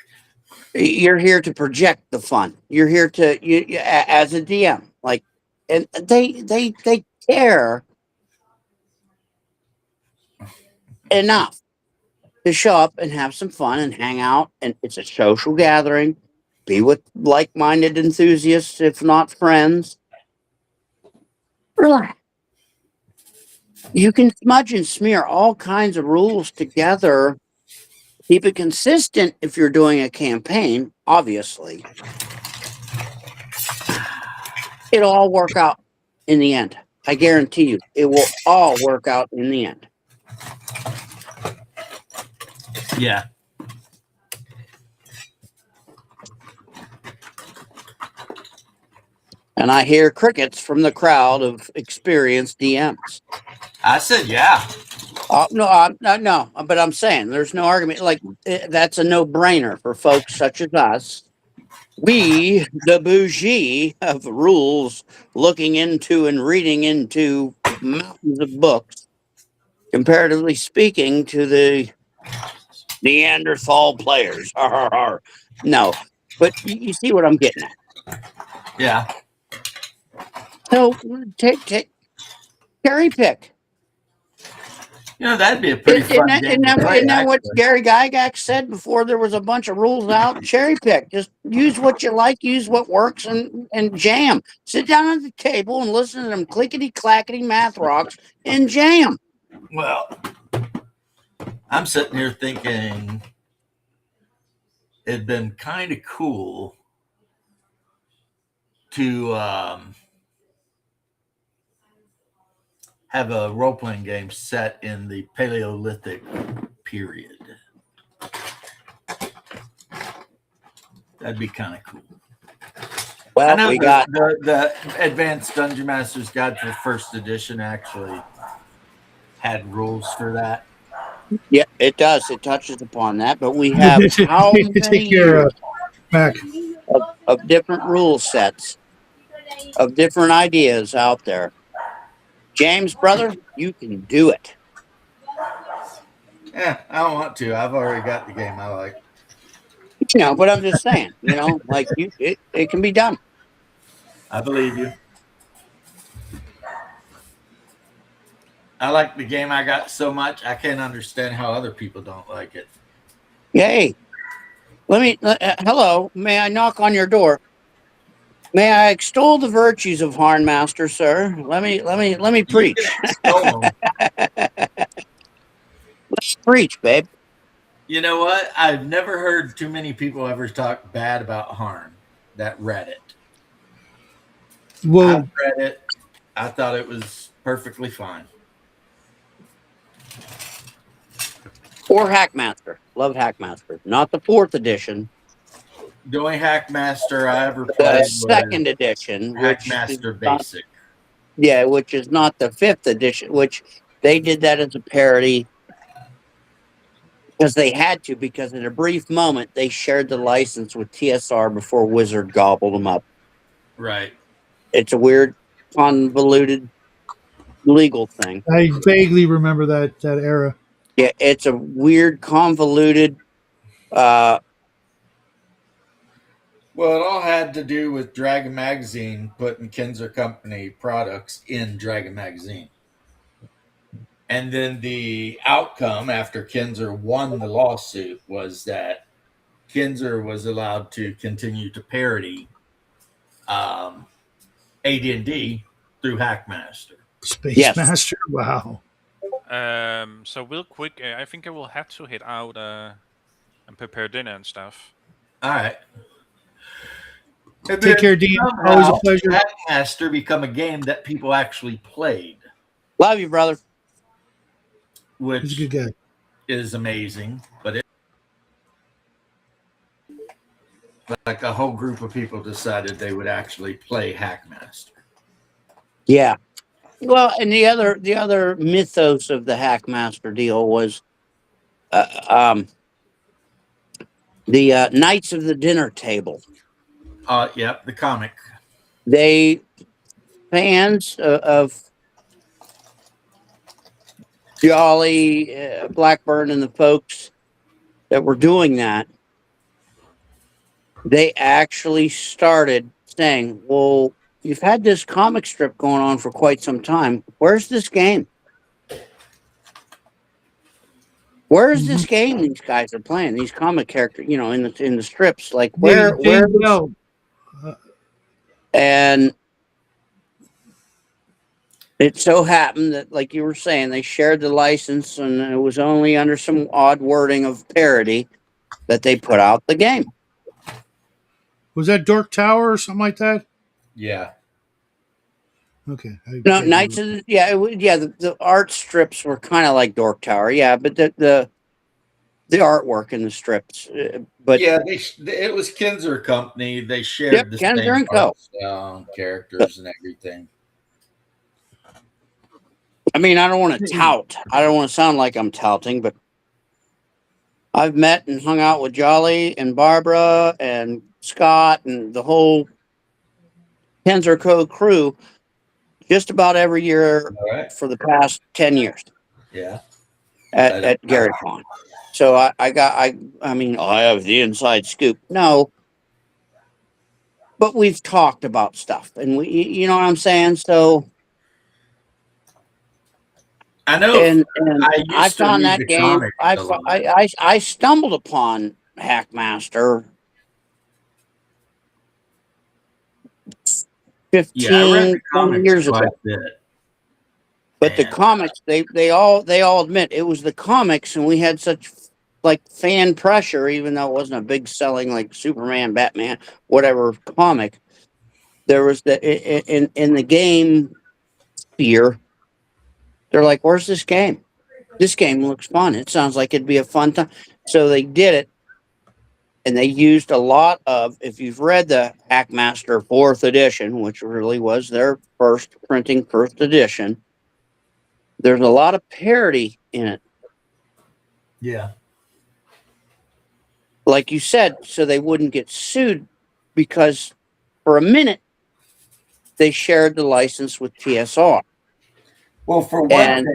you're here to project the fun. You're here to as a DM, like, and they care enough to show up and have some fun and hang out, and it's a social gathering. Be with like-minded enthusiasts, if not friends. Relax. You can smudge and smear all kinds of rules together. Keep it consistent if you're doing a campaign, obviously. It'll all work out in the end. I guarantee you, it will all work out in the end. Yeah. And I hear crickets from the crowd of experienced DMs. I said, yeah. No, but I'm saying there's no argument. Like, that's a no-brainer for folks such as us. We, the bougie of rules, looking into and reading into mountains of books, comparatively speaking to the Neanderthal players. No, but you see what I'm getting at. Yeah. So take cherry pick. You know, that'd be a pretty fun game to play. Isn't that what Gary Gygax said before there was a bunch of rules out? Cherry pick. Just use what you like, use what works, and jam. Sit down at the table and listen to them clickety-clackety math rocks and jam. Well, I'm sitting here thinking it'd been kind of cool to have a role-playing game set in the Paleolithic period. That'd be kind of cool. Well, I know we got the Advanced Dungeon Master's Guide for First Edition actually had rules for that. Yeah, it does. It touches upon that, but we have how many years of different rule sets, of different ideas out there. James, brother, you can do it. Yeah, I don't want to. I've already got the game I like. But I'm just saying, like it can be done. I believe you. I like the game I got so much, I can't understand how other people don't like it. Yay. Hello, may I knock on your door? May I extol the virtues of Harnmaster, sir? Let me preach. Let's preach, babe. You know what? I've never heard too many people ever talk bad about Harn that read it. Well, I've read it. I thought it was perfectly fine. Or Hackmaster. Love Hackmaster. Not the 4th edition. The only Hackmaster I ever played was the 2nd edition, Hackmaster Basic. Which is not the 5th edition, which they did that as a parody because they had to, because in a brief moment they shared the license with TSR before Wizard gobbled them up. Right. It's a weird, convoluted legal thing. I vaguely remember that era. Yeah, it's a weird, convoluted. Well, it all had to do with Dragon Magazine putting Kinzer Company products in Dragon Magazine. And then the outcome after Kinzer won the lawsuit was that Kinzer was allowed to continue to parody AD&D through Hackmaster. Space Master? Wow. So real quick, I think I will have to head out and prepare dinner and stuff. All right. Take care, Dean. Always a pleasure. Hackmaster become a game that people actually played, Love you, brother. He's a which good guy. is amazing. But it, like a whole group of people decided they would actually play Hackmaster. Yeah. Well, and the other mythos of the Hackmaster deal was the Knights of the Dinner Table. Yep, the comic. They fans of Jolly, Blackburn, and the folks that were doing that, they actually started saying, "Well, you've had this comic strip going on for quite some time. Where's this game? Where's this game these guys are playing? These comic characters, in the strips. Like where?" And it so happened that, like you were saying, they shared the license, and it was only under some odd wording of parody that they put out the game. Was that Dork Tower or something like that? Yeah. Okay. No, Knights of the, the art strips were kind of like Dork Tower, yeah, but the artwork in the strips, but yeah, it was Kinzer Company. They shared yep, the Kenzer same and Co. characters and everything. I mean, I don't want to tout. I don't want to sound like I'm touting, but I've met and hung out with Jolly and Barbara and Scott and the whole Kenzer Co. crew just about every year for the past 10 years. Yeah. At Gary Pond. So I mean, I have the inside scoop. No, but we've talked about stuff, and you know what I'm saying? So I know. And I found that game. I stumbled upon Hackmaster 15, 20 years ago. But the comics, they all admit it was the comics, and we had such like fan pressure, even though it wasn't a big selling like Superman, Batman, whatever comic. There was in the game sphere. They're like, "Where's this game? This game looks fun. It sounds like it'd be a fun time." So they did it, and they used a lot of. If you've read the Hackmaster 4th edition, which really was their first edition. There's a lot of parody in it. Yeah. Like you said, so they wouldn't get sued because for a minute they shared the license with TSR. Well, for one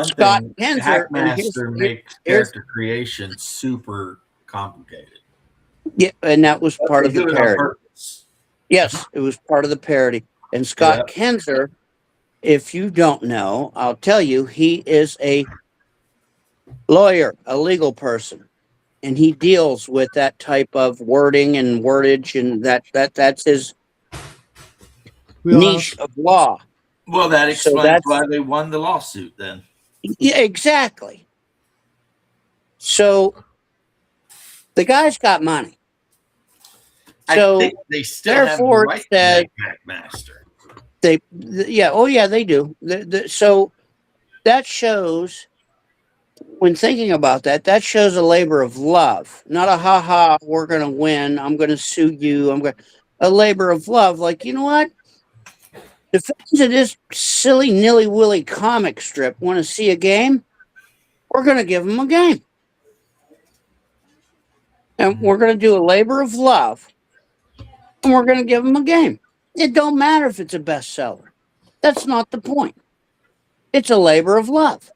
Scott thing, Kenzer Hackmaster makes character creation super complicated. Yeah, and that was part of the parody. Yes, it was part of the parody. And Scott Kenzer, if you don't know, I'll tell you, he is a lawyer, a legal person, and he deals with that type of wording and wordage, and that's his niche of law. Well, that explains why they won the lawsuit then. Yeah, exactly. So the guy's got money. So I think they still have the right to make Hackmaster. They do. So that shows, when thinking about that, that shows a labor of love, not a we're going to win, I'm going to sue you, a labor of love. Like, you know what? The fans of this silly nilly-willy comic strip want to see a game, we're going to give them a game. And we're going to do a labor of love, and we're going to give them a game. It don't matter if it's a bestseller. That's not the point. It's a labor of love.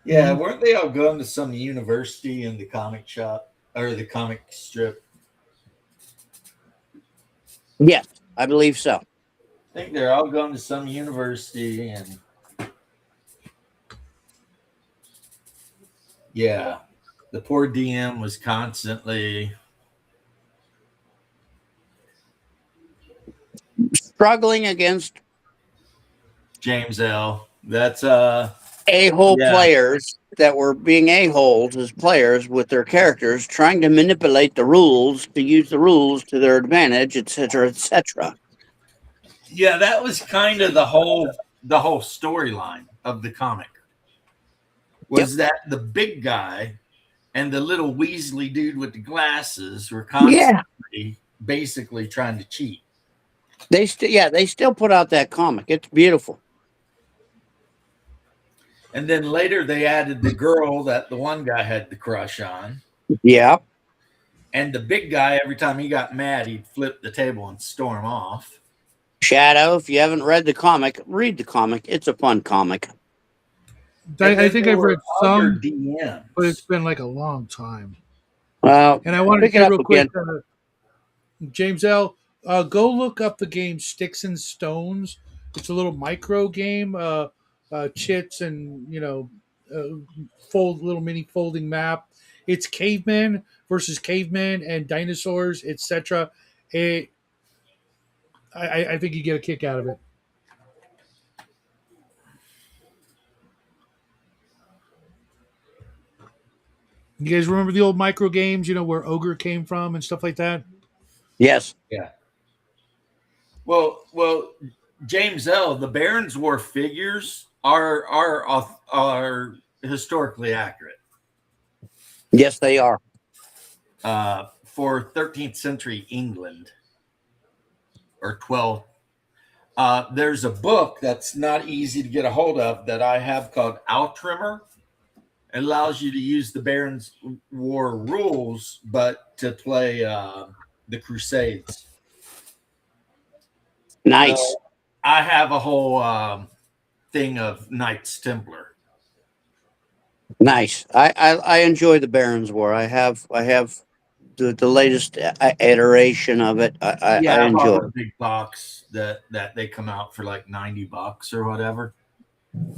Yeah, weren't they all going to some university in the comic shop or the comic strip? Yes, I believe so. I think they're all going to some university, and yeah, the poor DM was constantly struggling against James L. That's a-hole players that were being a-holes as players with their characters, trying to manipulate the rules to use the rules to their advantage, etc., etc. Yeah, that was kind of the whole storyline of the comic. Was that the big guy and the little Weasley dude with the glasses were Yeah, constantly basically trying to cheat. they still put out that comic. It's beautiful. And then later they added the girl that the one guy had the crush on. Yeah. And the big guy, every time he got mad, he'd flip the table and storm off. Shadow, if you haven't read the comic, read the comic. It's a fun comic. I think I've read some, DMs. but it's been like a long time. Well, And I want to pick it say up real quick, again. James L., go look up the game Sticks and Stones. It's a little micro game, chits and little mini folding map. It's cavemen versus cavemen and dinosaurs, etc. I think you get a kick out of it. You guys remember the old micro games? Where Ogre came from and stuff like that. Yes. Yeah. Well, James L., the Barons War figures are historically accurate. Yes, they are. For 13th century England or 12th. There's a book that's not easy to get a hold of that I have called Outrimmer. It allows you to use the Barons War rules, but to play the Crusades. Nice. So I have a whole thing of Knights Templar. Nice. I enjoy the Barons War. I have the latest iteration of it. I enjoy bought a big box that they come out for like $90 or whatever.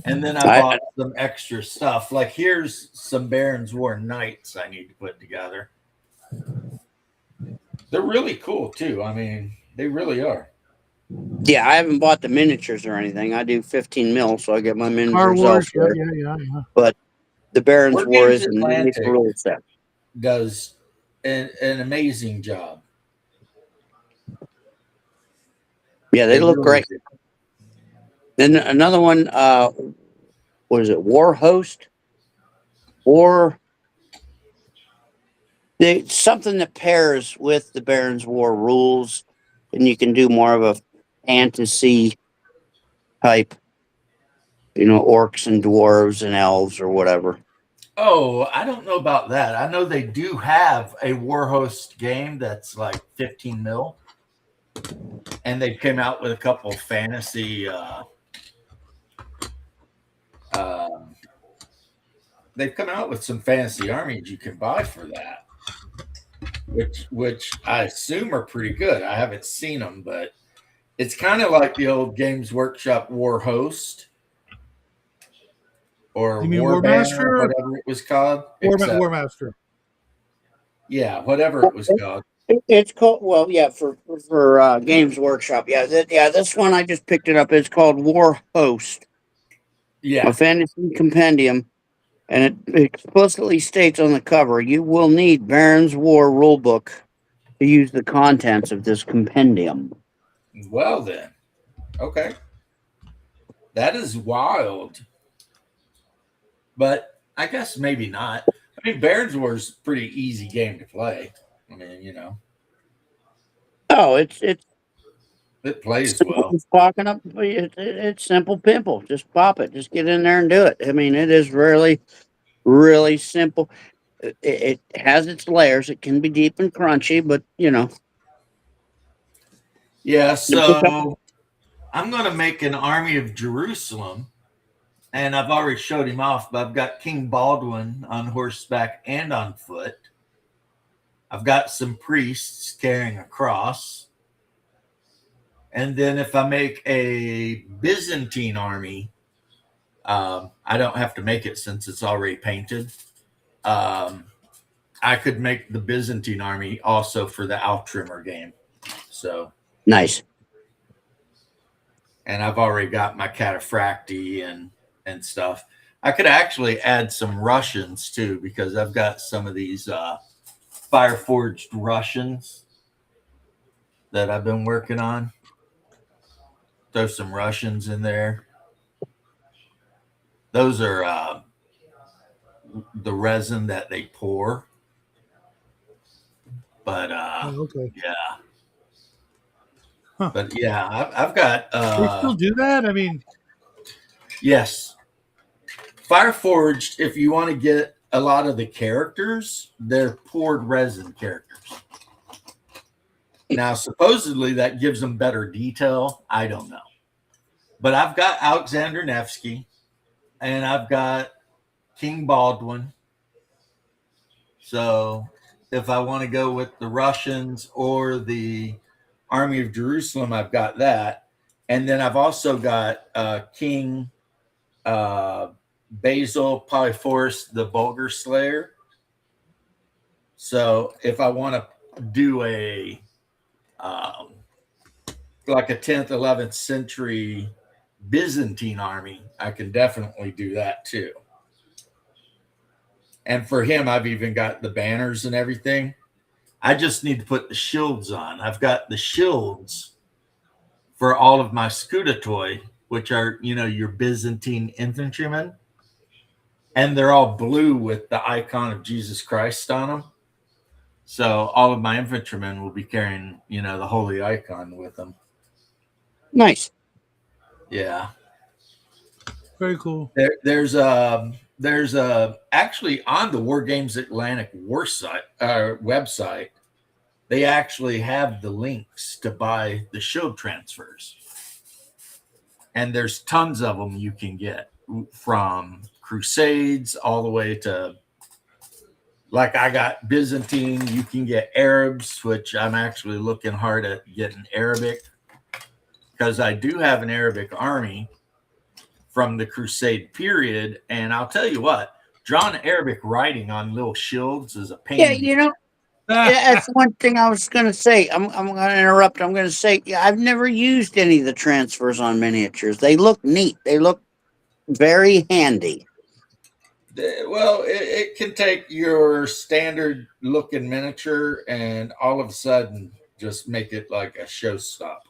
And then I bought some extra stuff. Like here's some Barons War Knights I need to put together. They're really cool too. I mean, they really are. Yeah, I haven't bought the miniatures or anything. I do 15 mil, so I get my miniatures Star Wars, elsewhere. yeah. But the Barons War War Games is a nice rule set. Does an amazing job. Yeah, they look great. Do. Then another one, what is it? War Host? Something that pairs with the Barons War rules, and you can do more of a fantasy type, orcs and dwarves and elves or whatever. Oh, I don't know about that. I know they do have a War Host game that's like 15 mil. And they came out with a couple of fantasy they've come out with some fantasy armies you can buy for that, which I assume are pretty good. I haven't seen them, but it's kind of like the old Games Workshop War Host or War Master, whatever it was called. War Master. Yeah, whatever it was called. It's called for Games Workshop. Yeah, this one I just picked it up. It's called War Host. Yeah, a fantasy compendium, and it explicitly states on the cover, you will need Barons War rulebook to use the contents of this compendium. Well then, okay, that is wild, but I guess maybe not. I mean, Barons War is a pretty easy game to play. I mean, Oh, it plays well. It's simple pimple. Just pop it. Just get in there and do it. I mean, it is really, really simple. It has its layers. It can be deep and crunchy, but Yeah, so I'm going to make an army of Jerusalem, and I've already showed him off, but I've got King Baldwin on horseback and on foot. I've got some priests carrying a cross. And then if I make a Byzantine army, I don't have to make it since it's already painted. I could make the Byzantine army also for the Outrimmer game. So nice. And I've already got my Cataphracti and stuff. I could actually add some Russians too, because I've got some of these fire forged Russians that I've been working on. Throw some Russians in there. Those are the resin that they pour. But okay. yeah. Huh. But yeah, I've got They still do that? I mean, yes. Fireforged, if you want to get a lot of the characters, they're poured resin characters. Now, supposedly that gives them better detail. I don't know. But I've got Alexander Nevsky and I've got King Baldwin. So if I want to go with the Russians or the Army of Jerusalem, I've got that. And then I've also got King Basil Polyphorus, the Bulgar Slayer. So if I want to do a like a 10th, 11th century Byzantine army, I can definitely do that too. And for him, I've even got the banners and everything. I just need to put the shields on. I've got the shields for all of my Scudatoi, which are, your Byzantine infantrymen. And they're all blue with the icon of Jesus Christ on them. So all of my infantrymen will be carrying, the holy icon with them. Nice. Yeah. very cool. There's actually on the War Games Atlantic website, they actually have the links to buy the shield transfers. And there's tons of them you can get, from Crusades all the way to, like, I got Byzantine. You can get Arabs, which I'm actually looking hard at getting Arabic, because I do have an Arabic army from the Crusade period. And I'll tell you what, drawing Arabic writing on little shields is a pain. Yeah, that's one thing I was going to say. I'm going to interrupt. I'm going to say, I've never used any of the transfers on miniatures. They look neat. They look very handy. Well, it can take your standard looking miniature and all of a sudden just make it like a showstopper.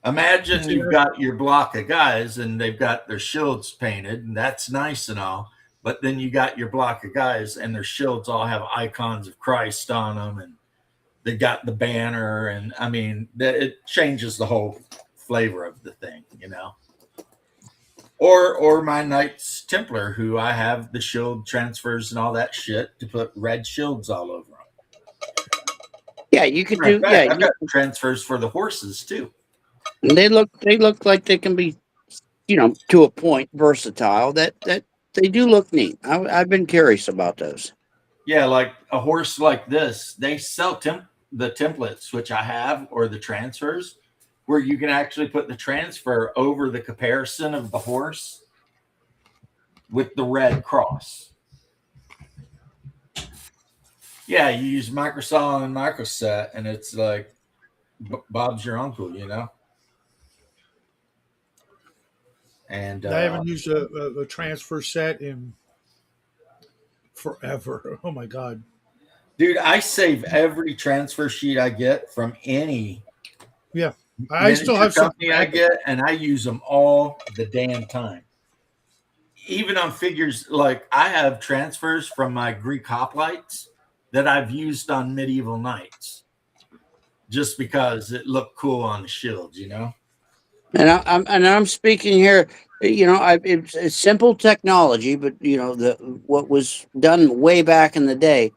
Imagine you've got your block of guys and they've got their shields painted, and that's nice and all. But then you got your block of guys and their shields all have icons of Christ on them, and they got the banner. And I mean, it changes the whole flavor of the thing, Or my Knights Templar, who I have the shield transfers and all that shit to put red shields all over them. Yeah, you could do. Fact, I've got transfers for the horses too. They look like they can be, to a point, versatile. That they do look neat. I've been curious about those. Yeah, like a horse like this, they sell the templates, which I have, or the transfers, where you can actually put the transfer over the comparison of the horse with the red cross. Yeah, you use Microsoft and Microset, and it's like Bob's your uncle, And I haven't used a transfer set in forever. Oh my god, dude! I save every transfer sheet I get from any. Yeah, I still have something I get, and I use them all the damn time. Even on figures, like I have transfers from my Greek hoplites that I've used on medieval knights, just because it looked cool on the shields, And I'm speaking here. It's simple technology, but what was done way back in the day.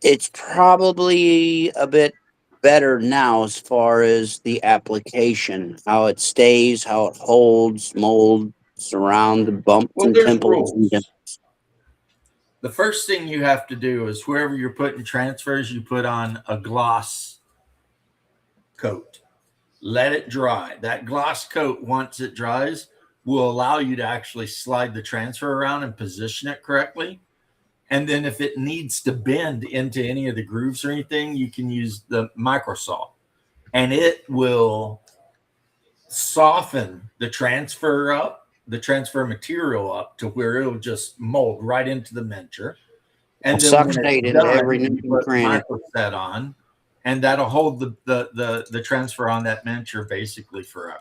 It's probably a bit better now as far as the application, how it stays, how it holds, molds around the bumps and pimples. The first thing you have to do is wherever you're putting transfers, you put on a gloss coat. Let it dry. That gloss coat, once it dries, will allow you to actually slide the transfer around and position it correctly. And then if it needs to bend into any of the grooves or anything, you can use the microsaw, and it will soften the transfer material up to where it'll just mold right into the miniature. And then when Succinate it's into done, every you nook and put cranny. microset on, and that'll hold the transfer on that miniature basically forever.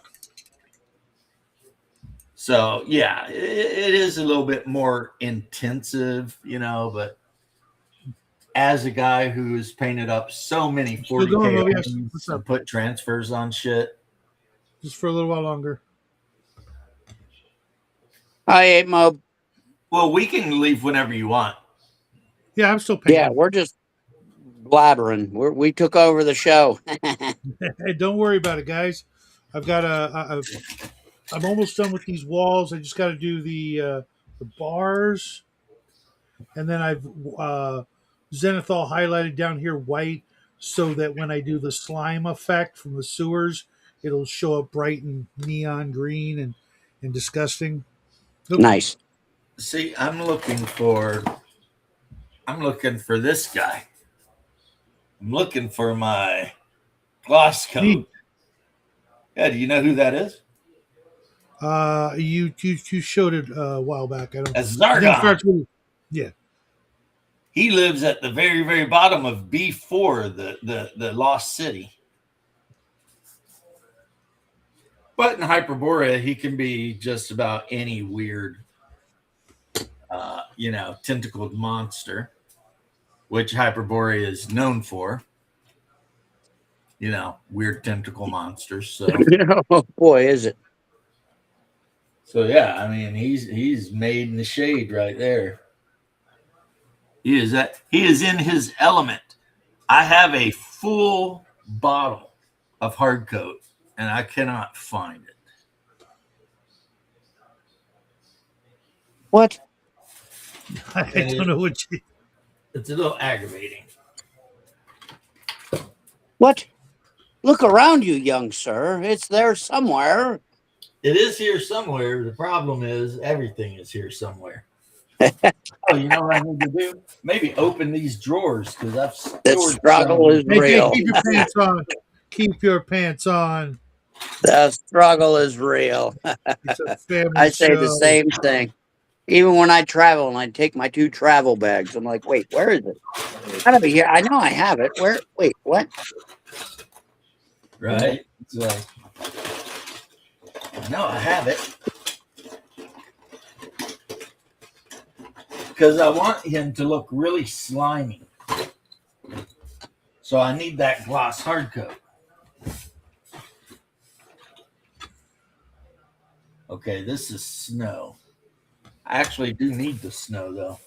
So yeah, it is a little bit more intensive, but as a guy who's painted up so many 40K homes and put transfers on shit. Just for a little while longer. Hi, 8 Mob. Well, we can leave whenever you want. Yeah, I'm still painting. Yeah, we're just blabbering. We took over the show. Hey, don't worry about it, guys. I've got I'm almost done with these walls. I just got to do the bars, and then I've zenithal highlighted down here white, so that when I do the slime effect from the sewers, it'll show up bright and neon green and disgusting. Oops. Nice. See, I'm looking for this guy. I'm looking for my gloss coat. Neat. Yeah, do you know who that is? You showed it a while back. That's Zargon. Yeah. He lives at the very, very bottom of B4, the Lost City. But in Hyperborea, he can be just about any weird, tentacled monster, which Hyperborea is known for. Weird tentacle monsters. So, Oh boy, is it! So yeah, I mean, he's made in the shade right there. He is in his element. I have a full bottle of hard coat, and I cannot find it. What? I don't know what you... It's a little aggravating. What? Look around you, young sir. It's there somewhere. It is here somewhere. The problem is everything is here somewhere. Oh, you know what I need to do? Maybe open these drawers because I've stored. The struggle is real. Keep your pants on. Keep your pants on. The struggle is real. I say the same thing. Even when I travel and I take my 2 travel bags, I'm like, wait, where is it? Gotta be here. I know I have it. Where? Wait, what? Right. It's like, no, I have it. Because I want him to look really slimy. So I need that gloss hard coat. Okay, this is snow. I actually do need the snow, though.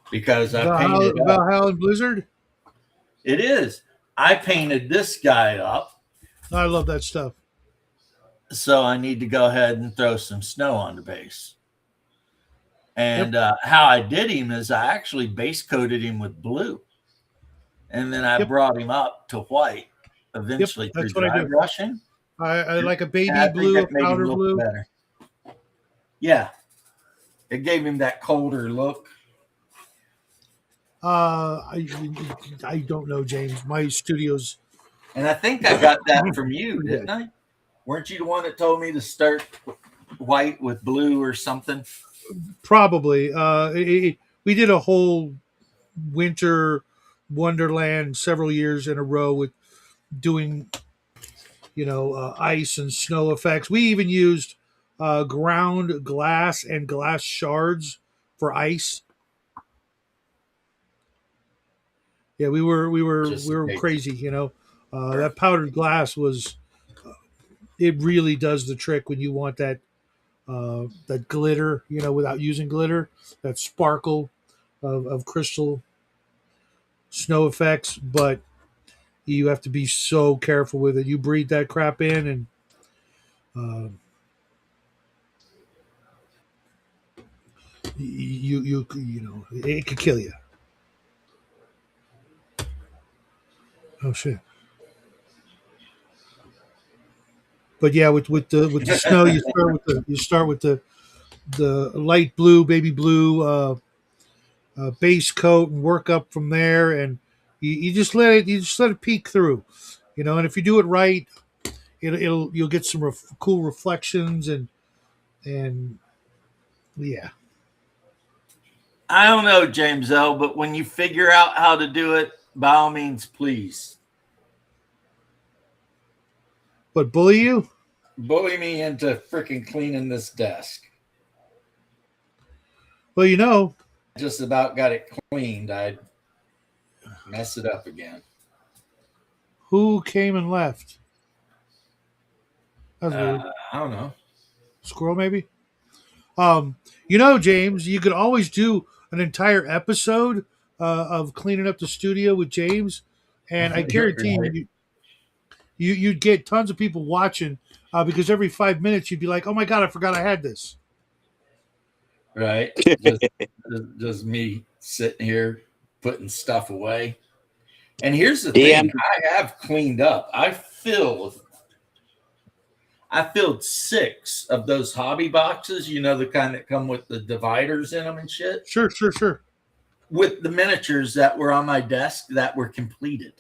Because I painted it up. Valhalla and Blizzard? It is. I painted this guy up. I love that stuff. So I need to go ahead and throw some snow on the base. And how I did him is I actually base coated him with blue. And then I brought him up to white eventually through dry brushing. I like a baby blue, a powder blue. Better. Yeah. It gave him that colder look. I don't know, James. My studio's... And I think I got that from you, didn't I? Weren't you the one that told me to start white with blue or something? Probably. We did a whole winter wonderland several years in a row with doing, ice and snow effects. We even used ground glass and glass shards for ice. Yeah, we were crazy. That powdered glass was. It really does the trick when you want that glitter, without using glitter, that sparkle of crystal snow effects. But you have to be so careful with it. You breathe that crap in, and it could kill you. Oh shit! But yeah, with the snow, you start with the light blue, baby blue base coat, and work up from there, and you just let it peek through, and if you do it right, you'll get some cool reflections and yeah. I don't know, James L, but when you figure out how to do it, by all means, please But bully you? bully me into freaking cleaning this desk. Well, you know, Just about got it cleaned. I'd mess it up again. who came and left? That's weird. I don't know. Squirrel, maybe. You know, James, you could always do an entire episode of cleaning up the studio with James, and I guarantee Right. you'd get tons of people watching because every 5 minutes you'd be like, "Oh my god, I forgot I had this." Right? Just me sitting here putting stuff away. And here's the thing, I have cleaned up. I filled 6 of those hobby boxes, you know, the kind that come with the dividers in them and shit, Sure. with the miniatures that were on my desk that were completed.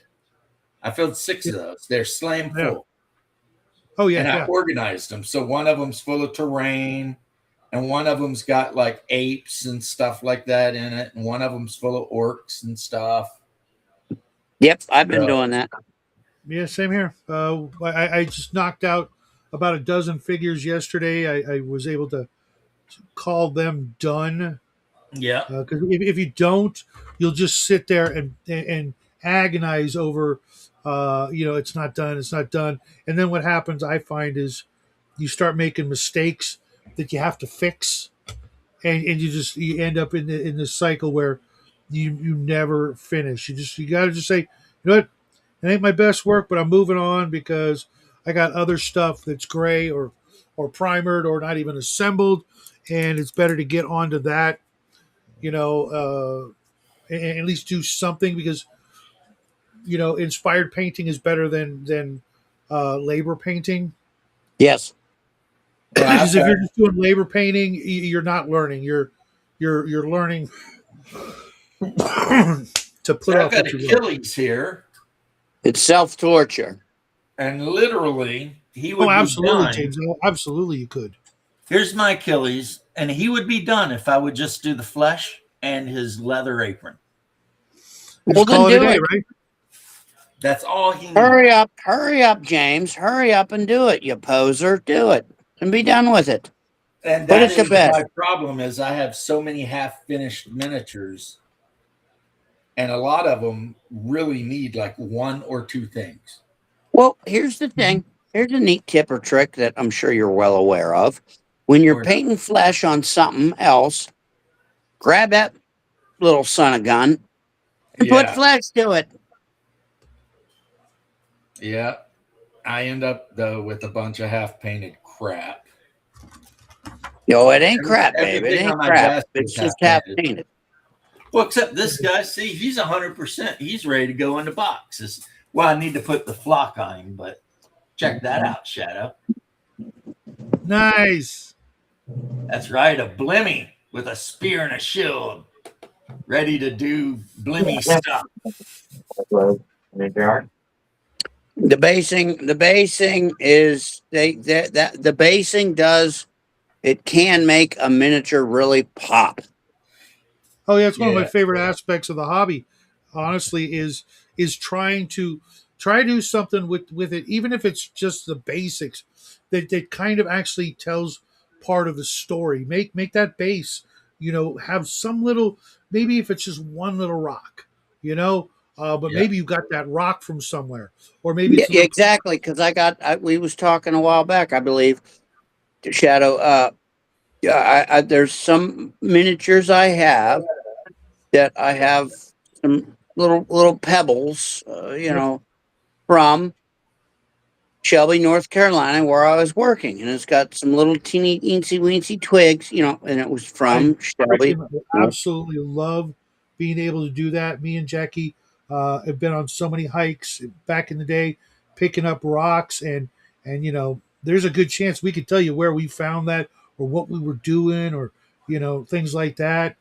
I filled 6 of those. They're slam full. Yeah. Oh yeah, And I yeah. organized them. So one of them's full of terrain, and one of them's got like apes and stuff like that in it, and one of them's full of orcs and stuff. Yep, I've been doing that. Yeah, same here. I just knocked out about a dozen figures yesterday. I was able to call them done. Yeah. Because if you don't, you'll just sit there and agonize over, it's not done. And then what happens, I find, is you start making mistakes that you have to fix, and you end up in this cycle where you never finish. You got to just say, you know what, it ain't my best work, but I'm moving on because I got other stuff that's gray or primered or not even assembled, and it's better to get onto that. And at least do something because inspired painting is better than labor painting. Yes. Because if you're just doing labor painting, you're not learning. You're learning to put I've off got what you learn. Achilles here, It's self-torture. and literally he would Oh, absolutely, be done. James. Oh, absolutely, you could. Here's my Achilles, and he would be done if I would just do the flesh and his leather apron. Well, Just call then it a do day, it. right? That's all he needs. Hurry up, James. Hurry up and do it, you poser. Do it and be done with it. And Put that it to is bed. my problem is I have so many half-finished miniatures, and a lot of them really need like 1 or 2 things. Well, here's the thing. Here's a neat tip or trick that I'm sure you're well aware of. When you're Or- painting flesh on something else, grab that little son of gun and put Yeah. flesh to it. Yeah. I end up though with a bunch of half-painted crap. Yo, it ain't crap, baby. It Everything ain't on my crap. desk It's is just half half-painted. painted. Well, except this guy, see, he's 100%. He's ready to go in the boxes. Well, I need to put the flock on him, but check that out, Shadow. Nice. That's right, a blimmy with a spear and a shield, ready to do blimmy stuff. The basing is the basing does, it can make a miniature really pop. Oh yeah, it's one of my Yeah. favorite aspects of the hobby. Honestly, is trying to do something with it, even if it's just the basics that kind of actually tells part of the story. Make that base, have some little, maybe if it's just one little rock, but Yeah. maybe you got that rock from somewhere, or maybe Yeah, it's a little, exactly. Because we was talking a while back, I believe, to Shadow. Yeah, there's some miniatures I have that I have some little pebbles, from Shelby, North Carolina, where I was working, and it's got some little teeny eensy weensy twigs, and it was from Shelby. freaking absolutely love being able to do that. Me and Jackie have been on so many hikes back in the day, picking up rocks, and there's a good chance we could tell you where we found that or what we were doing, or things like that.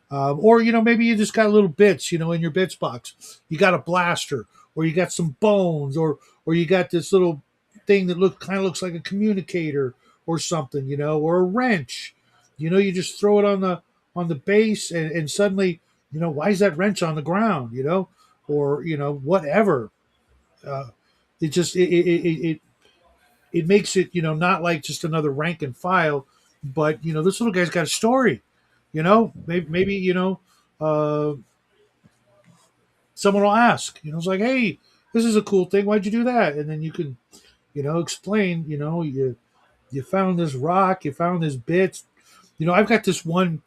Or maybe you just got little bits, in your bits box. You got a blaster, or you got some bones, or you got this little thing that kind of looks like a communicator or something, or a wrench. You just throw it on the base, and suddenly, why is that wrench on the ground? Or whatever. Uh, it just it makes it not like just another rank and file, but this little guy's got a story. Maybe uh, someone will ask. It's like, hey, this is a cool thing. Why'd you do that? And then you can explain. You found this rock. You found this bits. I've got this one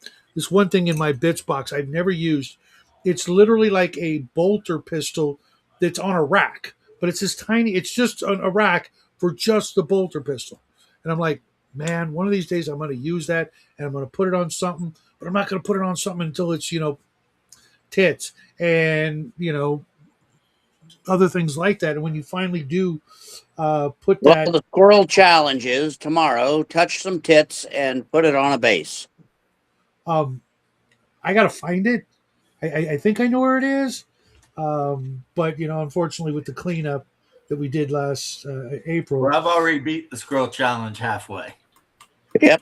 thing in my bits box I've never used. It's literally like a bolter pistol that's on a rack, but it's this tiny. It's just a rack for just the bolter pistol. And I'm like, man, one of these days I'm going to use that, and I'm going to put it on something, but I'm not going to put it on something until it's tits and other things like that. And when you finally do put Well, that, the squirrel challenge is tomorrow: touch some tits and put it on a base. I got to find it. I think I know where it is. But unfortunately, with the cleanup that we did last April, Well, I've already beat the squirrel challenge halfway. Yep.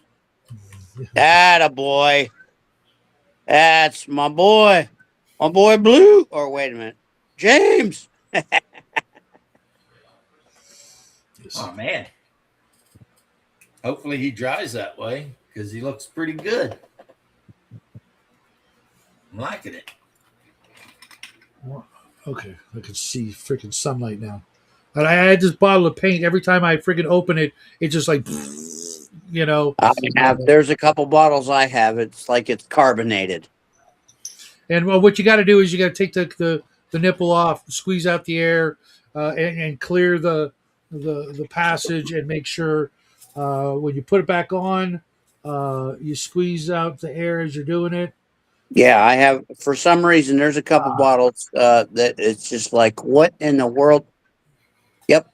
Atta boy. That's my boy. My boy Blue. Or wait a minute. James. Oh man. Hopefully he dries that way because he looks pretty good. I'm liking it. Okay, I can see freaking sunlight now. And I had this bottle of paint. Every time I freaking open it, it's just like, There's a couple bottles I have. It's like it's carbonated. And what you got to do is you got to take the nipple off, squeeze out the air, and clear the passage, and make sure when you put it back on, you squeeze out the air as you're doing it. Yeah, I have. For some reason, there's a couple bottles that it's just like, what in the world? Yep.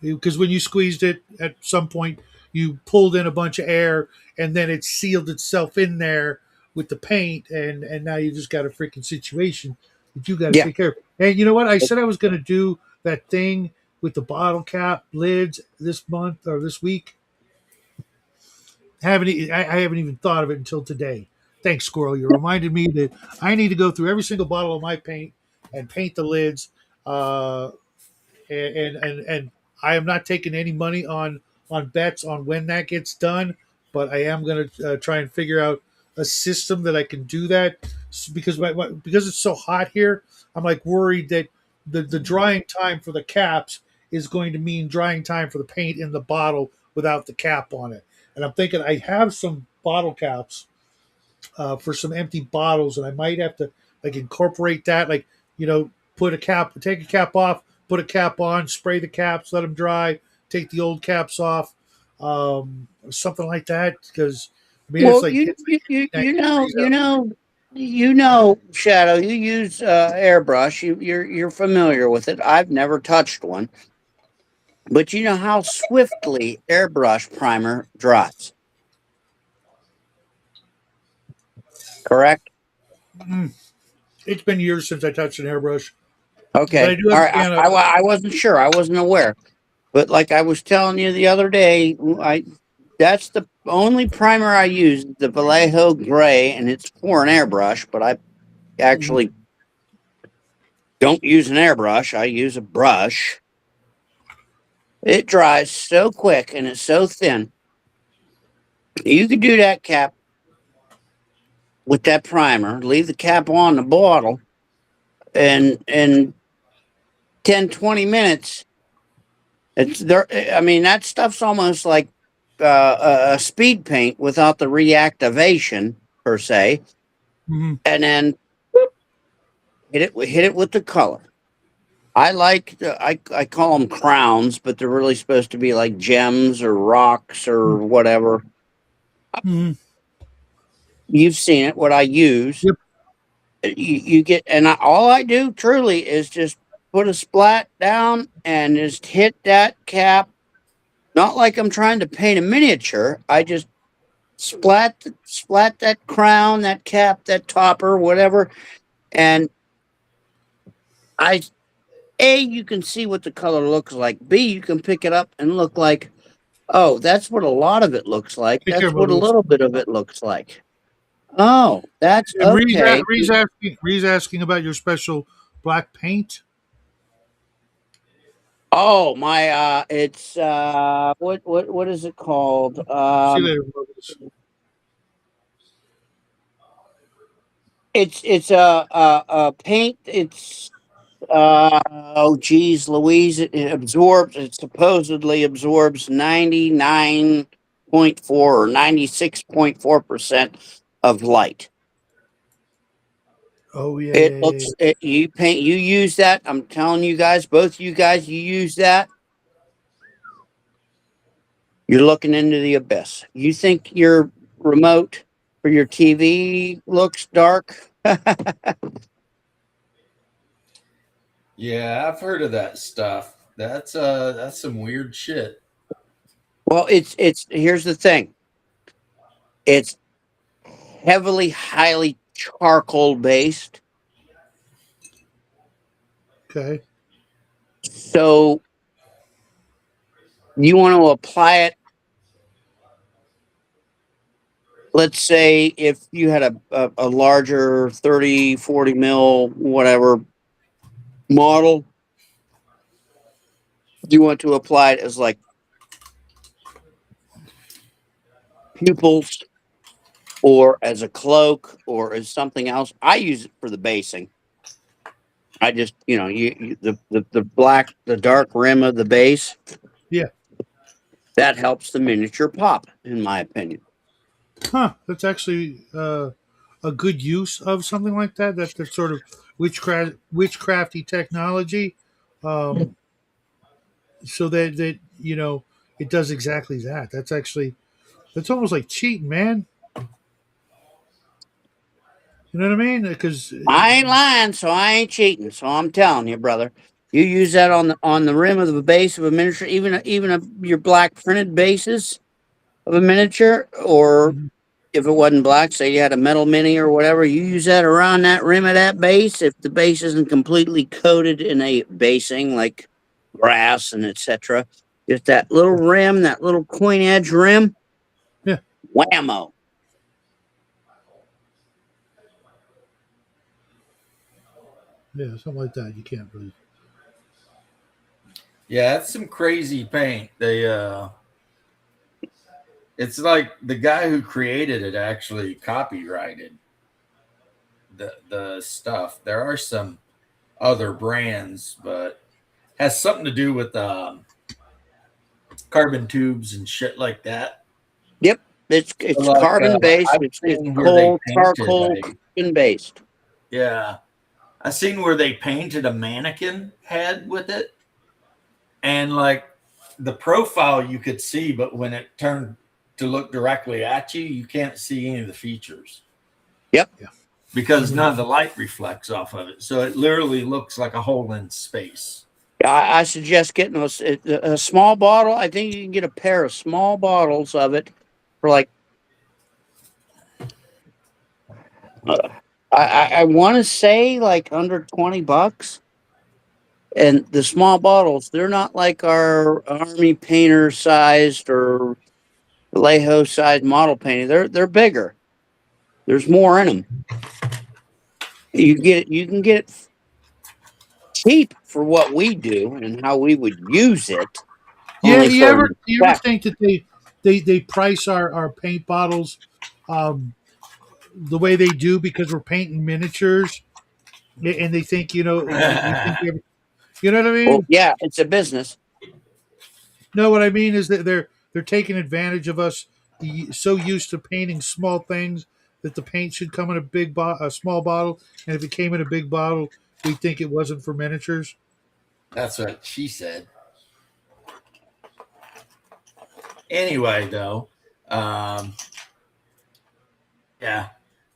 Because when you squeezed it at some point, you pulled in a bunch of air, and then it sealed itself in there with the paint, and now you just got a freaking situation that you got to Yeah. take care of. And you know what? I said I was going to do that thing with the bottle cap lids this month or this week. I haven't even thought of it until today. Thanks, Squirrel. You reminded me that I need to go through every single bottle of my paint and paint the lids. And I am not taking any money on bets on when that gets done, but I am going to try and figure out a system that I can do that because because it's so hot here. I'm like worried that the drying time for the caps is going to mean drying time for the paint in the bottle without the cap on it. And I'm thinking I have some bottle caps for some empty bottles, and I might have to like incorporate that, like put a cap, take a cap off, put a cap on, spray the caps, let them dry, take the old caps off, something like that. Because I mean, Well, it's like Shadow. You use airbrush. You're familiar with it. I've never touched one, but you know how swiftly airbrush primer dries. Correct. It's been years since I touched an airbrush. Okay. But I do All right. understand. I wasn't sure. I wasn't aware. But like I was telling you the other day, that's the only primer I use, the Vallejo Gray, and it's for an airbrush. But I actually don't use an airbrush. I use a brush. It dries so quick and it's so thin. You could do that cap with that primer, leave the cap on the bottle, and in 10, 20 minutes, it's there. I mean, that stuff's almost like a speed paint without the reactivation per se. Mm-hmm. And then hit it with the color. I like I call them crowns, but they're really supposed to be like gems or rocks or whatever. Mm-hmm. You've seen it. What I use, Yep. you get, and all I do truly is just put a splat down and just hit that cap. Not like I'm trying to paint a miniature. I just splat that crown, that cap, that topper, whatever, and I A, you can see what the color looks like. B, you can pick it up and look like, oh, that's what a lot of it looks like. Take care, That's what a Bubbles. little bit of it looks like. Oh, that's And okay. Ree's asking about your special black paint. Oh, my it's what is it called? See you later, Bubbles. It's a paint. It's oh geez, Louise, it supposedly absorbs 99.4 or 96.4% of light. Oh yeah, It yeah, yeah. looks you use that. I'm telling you guys, both you guys, you use that. You're looking into the abyss. You think your remote for your TV looks dark? Yeah, I've heard of that stuff. That's some weird shit. Well, it's here's the thing. It's heavily, highly charcoal based. Okay. So you want to apply it. Let's say if you had a larger 30, 40 mil, whatever model, you want to apply it as like pupils or as a cloak or as something else. I use it for the basing. I just, the black, the dark rim of the base. Yeah. That helps the miniature pop, in my opinion. Huh. That's actually a good use of something like that. That's sort of witchcrafty technology. Um, so that it does exactly that. That's almost like cheating, man. You know what I mean? Because I ain't lying, so I ain't cheating. So I'm telling you, brother, you use that on the rim of the base of a miniature, your black printed bases of a miniature, or if it wasn't black, say you had a metal mini or whatever, you use that around that rim of that base. If the base isn't completely coated in a basing like brass and etc., just that little rim, that little coin edge rim, yeah, whammo. yeah, something like that. You can't really. Yeah, that's some crazy paint. It's like the guy who created it actually copyrighted the stuff. There are some other brands, but has something to do with carbon tubes and shit like that. Yep, it's Like carbon based. I've It's seen where they coal painted charcoal carbon based. yeah, I seen where they painted a mannequin head with it, and like the profile you could see, but when it turned to look directly at you, you can't see any of the features. Yep. Yeah. Because none of the light reflects off of it, so it literally looks like a hole in space. I suggest getting a small bottle. I think you can get a pair of small bottles of it for like. I want to say like under $20, and the small bottles, they're not like our army painter sized or Vallejo sized model painting. They're bigger. There's more in them. You can get it cheap for what we do and how we would use it. Yeah, Only for you ever think that they price our paint bottles the way they do because we're painting miniatures, and they think we think you know what I well, mean? yeah, it's a business. No, what I mean is that they're taking advantage of us so used to painting small things that the paint should come in a small bottle, and if it came in a big bottle, we think it wasn't for miniatures. That's what she said. Anyway, though, yeah,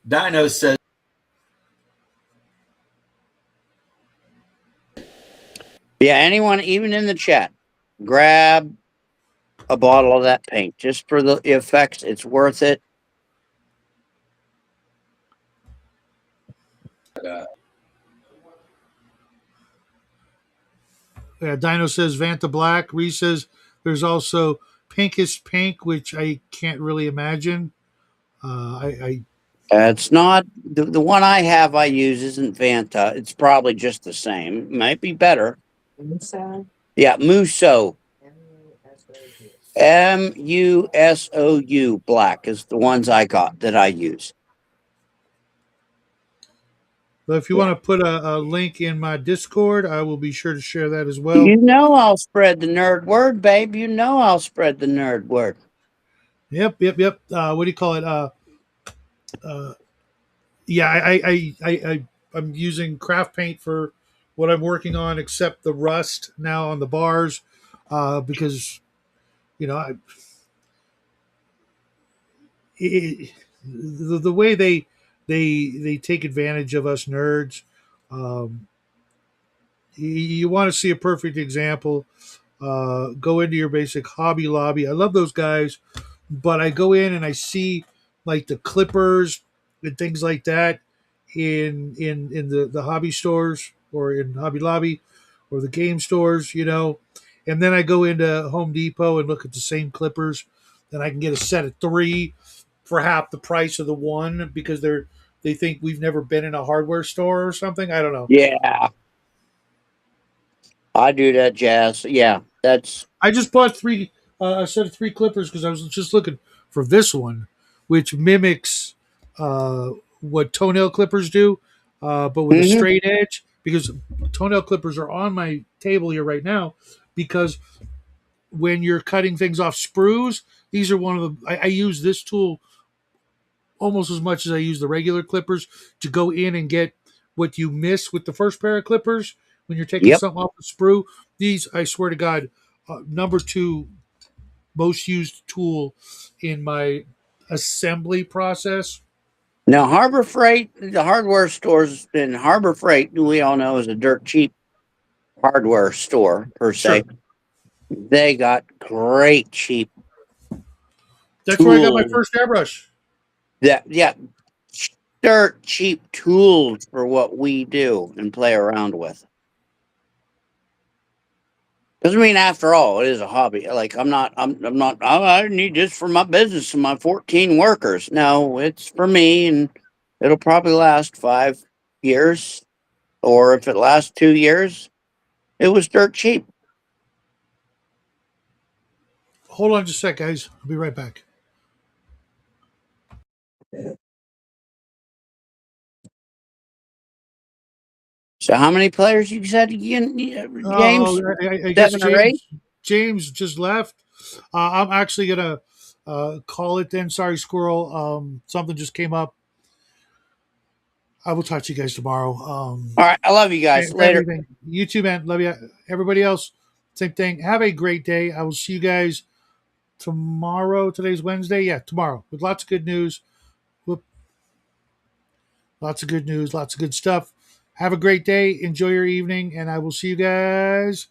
Dino says. Yeah, anyone, even in the chat, grab a bottle of that paint just for the effects. It's worth it. Dino says Vanta Black. Reese says there's also Pinkest Pink, which I can't really imagine. I It's not the one I have. I use isn't Vanta. It's probably just the same. Might be better. Yeah, Muso. Musou black is the ones I got that I use. But if you want to put a link in my Discord, I will be sure to share that as well. You know I'll spread the nerd word, babe. You know I'll spread the nerd word. Yep. What do you call it? Yeah, I'm using craft paint for what I'm working on, except the rust now on the bars, because you know the way they take advantage of us nerds. Um, you want to see a perfect example. Go into your basic Hobby Lobby. I love those guys, but I go in and I see like the clippers and things like that in the hobby stores or in Hobby Lobby or the game stores, and then I go into Home Depot and look at the same clippers. Then I can get a set of three for half the price of the one because they think we've never been in a hardware store or something. I don't know. Yeah, I do that, Jazz. Yeah, that's. I just bought a set of three clippers because I was just looking for this one, which mimics what toenail clippers do, but with a Mhm. straight edge. Because toenail clippers are on my table here right now. Because when you're cutting things off sprues, these are one of the. I use this tool almost as much as I use the regular clippers to go in and get what you miss with the first pair of clippers when you're taking Yep. something off the sprue. These, I swear to God, number two most used tool in my assembly process. Now, Harbor Freight, the hardware stores in Harbor Freight, we all know is a dirt cheap hardware store per se. Sure. They got great cheap That's where I got my tools. first airbrush. Yeah, dirt cheap tools for what we do and play around with. Because I mean, after all, it is a hobby. Like I'm not. Oh, I need this for my business and my 14 workers. No, it's for me, and it'll probably last 5 years, or if it lasts 2 years, it was dirt cheap. Hold on just a sec, guys. I'll be right back. So, how many players you said again, Oh, James? I guess 7 or 8? James just left. I'm actually gonna call it then. Sorry, Squirrel. Something just came up. I will talk to you guys tomorrow. All right, I love you guys. Later. Everything. You too, man. Love you. Everybody else, same thing. Have a great day. I will see you guys tomorrow. Today's Wednesday. Yeah, tomorrow with lots of good news. Whoop. Lots of good news. Lots of good stuff. Have a great day. Enjoy your evening, and I will see you guys